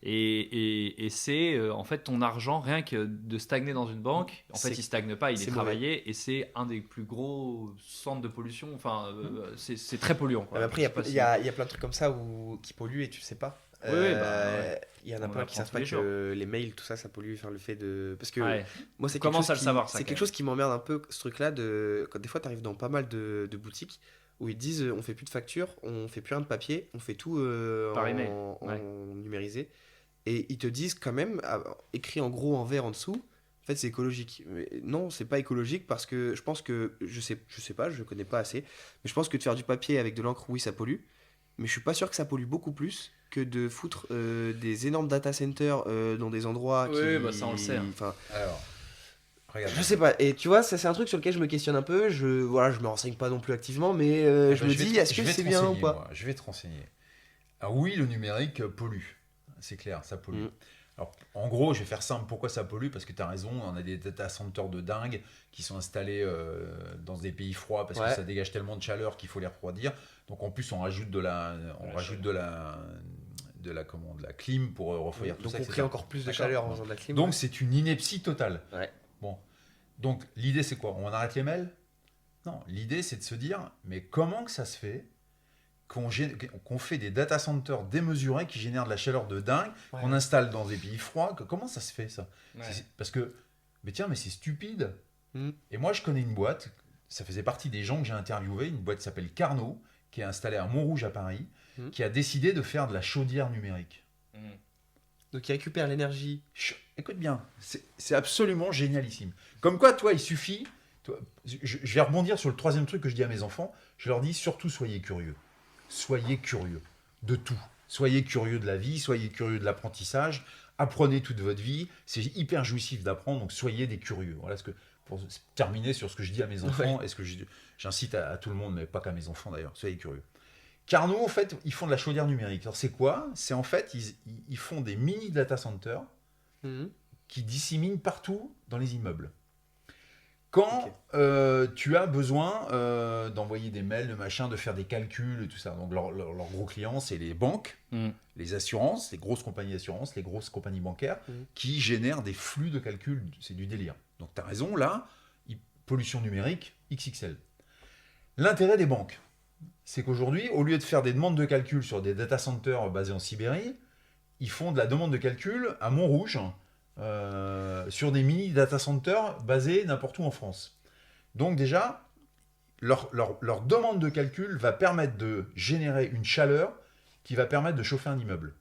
Et c'est en fait ton argent, rien que de stagner dans une banque, en fait il stagne pas, il est travaillé, et c'est un des plus gros centres de pollution. Enfin, c'est très polluant, quoi. Après, il y a plein de trucs comme ça qui polluent et tu sais pas. Il y en a plein qui savent pas que les mails, tout ça pollue. Enfin, le fait de. Parce que moi, c'est quelque chose qui m'emmerde un peu, ce truc-là. Quand des fois, tu arrives dans pas mal de boutiques où ils te disent on fait plus de factures, on fait plus rien de papier, on fait tout en numérisé. Et ils te disent quand même, écrit en gros en vert en dessous, fait, c'est écologique. Mais non, c'est pas écologique parce que je pense que, je sais pas, je connais pas assez, mais je pense que de faire du papier avec de l'encre, oui, ça pollue, mais je suis pas sûr que ça pollue beaucoup plus que de foutre des énormes data centers dans des endroits qui... Oui, bah ça on le sait. Hein. Enfin, Alors, regarde. je sais pas, et tu vois, ça c'est un truc sur lequel je me questionne un peu, je me renseigne pas non plus activement, mais je me dis, est-ce que c'est bien ou pas? Je vais te renseigner. Alors oui, le numérique pollue. C'est clair, ça pollue. Alors, en gros, je vais faire simple. Pourquoi ça pollue? Parce que tu as raison, on a des data centers de dingue qui sont installés dans des pays froids parce que ça dégage tellement de chaleur qu'il faut les refroidir. Donc en plus, on rajoute de la clim pour refroidir tout donc ça. Donc on crée encore plus de chaleur en faisant de la clim. Donc c'est une ineptie totale. Ouais. Bon. Donc l'idée c'est quoi? On arrête les mails? Non, l'idée c'est de se dire, mais comment que ça se fait qu'on fait des data centers démesurés qui génèrent de la chaleur de dingue, qu'on installe dans des pays froids? Comment ça se fait ça? Parce que, mais c'est stupide. Et moi je connais une boîte, ça faisait partie des gens que j'ai interviewés, une boîte qui s'appelle Carnot, qui est installée à Montrouge à Paris, qui a décidé de faire de la chaudière numérique. Donc il récupère l'énergie. Écoute bien, c'est absolument génialissime. Comme quoi, toi, il suffit... Je vais rebondir sur le troisième truc que je dis à mes enfants. Je leur dis, surtout, soyez curieux. Soyez curieux de tout. Soyez curieux de la vie, soyez curieux de l'apprentissage. Apprenez toute votre vie. C'est hyper jouissif d'apprendre, donc soyez des curieux. Voilà ce que... Pour terminer sur ce que je dis à mes enfants, et ce que j'incite à tout le monde, mais pas qu'à mes enfants d'ailleurs, soyez curieux. Carnot, en fait, ils font de la chaudière numérique. Alors, c'est quoi? C'est en fait, ils font des mini data centers qui disséminent partout dans les immeubles. Quand tu as besoin d'envoyer des mails, de machin, de faire des calculs et tout ça. Donc, leurs gros clients, c'est les banques, les assurances, les grosses compagnies d'assurance, les grosses compagnies bancaires qui génèrent des flux de calculs. C'est du délire. Donc, tu as raison, là, pollution numérique, XXL. L'intérêt des banques, c'est qu'aujourd'hui, au lieu de faire des demandes de calcul sur des data centers basés en Sibérie, ils font de la demande de calcul à Montrouge sur des mini data centers basés n'importe où en France. Donc déjà, leur demande de calcul va permettre de générer une chaleur qui va permettre de chauffer un immeuble.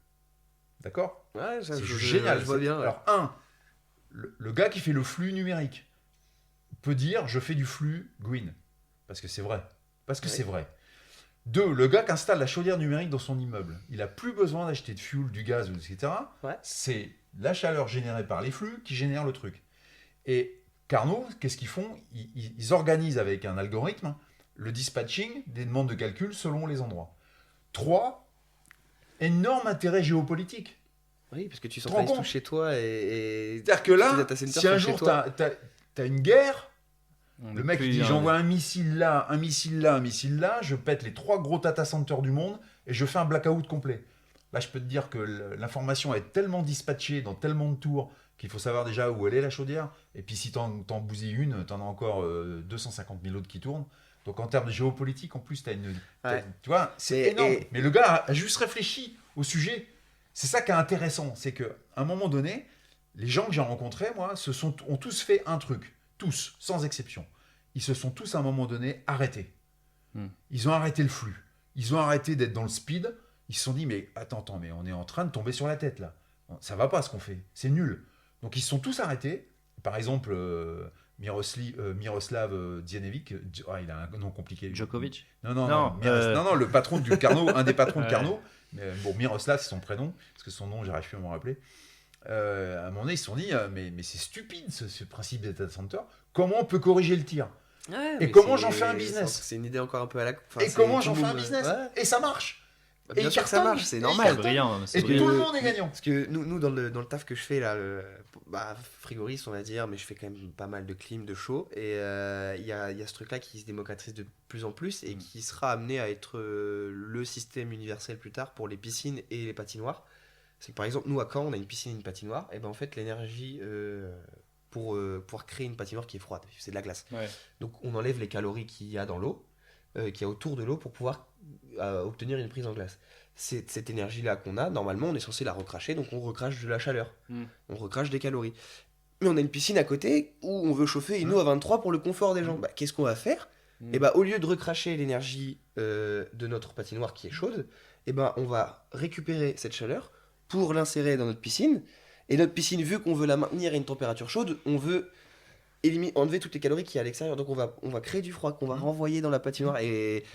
D'accord? Ouais, c'est génial. Je vois bien. Alors, le gars qui fait le flux numérique peut dire je fais du flux green. Parce que c'est vrai. C'est vrai. 2, le gars qui installe la chaudière numérique dans son immeuble, il n'a plus besoin d'acheter de fuel, du gaz, etc. C'est la chaleur générée par les flux qui génère le truc. Et Carnot, qu'est-ce qu'ils font? Ils organisent avec un algorithme le dispatching des demandes de calcul selon les endroits. 3, énorme intérêt géopolitique. Oui, parce que tu centralises tout chez toi et... C'est-à-dire que là, si un jour tu as une guerre, le mec il dit j'envoie un missile là, un missile là, un missile là, je pète les 3 gros data centers du monde et je fais un blackout complet. Là, je peux te dire que l'information est tellement dispatchée dans tellement de tours qu'il faut savoir déjà où elle est la chaudière. Et puis si t'en bousilles une, t'en as encore 250 000 autres qui tournent. Donc en termes de géopolitique, en plus, tu vois, c'est énorme. Mais le gars a juste réfléchi au sujet. C'est ça qui est intéressant, c'est qu'à un moment donné, les gens que j'ai rencontrés, moi, ont tous fait un truc. Tous, sans exception. Ils se sont tous à un moment donné arrêtés. Ils ont arrêté le flux. Ils ont arrêté d'être dans le speed. Ils se sont dit, mais attends, mais on est en train de tomber sur la tête là. Ça va pas ce qu'on fait. C'est nul. Donc ils se sont tous arrêtés. Par exemple, Miroslav Djanovic, il a un nom compliqué. Djokovic. Non, le patron du Carnot, un des patrons de Carnot. Mais, bon, Miroslav, c'est son prénom, parce que son nom, j'arrive plus à m'en rappeler. À un moment donné, ils se sont dit, mais c'est stupide ce principe de data center. Comment on peut corriger le tir? Et comment j'en fais un business? C'est une idée encore un peu à la... et comment j'en fais un business? Et ça marche. Bien sûr que ça marche, c'est normal. Brillant. Et tout le monde est gagnant. Parce que nous dans le taf que je fais là, frigoriste on va dire, mais je fais quand même pas mal de clim, de chaud, et il y a ce truc-là qui se démocratise de plus en plus et qui sera amené à être le système universel plus tard pour les piscines et les patinoires. C'est que par exemple, nous à Caen, on a une piscine et une patinoire, et ben en fait l'énergie pour pouvoir créer une patinoire qui est froide, c'est de la glace. Donc on enlève les calories qu'il y a dans l'eau, qu'il y a autour de l'eau pour pouvoir obtenir une prise en glace. Cette énergie-là qu'on a, normalement, on est censé la recracher, donc on recrache de la chaleur. On recrache des calories. Mais on a une piscine à côté où on veut chauffer une eau à 23 pour le confort des gens. Qu'est-ce qu'on va faire? Et au lieu de recracher l'énergie de notre patinoire qui est chaude, on va récupérer cette chaleur pour l'insérer dans notre piscine Et notre piscine, vu qu'on veut la maintenir à une température chaude, on veut enlever toutes les calories qu'il y a à l'extérieur. Donc on va créer du froid qu'on va renvoyer dans la patinoire. Et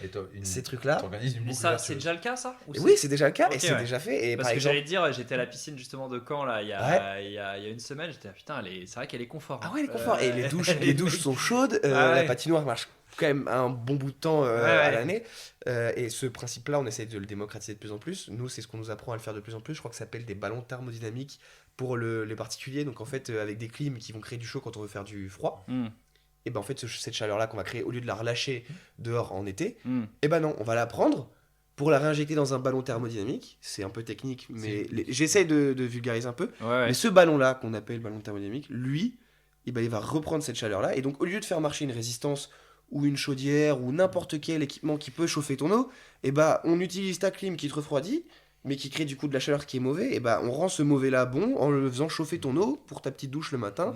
ces trucs-là. Mais ça, c'est déjà le cas, ça? Oui, c'est déjà le cas, Ok, et c'est déjà fait. Et Parce par que exemple... j'allais dire, j'étais à la piscine justement de Caen là, il y a une semaine, j'étais là, putain, c'est vrai qu'elle est confort. Ah ouais, elle est confort. Et les douches sont chaudes. La patinoire marche quand même un bon bout de temps à l'année. Et ce principe-là, on essaie de le démocratiser de plus en plus. Nous, c'est ce qu'on nous apprend à le faire de plus en plus. Je crois que ça s'appelle des ballons thermodynamiques pour les particuliers. Donc en fait, avec des clims qui vont créer du chaud quand on veut faire du froid. Et ben en fait, cette chaleur-là qu'on va créer, au lieu de la relâcher dehors en été, et ben non, on va la prendre pour la réinjecter dans un ballon thermodynamique. C'est un peu technique, mais j'essaie de vulgariser un peu. Mais ce ballon-là, qu'on appelle ballon thermodynamique, lui, il va reprendre cette chaleur-là. Et donc, au lieu de faire marcher une résistance ou une chaudière ou n'importe quel équipement qui peut chauffer ton eau, et ben on utilise ta clim qui te refroidit, mais qui crée du coup de la chaleur qui est mauvais. Et ben on rend ce mauvais-là bon en le faisant chauffer ton eau pour ta petite douche le matin.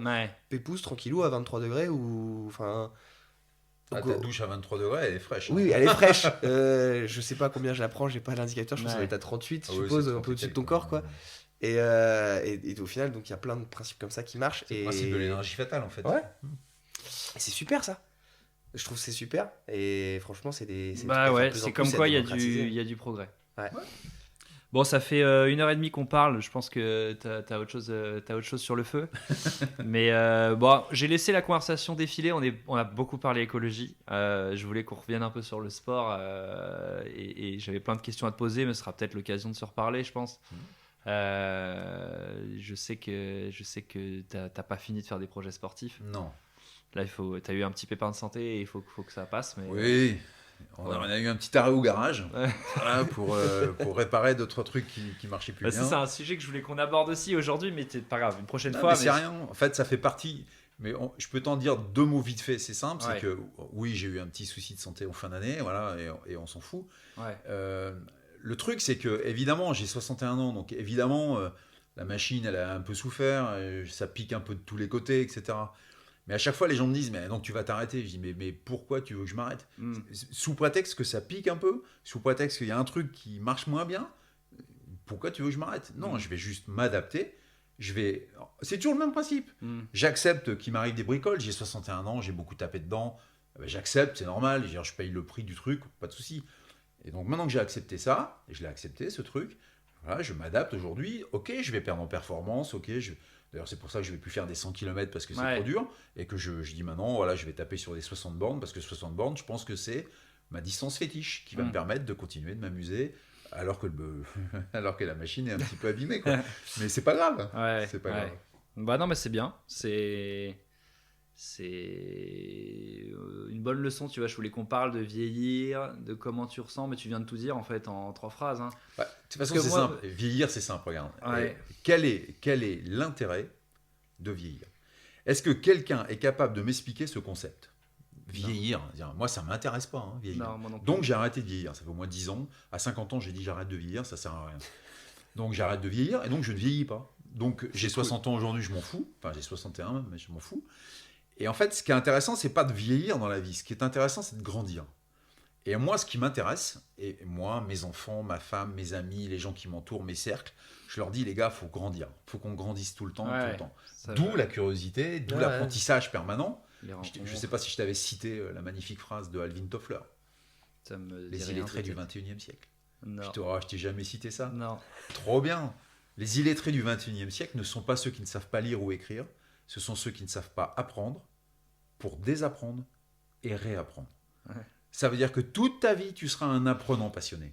Pépouze, tranquillou, à 23 degrés ou... Enfin... ta douche à 23 degrés, elle est fraîche. Oui, elle est fraîche. Je sais pas combien je la prends, j'ai pas l'indicateur, je pense que ça va être à 38, je suppose, un peu au-dessus de ton corps, quoi. Et au final, donc il y a plein de principes comme ça qui marchent. C'est le principe de l'énergie fatale, en fait. Ouais. Et c'est super, ça. Je trouve que c'est super. Et franchement, c'est des... c'est comme quoi il y a du progrès. Ouais. Bon, ça fait 1h30 qu'on parle. Je pense que t'as autre chose sur le feu. Mais bon, j'ai laissé la conversation défiler. On a beaucoup parlé écologie. Je voulais qu'on revienne un peu sur le sport. Et j'avais plein de questions à te poser, mais ce sera peut-être l'occasion de se reparler, je pense. Je sais que t'as pas fini de faire des projets sportifs. Non. Là, t'as eu un petit pépin de santé et il faut que ça passe. Mais oui. On a eu un petit arrêt au garage voilà, pour réparer d'autres trucs qui marchaient plus bien. C'est un sujet que je voulais qu'on aborde aussi aujourd'hui, mais c'est pas grave, une prochaine fois. Mais c'est rien, en fait ça fait partie, mais je peux t'en dire 2 mots vite fait, c'est simple, c'est que oui j'ai eu un petit souci de santé en fin d'année, voilà, et on s'en fout. Le truc c'est que évidemment j'ai 61 ans, donc évidemment la machine elle a un peu souffert, ça pique un peu de tous les côtés, etc. Mais à chaque fois, les gens me disent, mais donc tu vas t'arrêter. Je dis, mais pourquoi tu veux que je m'arrête ? Sous prétexte que ça pique un peu, sous prétexte qu'il y a un truc qui marche moins bien, pourquoi tu veux que je m'arrête ? Non, je vais juste m'adapter. C'est toujours le même principe. J'accepte qu'il m'arrive des bricoles. J'ai 61 ans, j'ai beaucoup tapé dedans. J'accepte, c'est normal. Je paye le prix du truc, pas de souci. Et donc maintenant que j'ai accepté ça, et je l'ai accepté, ce truc, voilà, je m'adapte aujourd'hui. Ok, je vais perdre en performance, ok, d'ailleurs, c'est pour ça que je ne vais plus faire des 100 km parce que c'est trop dur. Et que je dis maintenant, voilà, je vais taper sur des 60 bornes parce que 60 bornes, je pense que c'est ma distance fétiche qui va me permettre de continuer de m'amuser alors que la machine est un petit peu abîmée, quoi. Mais c'est pas grave. C'est pas grave. Bah non, mais c'est bien. C'est une bonne leçon, tu vois. Je voulais qu'on parle de vieillir, de comment tu ressens, mais tu viens de tout dire en fait en 3 phrases. Hein. De toute façon, c'est simple. Vieillir, c'est simple, regarde. Quel est l'intérêt de vieillir ? Est-ce que quelqu'un est capable de m'expliquer ce concept ? Vieillir, moi ça ne m'intéresse pas, hein, vieillir. Non, moi non plus. Donc j'ai arrêté de vieillir, ça fait au moins 10 ans. À 50 ans, j'ai dit j'arrête de vieillir, ça sert à rien. Donc j'arrête de vieillir et donc je ne vieillis pas. Donc j'ai 60 ans aujourd'hui, je m'en fous. Enfin j'ai 61, mais je m'en fous. Et en fait, ce qui est intéressant, c'est pas de vieillir dans la vie. Ce qui est intéressant, c'est de grandir. Et moi, ce qui m'intéresse, et moi, mes enfants, ma femme, mes amis, les gens qui m'entourent, mes cercles, je leur dis, les gars, il faut grandir. Il faut qu'on grandisse tout le temps, tout le temps. D'où la curiosité, d'où l'apprentissage permanent. Je ne sais pas si je t'avais cité la magnifique phrase de Alvin Toffler. Les illettrés du 21e siècle. Non. Je t'ai jamais cité ça ? Non. Trop bien. Les illettrés du 21e siècle ne sont pas ceux qui ne savent pas lire ou écrire. Ce sont ceux qui ne savent pas apprendre pour désapprendre et réapprendre. Ça veut dire que toute ta vie, tu seras un apprenant passionné.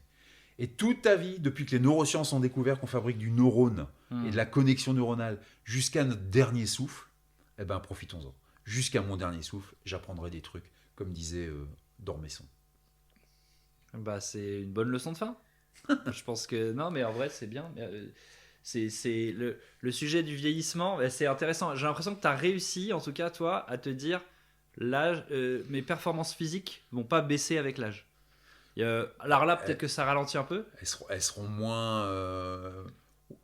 Et toute ta vie, depuis que les neurosciences ont découvert qu'on fabrique du neurone et de la connexion neuronale jusqu'à notre dernier souffle, eh ben, profitons-en. Jusqu'à mon dernier souffle, j'apprendrai des trucs, comme disait Dormesson. Bah, c'est une bonne leçon de fin. Je pense que... Non, mais en vrai, c'est bien. C'est le sujet du vieillissement, c'est intéressant. J'ai l'impression que tu as réussi, en tout cas, toi, à te dire l'âge, mes performances physiques vont pas baisser avec l'âge. Alors là, peut-être que ça ralentit un peu. Elles seront moins...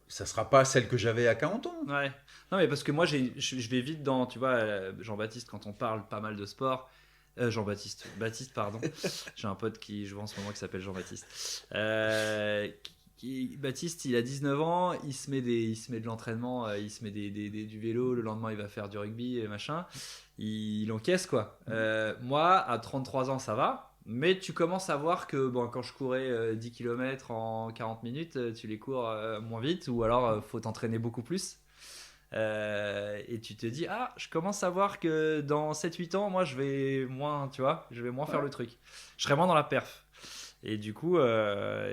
ça sera pas celle que j'avais à 40 ans. Ouais. Non, mais parce que moi, je vais vite dans, tu vois, Jean-Baptiste, quand on parle pas mal de sport... Baptiste, pardon. J'ai un pote qui joue en ce moment qui s'appelle Jean-Baptiste. Baptiste, il a 19 ans, il se met de l'entraînement, il se met du vélo, le lendemain il va faire du rugby et machin. Il encaisse quoi. Moi, à 33 ans, ça va. Mais tu commences à voir que quand je courais 10 km en 40 minutes, tu les cours moins vite ou alors faut t'entraîner beaucoup plus. Et tu te dis, je commence à voir que dans 7-8 ans, moi je vais moins, faire le truc. Je serai moins dans la perf. Et du coup,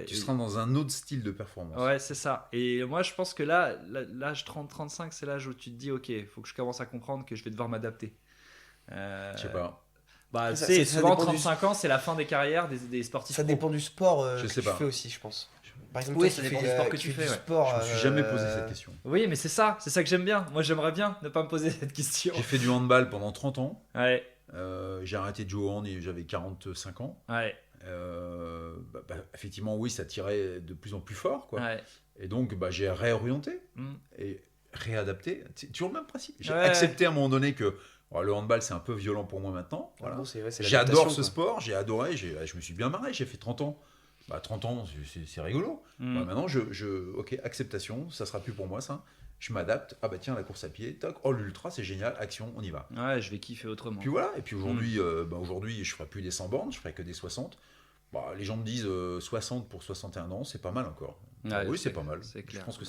tu seras dans un autre style de performance. Ouais, c'est ça. Et moi, je pense que là, l'âge 30-35, c'est l'âge où tu te dis, ok, il faut que je commence à comprendre que je vais devoir m'adapter. Je sais pas. Souvent 35 ans, c'est la fin des carrières des sportifs. Ça dépend du sport je que sais tu pas. fais aussi, je pense. Par exemple, oui, toi, ça dépend du sport que tu fais. Sport, je me suis jamais posé cette question. Oui, mais c'est ça que j'aime bien. Moi, j'aimerais bien ne pas me poser cette question. J'ai fait du handball pendant 30 ans. Ouais. J'ai arrêté de jouer au hand et j'avais 45 ans. Ouais. Effectivement, oui, ça tirait de plus en plus fort, quoi. Ouais. Et donc, j'ai réorienté et réadapté. C'est toujours le même principe. J'ai Ouais. accepté à un moment donné que le handball, c'est un peu violent pour moi maintenant. Voilà. Bon, c'est J'adore ce sport, j'ai adoré, je me suis bien marré, j'ai fait 30 ans. 30 ans, c'est rigolo. Maintenant, ok, acceptation, ça sera plus pour moi, ça. Je m'adapte. Tiens, la course à pied, toc. Oh, l'ultra, c'est génial, action, on y va. Ouais, je vais kiffer autrement. Puis voilà, et puis aujourd'hui, aujourd'hui je ferai plus des 100 bornes, je ferai que des 60. Les gens me disent 60 pour 61 ans, c'est pas mal encore. Ouais, oui, c'est pas mal. C'est clair. Je pense que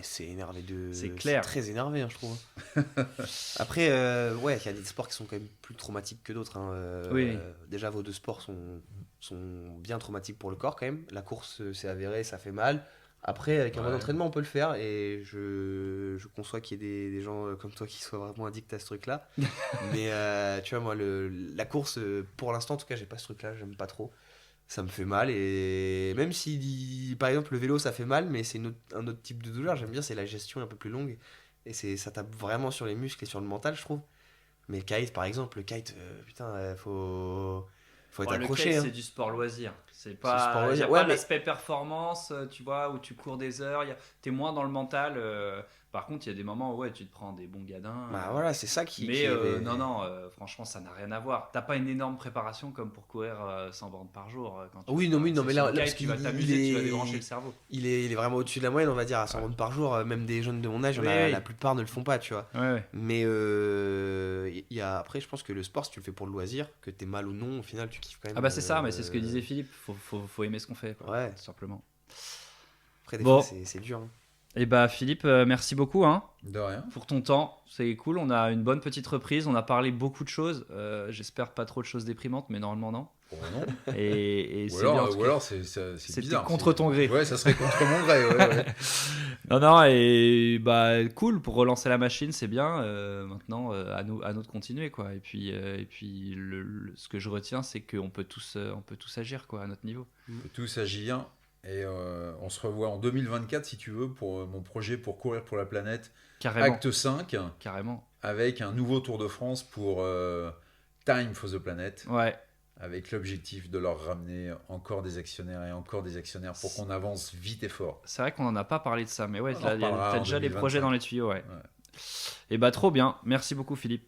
c'est énervé C'est clair. C'est très énervé, je trouve. Après, il y a des sports qui sont quand même plus traumatiques que d'autres. Oui. Déjà, vos deux sports sont bien traumatiques pour le corps quand même. La course, c'est avéré, ça fait mal. Après, avec un bon entraînement, on peut le faire. Et je conçois qu'il y ait des gens comme toi qui soient vraiment addicts à ce truc-là. Mais tu vois, moi, la course, pour l'instant, en tout cas, j'ai pas ce truc-là. J'aime pas trop. Ça me fait mal. Et même si, par exemple, le vélo, ça fait mal, mais c'est un autre type de douleur. J'aime bien, c'est la gestion un peu plus longue. Et ça tape vraiment sur les muscles et sur le mental, je trouve. Mais le kite, par exemple, faut être accroché. Le kite, c'est du sport loisir. C'est pas, sport loisir. Pas l'aspect performance, tu vois, où tu cours des heures. T'es moins dans le mental. Par contre, il y a des moments où tu te prends des bons gadins. Voilà, c'est ça qui. Mais non, franchement, ça n'a rien à voir. T'as pas une énorme préparation comme pour courir 100 bornes par jour. Mais là, kite, tu vas t'amuser, tu vas débrancher le cerveau. Il est vraiment au-dessus de la moyenne, on va dire, à 100 bornes par jour. Même des jeunes de mon âge, la plupart ne le font pas, tu vois. Ouais. Mais après, je pense que le sport, si tu le fais pour le loisir, que t'es mal ou non, au final, tu kiffes quand même. C'est ça, mais c'est ce que disait Philippe. Faut aimer ce qu'on fait, quoi, tout simplement. Après, des fois, c'est dur. Et Philippe, merci beaucoup de rien. Pour ton temps, c'est cool. On a une bonne petite reprise, on a parlé beaucoup de choses. J'espère pas trop de choses déprimantes, mais normalement non. Non. Et ou alors c'est bizarre. Contre ton gré. Ouais, ça serait contre mon gré. Ouais. Non, et cool pour relancer la machine, c'est bien. Maintenant, à nous de continuer, quoi. Et puis ce que je retiens, c'est qu'on peut tous agir, quoi, à notre niveau. On peut tous agir. Et on se revoit en 2024, si tu veux, pour mon projet pour courir pour la planète. Carrément. Acte 5. Carrément. Avec un nouveau Tour de France pour Time for the Planet. Ouais. Avec l'objectif de leur ramener encore des actionnaires et encore des actionnaires pour qu'on avance vite et fort. C'est vrai qu'on n'en a pas parlé de ça, mais ouais, t'as déjà 2025. des projets dans les tuyaux, ouais. Et trop bien. Merci beaucoup, Philippe.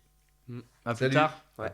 À plus tard. Ouais.